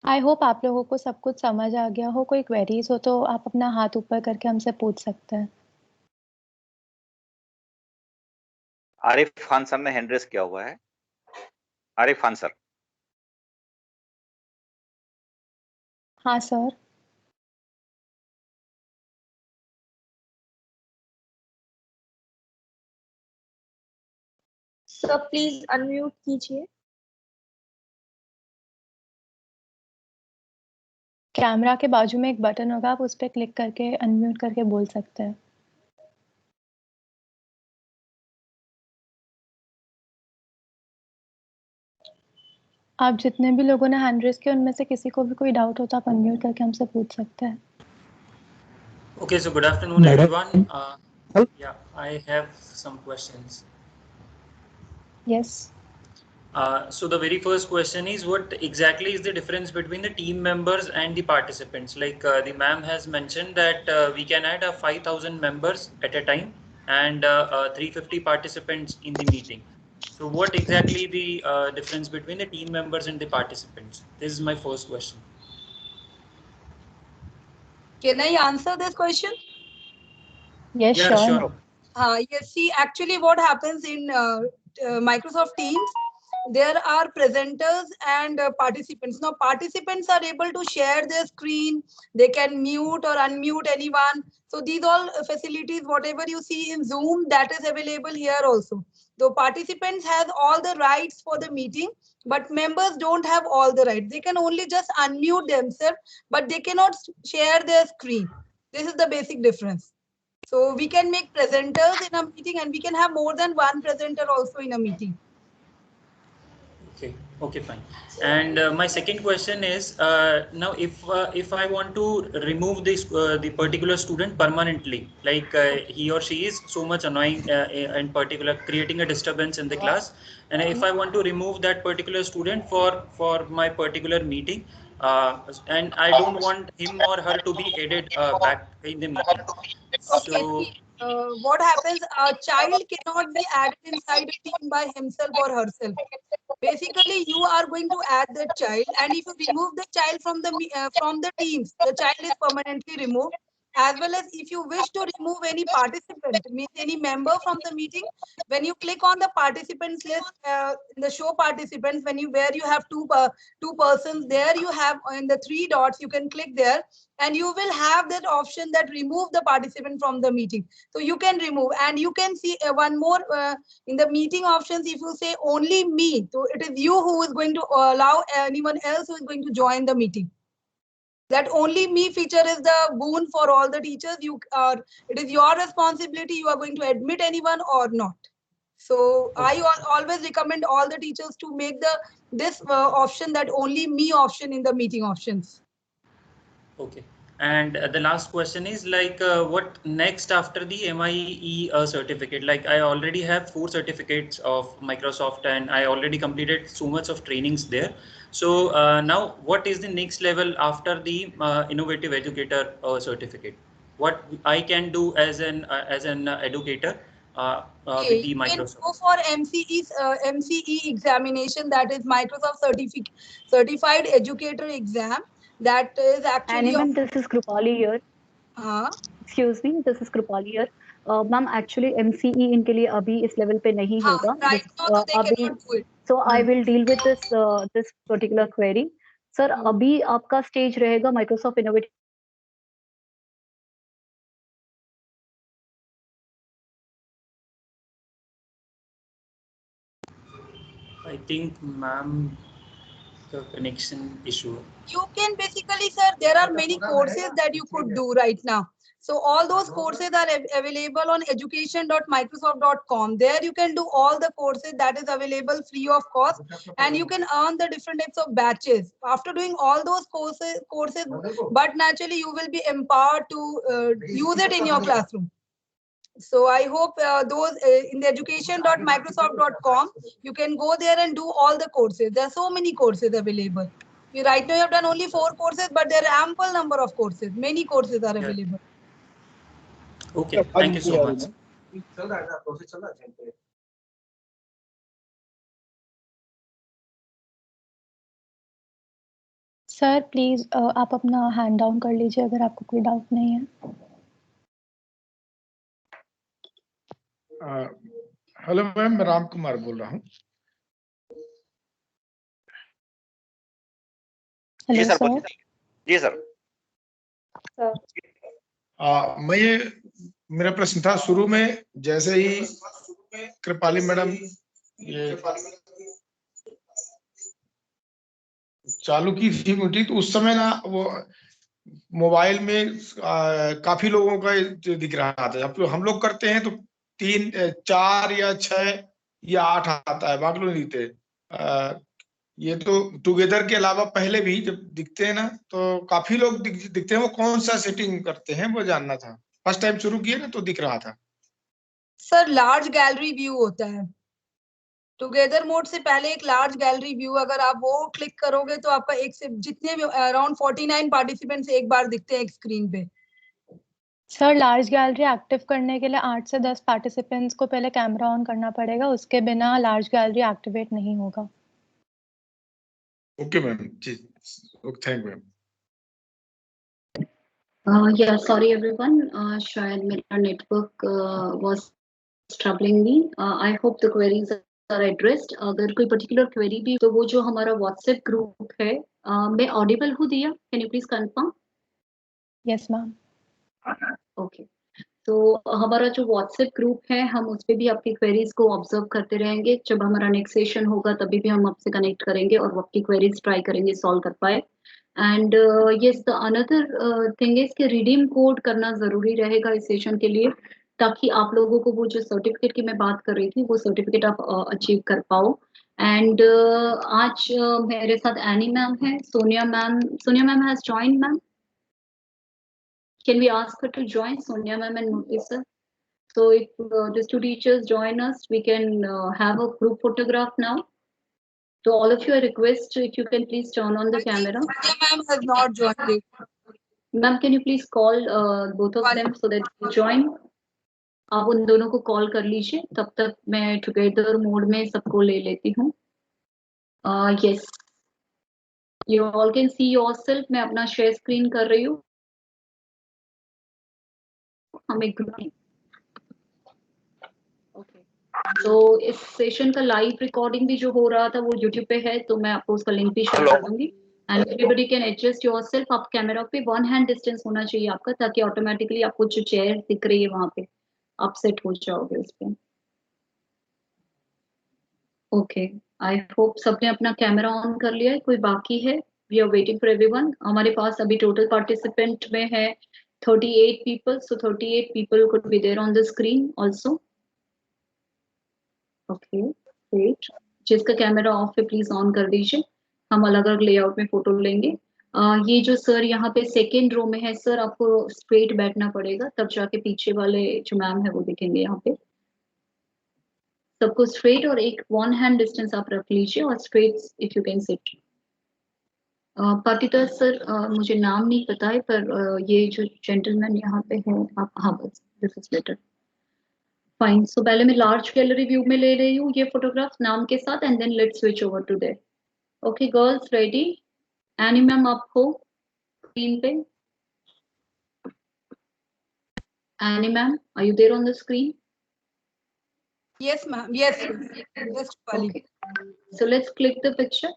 I hope आप लोगों को सब कुछ समझ आ गया हो। कोई क्वेरीज हो तो आप अपना हाथ ऊपर करके हमसे पूछ सकते हैं। आरिफ खान सर ने हैंड रेस किया हुआ है। आरिफ खान सर। हाँ सर। सर प्लीज अनम्यूट कीजिए। कैमरा के बाजू में एक बटन होगा, आप उस पर क्लिक करके अनम्यूट करके बोल सकते हैं। आप जितने भी लोगों ने हैंड रेस किया उनमें से किसी को भी कोई डाउट हो तो आप अनम्यूट करके हमसे पूछ सकते हैं। Okay, so good afternoon, everyone. Yeah, I have some questions. Yes. So the very first question is, what exactly is the difference between the team members and the participants? Like the ma'am has mentioned that we can add 5,000 members at a time and 350 participants in the meeting. So what exactly the difference between the team members and the participants? This is my first question. Can I answer this question? Yes, Yeah, sure. sure. Yes, see, actually what happens in Microsoft Teams, there are presenters and participants. Now, participants are able to share their screen. They can mute or unmute anyone. So these all facilities, whatever you see in Zoom, that is available here also. So participants has all the rights for the meeting, but members don't have all the rights. They can only just unmute themselves, but they cannot share their screen. This is the basic difference. So we can make presenters in a meeting, and we can have more than one presenter also in a meeting. Okay, okay, fine. And my second question is, now if I want to remove this the particular student permanently, like he or she is so much annoying, in particular creating a disturbance in the class, and if I want to remove that particular student for my particular meeting, and I don't want him or her to be added back in the meeting. Okay. So What happens? A child cannot be added inside a team by himself or herself. Basically, you are going to add the child, and if you remove the child from the teams, the child is permanently removed. As well as if you wish to remove any participant, means any member from the meeting, when you click on the participants list in the show participants, where you have two persons, there you have in the three dots, you can click there, and you will have that option that remove the participant from the meeting. So you can remove, and you can see one more in the meeting options. If you say only me, so it is you who is going to allow anyone else who is going to join the meeting. That only me feature is the boon for all the teachers. It is your responsibility. You are going to admit anyone or not. So I always recommend all the teachers to make this option, that only me option in the meeting options. okay. And the last question is like, what next after the MIE certificate? Like I already have 4 certificates of Microsoft, and I already completed so much of trainings there. So now what is the next level after the innovative educator certificate? What I can do as an educator with the You can Microsoft? go for MCE examination, that is Microsoft Certified Educator exam. That is And actually even this is Krupali here. हाँ Excuse me, this is Krupali here. Ma'am, actually MCE इनके लिए अभी इस level पे नहीं हाँ होगा. right now तो they अभी, cannot do it. so I will deal with this particular query. Sir, अभी आपका stage रहेगा Microsoft Innovative. I think, ma'am, the connection issue. You can basically, sir, there are many courses that you could do right now. So all those courses are available on education.microsoft.com. There you can do all the courses that is available free of cost, and you can earn the different types of batches. After doing all those courses, but naturally you will be empowered to use it in your classroom. So I hope those in the education.microsoft.com, you can go there and do all the courses. There are so many courses available. Right now you have done only 4 courses, but there are ample number of courses. Many courses are available. Okay, thank you so much. Sir please आप अपना hand down कर लीजिए अगर आपको कोई doubt नहीं है. Hello ma'am, मैं राम कुमार बोल रहा हूँ. जी सर. जी सर. मेरा प्रश्न था शुरू में, जैसे ही कृपाली मैडम ये चालू की थी मीटिंग, तो उस समय ना वो मोबाइल में काफी लोगों का दिख रहा था. हम लोग करते हैं तो 3, 4 या 6 या 8 आता है, बाकी लोग दिखते. ये तो टुगेदर के अलावा पहले भी जब दिखते हैं ना, तो काफी लोग दिखते हैं. वो कौन सा सेटिंग करते हैं वो जानना था. फर्स्ट टाइम शुरू किए ना तो दिख रहा था. सर लार्ज गैलरी व्यू होता है. टुगेदर मोड से पहले एक लार्ज गैलरी व्यू, अगर आप वो क्लिक करोगे तो आपका एक से जितने भी अराउंड 49 पार्टिसिपेंट्स एक बार दिखते हैं एक स्क्रीन पे. सर लार्ज गैलरी एक्टिव करने के लिए 8 से 10 पार्टिसिपेंट्स को पहले कैमरा ऑन करना पड़ेगा. उसके बिना लार्ज गैलरी एक्टिवेट नहीं होगा. ओके मैम, जी, thank you ma'am. Yeah, sorry everyone. शायद मेरा network was troubling me. I hope the queries are addressed. अगर कोई पर्टिकुलर क्वेरी भी तो वो जो हमारा व्हाट्सएप ग्रुप है, मैं ऑडिबल हूँ दिया? Can you please confirm? Yes ma'am. Okay, तो हमारा जो व्हाट्सएप ग्रुप है, हम उस पे भी आपकी क्वेरीज को ऑब्जर्व करते रहेंगे। जब हमारा नेक्स्ट सेशन होगा तभी भी हम आपसे कनेक्ट करेंगे और आपकी क्वेरीज ट्राई करेंगे सॉल्व कर पाए। And yes, the another thing is कि रिडीम कोड करना जरूरी रहेगा इस सेशन के लिए, ताकि आप लोगों को वो जो सर्टिफिकेट की मैं बात कर रही थी वो सर्टिफिकेट आप अचीव कर पाओ। एंड आज मेरे साथ एनी मैम है, Sonia ma'am has joined ma'am. Can we ask her to join, Sonia ma'am and Murthy sir? So if these two teachers join us, we can have a group photograph now. So all of you, I request if you can please turn on the camera. Sonia ma'am has not joined it. Ma'am, can you please call both of them so that they join? आप उन दोनों को call कर लीजिए, तब तक मैं together mode में सबको ले लेती हूँ। Yes, you all can see yourself. मैं अपना शेयर स्क्रीन कर रही हूँ। हम एक ग्रुप, ओके, तो इस सेशन का लाइव रिकॉर्डिंग भी जो हो रहा था वो YouTube पे है, तो मैं आपको उसका लिंक भी शेयर कर दूंगी। And everybody can adjust yourself. आप कैमरा पे 1 हैंड डिस्टेंस होना चाहिए आपका, ताकि ऑटोमेटिकली आपको जो चेयर दिख रही है वहां पे आप सेट हो जाओगे उस पे। ओके, आई होप सबने अपना कैमरा ऑन कर लिया है। कोई बाकी है? We are waiting for everyone. हमारे पास अभी टोटल पार्टिसिपेंट में है 38 people, so 38 people could be there on the screen also. Okay, great. जिसका कैमरा ऑफ है प्लीज ऑन कर दीजिए, हम अलग अलग लेआउट में फोटो लेंगे। ये जो सर यहाँ पे सेकेंड रो में है, सर आपको स्ट्रेट बैठना पड़ेगा, तब जाके पीछे वाले जो मैम है वो दिखेंगे। यहाँ पे सबको स्ट्रेट और एक 1 हैंड डिस्टेंस आप रख लीजिए और straight if you can sit. Patita sir, मुझे नाम नहीं पता है, पर ये जो जेंटलमैन यहाँ पे है आप, हाँ बस दिस इज बेटर, फाइन। सो पहले मैं लार्ज गैलरी व्यू में ले रही हूँ ये फोटोग्राफ नाम के साथ, and then let's switch over to there. Okay girls, ready? Annie ma'am आप हो स्क्रीन पे? Annie ma'am, are you there on the screen? Yes ma'am, yes, yes Pali. Okay, so let's click the picture.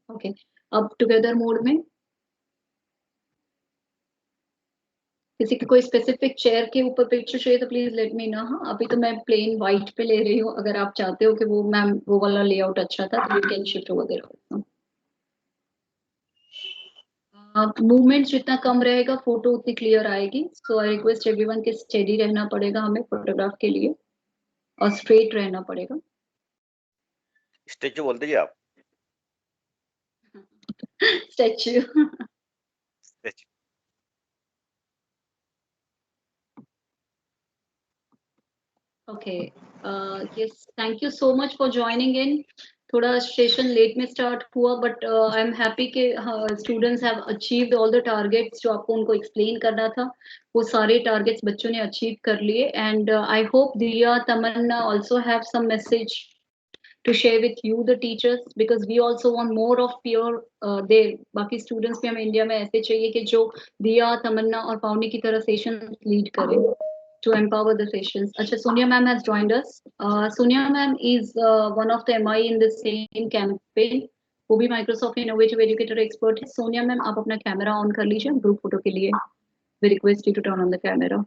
Okay, अब together mode में किसी की कोई specific chair के ऊपर पिक्चर चाहिए तो प्लीज लेट मी नो। हाँ, अभी तो मैं प्लेन व्हाइट पे ले रही हूँ। अगर आप चाहते हो कि वो मैम वो वाला लेआउट अच्छा था तो you can shift over there. Movement जितना कम रहेगा फोटो उतनी क्लियर आएगी। सो आई रिक्वेस्ट एवरीवन कि स्टेडी रहना पड़ेगा हमें फोटोग्राफ के लिए, और स्ट्रेट रहना पड़ेगा। स्टैचू बोल दीजिए आप। Statue. Statue. Okay, yes, thank you so much for joining in. थोड़ा सेशन लेट में स्टार्ट हुआ, बट आई एम हैप्पी कि students have achieved all the targets जो आपको उनको एक्सप्लेन करना था, वो सारे टारगेट्स बच्चों ने अचीव कर लिए। एंड आई होप दिया, तमन्ना also have some message to share with you the teachers, because we also want more of peer there। बाकी स्टूडेंट्स भी हमें इंडिया में ऐसे चाहिए कि जो दिया, तमन्ना और पावनी की तरह सेशन लीड करें to empower the sessions. Acha, Sonia ma'am has joined us. Sonia ma'am is one of the MI in the same campaign. वो भी Microsoft Innovative Educator Expert है। सोनिया मैम आप अपना कैमरा ऑन कर लीजिए ग्रुप फोटो के लिए। We request you to turn on the camera.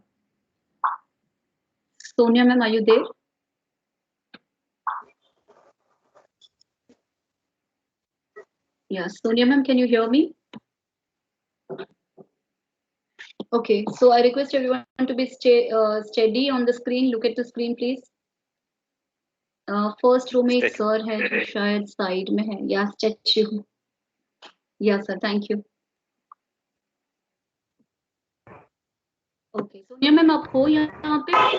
Sonia ma'am, are you there? Yes, Sonia ma'am, can you hear me? Okay, so I request everyone to be steady on the screen. Look at the screen, please. First row में एक sir है जो शायद side में है, या statue. या sir, thank you. Okay, Sonia ma'am आप हो यहाँ पे?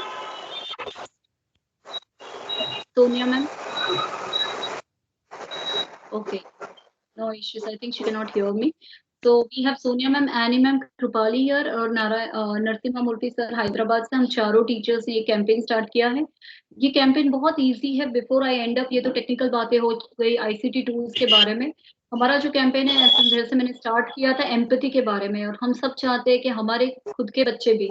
Sonia ma'am, okay, no issues. I think she cannot hear me. So we have Sonia ma'am, Annie ma'am, Krupali here और नरसिम्हा मूर्ति सर हैदराबाद से। हम चारों टीचर्स ने ये कैंपेन स्टार्ट किया है। ये कैंपेन बहुत इजी है। बिफोर आई एंड अप, ये तो टेक्निकल बातें हो गई आईसीटी टूल्स के बारे में, हमारा जो कैंपेन है जैसे मैंने स्टार्ट किया था एम्पैथी के बारे में, और हम सब चाहते हैं कि हमारे खुद के बच्चे भी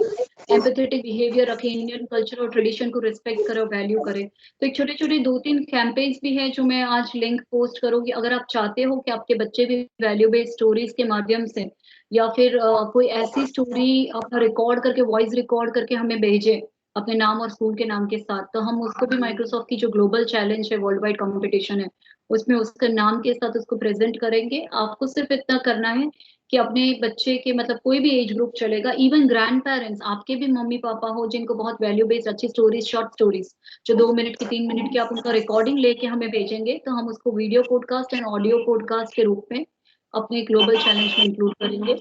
एम्पैथेटिक बिहेवियर रखें, इंडियन कल्चर और ट्रेडिशन को रिस्पेक्ट करे और वैल्यू करे। तो एक छोटे छोटे 2-3 कैंपेन्स भी हैं जो मैं आज लिंक पोस्ट करूंगी। अगर आप चाहते हो कि आपके बच्चे भी वैल्यू बेस्ड स्टोरीज के माध्यम से या फिर कोई ऐसी स्टोरी अपना रिकॉर्ड करके, वॉइस रिकॉर्ड करके हमें भेजे अपने नाम और स्कूल के नाम के साथ, तो हम उसको भी माइक्रोसॉफ्ट की जो ग्लोबल चैलेंज है, वर्ल्ड वाइड कॉम्पिटिशन है, उसमें उसके नाम के साथ उसको प्रेजेंट करेंगे। आपको सिर्फ इतना करना है कि अपने बच्चे के मतलब कोई भी एज ग्रुप चलेगा, इवन ग्रैंड पेरेंट्स, आपके भी मम्मी पापा हो जिनको बहुत वैल्यू बेस्ड अच्छी स्टोरीज, शॉर्ट स्टोरीज जो 2 मिनट की 3 मिनट की, आप उनका रिकॉर्डिंग लेके हमें भेजेंगे तो हम उसको video podcast and audio podcast के रूप में अपने ग्लोबल चैलेंज में इंक्लूड करेंगे।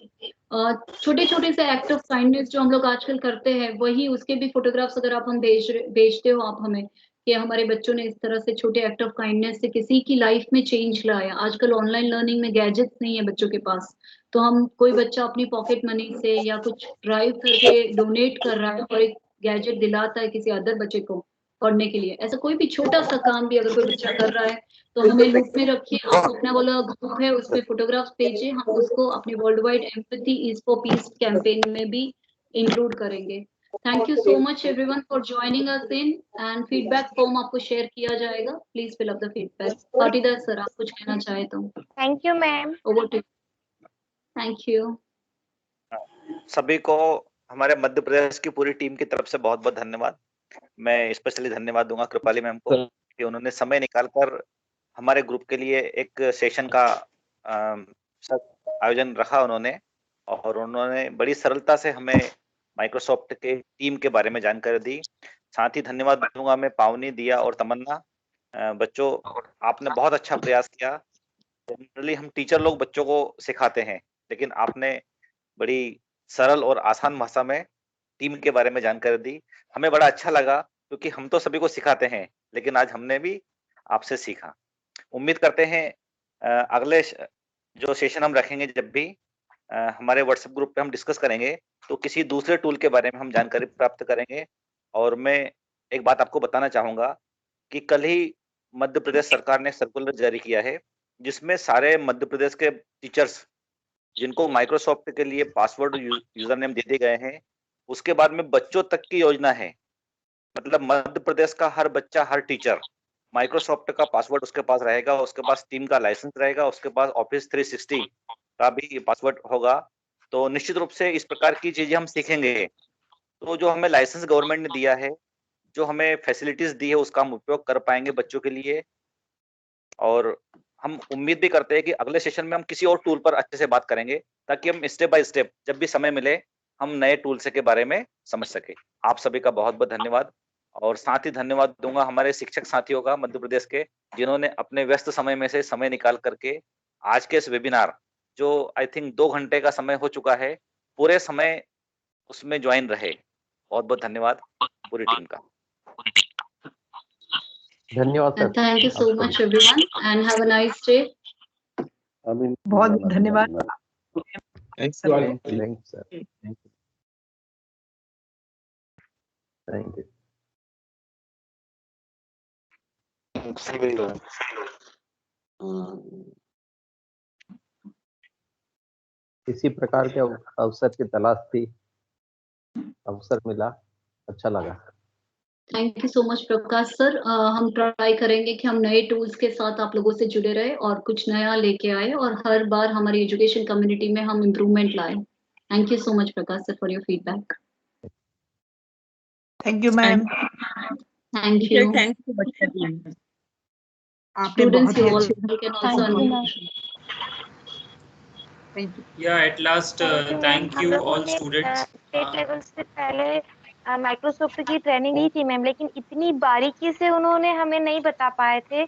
छोटे छोटे से एक्ट ऑफ काइंडनेस जो हम लोग आजकल करते हैं, वही उसके भी फोटोग्राफ्स अगर आप हम भेजते हो आप हमें कि हमारे बच्चों ने इस तरह से छोटे एक्ट ऑफ काइंडनेस से किसी की लाइफ में चेंज लाया। आजकल ऑनलाइन लर्निंग में गैजेट्स नहीं है बच्चों के पास, तो हम कोई बच्चा अपनी पॉकेट मनी से या कुछ ड्राइव करके डोनेट कर रहा है और एक गैजेट दिलाता है किसी अदर बच्चे को पढ़ने के लिए, ऐसा कोई भी छोटा सा काम भी अगर कोई बच्चा कर रहा है तो हमें लूप में रखिए। आप अपना वाला ग्रुप है उसमें फोटोग्राफ्स भेजिए, हम उसको अपने world wide empathy is for peace campaign में भी इंक्लूड करेंगे। Thank you so much everyone for joining us in, and feedback form आपको शेयर किया जाएगा, please fill up the feedback. Patidar sir आप कुछ कहना चाहे तो। Thank you ma'am. Over to. Thank you सभी को हमारे मध्य प्रदेश की पूरी टीम की तरफ से बहुत बहुत धन्यवाद। मैं स्पेशली धन्यवाद दूंगा कृपाली मैम को कि उन्होंने समय निकालकर हमारे ग्रुप के लिए एक सेशन का आयोजन रखा उन्होंने, और उन्होंने बड़ी सरलता से हमें माइक्रोसॉफ्ट के टीम के बारे में जानकारी दी। साथ ही धन्यवाद दूंगा मैं पावनी, दिया और तमन्ना। बच्चों आपने बहुत अच्छा प्रयास किया। जनरली हम टीचर लोग बच्चों को सिखाते हैं, लेकिन आपने बड़ी सरल और आसान भाषा में टीम के बारे में जानकारी दी। हमें बड़ा अच्छा लगा क्योंकि हम तो सभी को सिखाते हैं, लेकिन आज हमने भी आपसे सीखा। उम्मीद करते हैं अगले जो सेशन हम रखेंगे जब भी हमारे व्हाट्सएप ग्रुप पे हम डिस्कस करेंगे तो किसी दूसरे टूल के बारे में हम जानकारी प्राप्त करेंगे। और मैं एक बात आपको बताना चाहूंगा कि कल ही मध्य प्रदेश सरकार ने सर्कुलर जारी किया है जिसमें सारे मध्य प्रदेश के टीचर्स जिनको माइक्रोसॉफ्ट के लिए पासवर्ड यूजर नेम दे दिए गए हैं, उसके बाद में बच्चों तक की योजना है। मतलब मध्य प्रदेश का हर बच्चा, हर टीचर माइक्रोसॉफ्ट का पासवर्ड उसके पास रहेगा, उसके पास टीम का लाइसेंस रहेगा, उसके पास ऑफिस 360 का भी पासवर्ड होगा। तो निश्चित रूप से इस प्रकार की चीजें हम सीखेंगे। तो जो हमें लाइसेंस गवर्नमेंट ने दिया है, जो हमें फैसिलिटीज दी है, उसका हम उपयोग कर पाएंगे बच्चों के लिए। और हम उम्मीद भी करते हैं कि अगले सेशन में हम किसी और टूल पर अच्छे से बात करेंगे ताकि हम स्टेप बाय स्टेप जब भी समय मिले हम नए टूल्स के बारे में समझ सके। आप सभी का बहुत बहुत धन्यवाद। और साथ ही धन्यवाद दूंगा हमारे शिक्षक साथियों का मध्य प्रदेश के, जिन्होंने अपने व्यस्त समय में से समय निकाल करके आज के इस वेबिनार, जो आई थिंक 2 घंटे का समय हो चुका है, पूरे समय उसमें ज्वाइन रहे। बहुत बहुत धन्यवाद पूरी टीम का। धन्यवाद sir. Thank you so much everyone and have a nice day. बहुत धन्यवाद। Thank you sir. Thank you. इसी प्रकार के अवसर की तलाश थी, अवसर मिला, अच्छा लगा। Thank you so much Prakash sir. हम ट्राई करेंगे कि हम नए टूल्स के साथ आप लोगों से जुड़े रहे और कुछ नया लेके आए और हर बार हमारी एजुकेशन कम्युनिटी में हम इम्प्रूवमेंट लाए। Thank you so much Prakash sir for your feedback. Thank you ma'am. Thank you. Thank you बच्चा जी। आपने Students, बहुत you ही all अच्छी can also unmute. Thank you. Yeah, at last, thank you all students. State level से पहले Microsoft की training ली थी ma'am, लेकिन इतनी बारीकी से उन्होंने हमें नहीं बता पाए थे।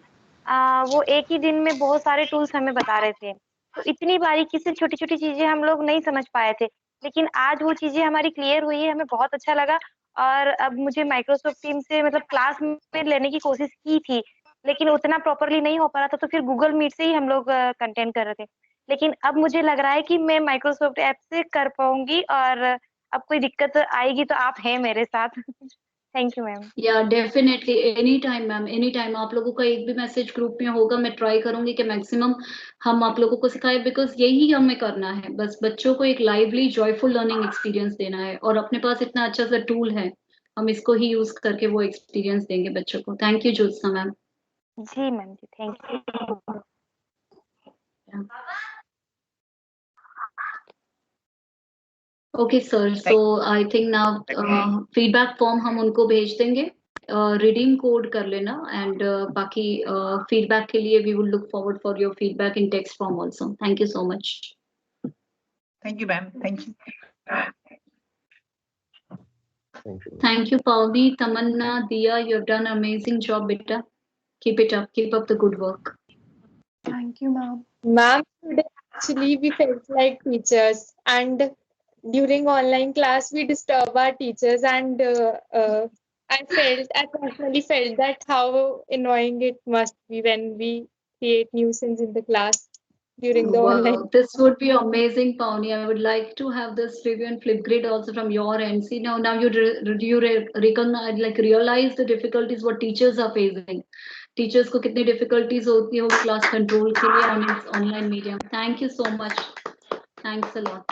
वो एक ही दिन में बहुत सारे टूल्स हमें बता रहे थे, तो इतनी बारीकी से छोटी छोटी चीजें हम लोग नहीं समझ पाए थे। लेकिन आज वो चीजें हमारी क्लियर हुई है, हमें बहुत अच्छा लगा। और अब मुझे माइक्रोसॉफ्ट टीम से मतलब क्लास में लेने की कोशिश की थी, लेकिन उतना प्रॉपरली नहीं हो पा रहा था, तो फिर गूगल मीट से ही हम लोग कंटेंट कर रहे थे। लेकिन अब मुझे लग रहा है कि मैं माइक्रोसॉफ्ट ऐप से कर पाऊंगी, और अब कोई दिक्कत आएगी तो आप हैं मेरे साथ। Thank you ma'am. Yeah definitely any time ma'am, any time. आप लोगों का एक भी मैसेज ग्रुप में होगा, मैं ट्राई करूंगी कि मैक्सिमम हम आप लोगों को सिखाएं, बिकॉज यही हमें करना है, बस बच्चों को एक लाइवली जॉयफुल लर्निंग एक्सपीरियंस देना है, और अपने पास इतना अच्छा सा टूल है, हम इसको ही यूज करके वो एक्सपीरियंस देंगे बच्चों को। Thank you Jyotsna ma'am. जी मैम जी, thank you. Okay sir, so I think now feedback form हम उनको भेज देंगे, रीडिंग कोड कर लेना, एंड बाकी फीडबैक के लिए we will look forward for your feedback in text form also. Thank you so much. Thank you ma'am, thank you. Thank you, Pavni, Tamanna, Diya. You have done an amazing job, beta. Keep it up. Keep up the good work. Thank you, ma'am. Ma'am, today actually we felt like teachers, and during online class we disturb our teachers, and I personally felt that how annoying it must be when we create nuisance in the class during the online. Wow, this would be amazing, Pavni. I would like to have this review and Flipgrid also from your end. See, now you recognize, like realize the difficulties what teachers are facing. Teachers को कितनी difficulties होती है वो class control के लिए on its online medium. Thank you so much. Thanks a lot.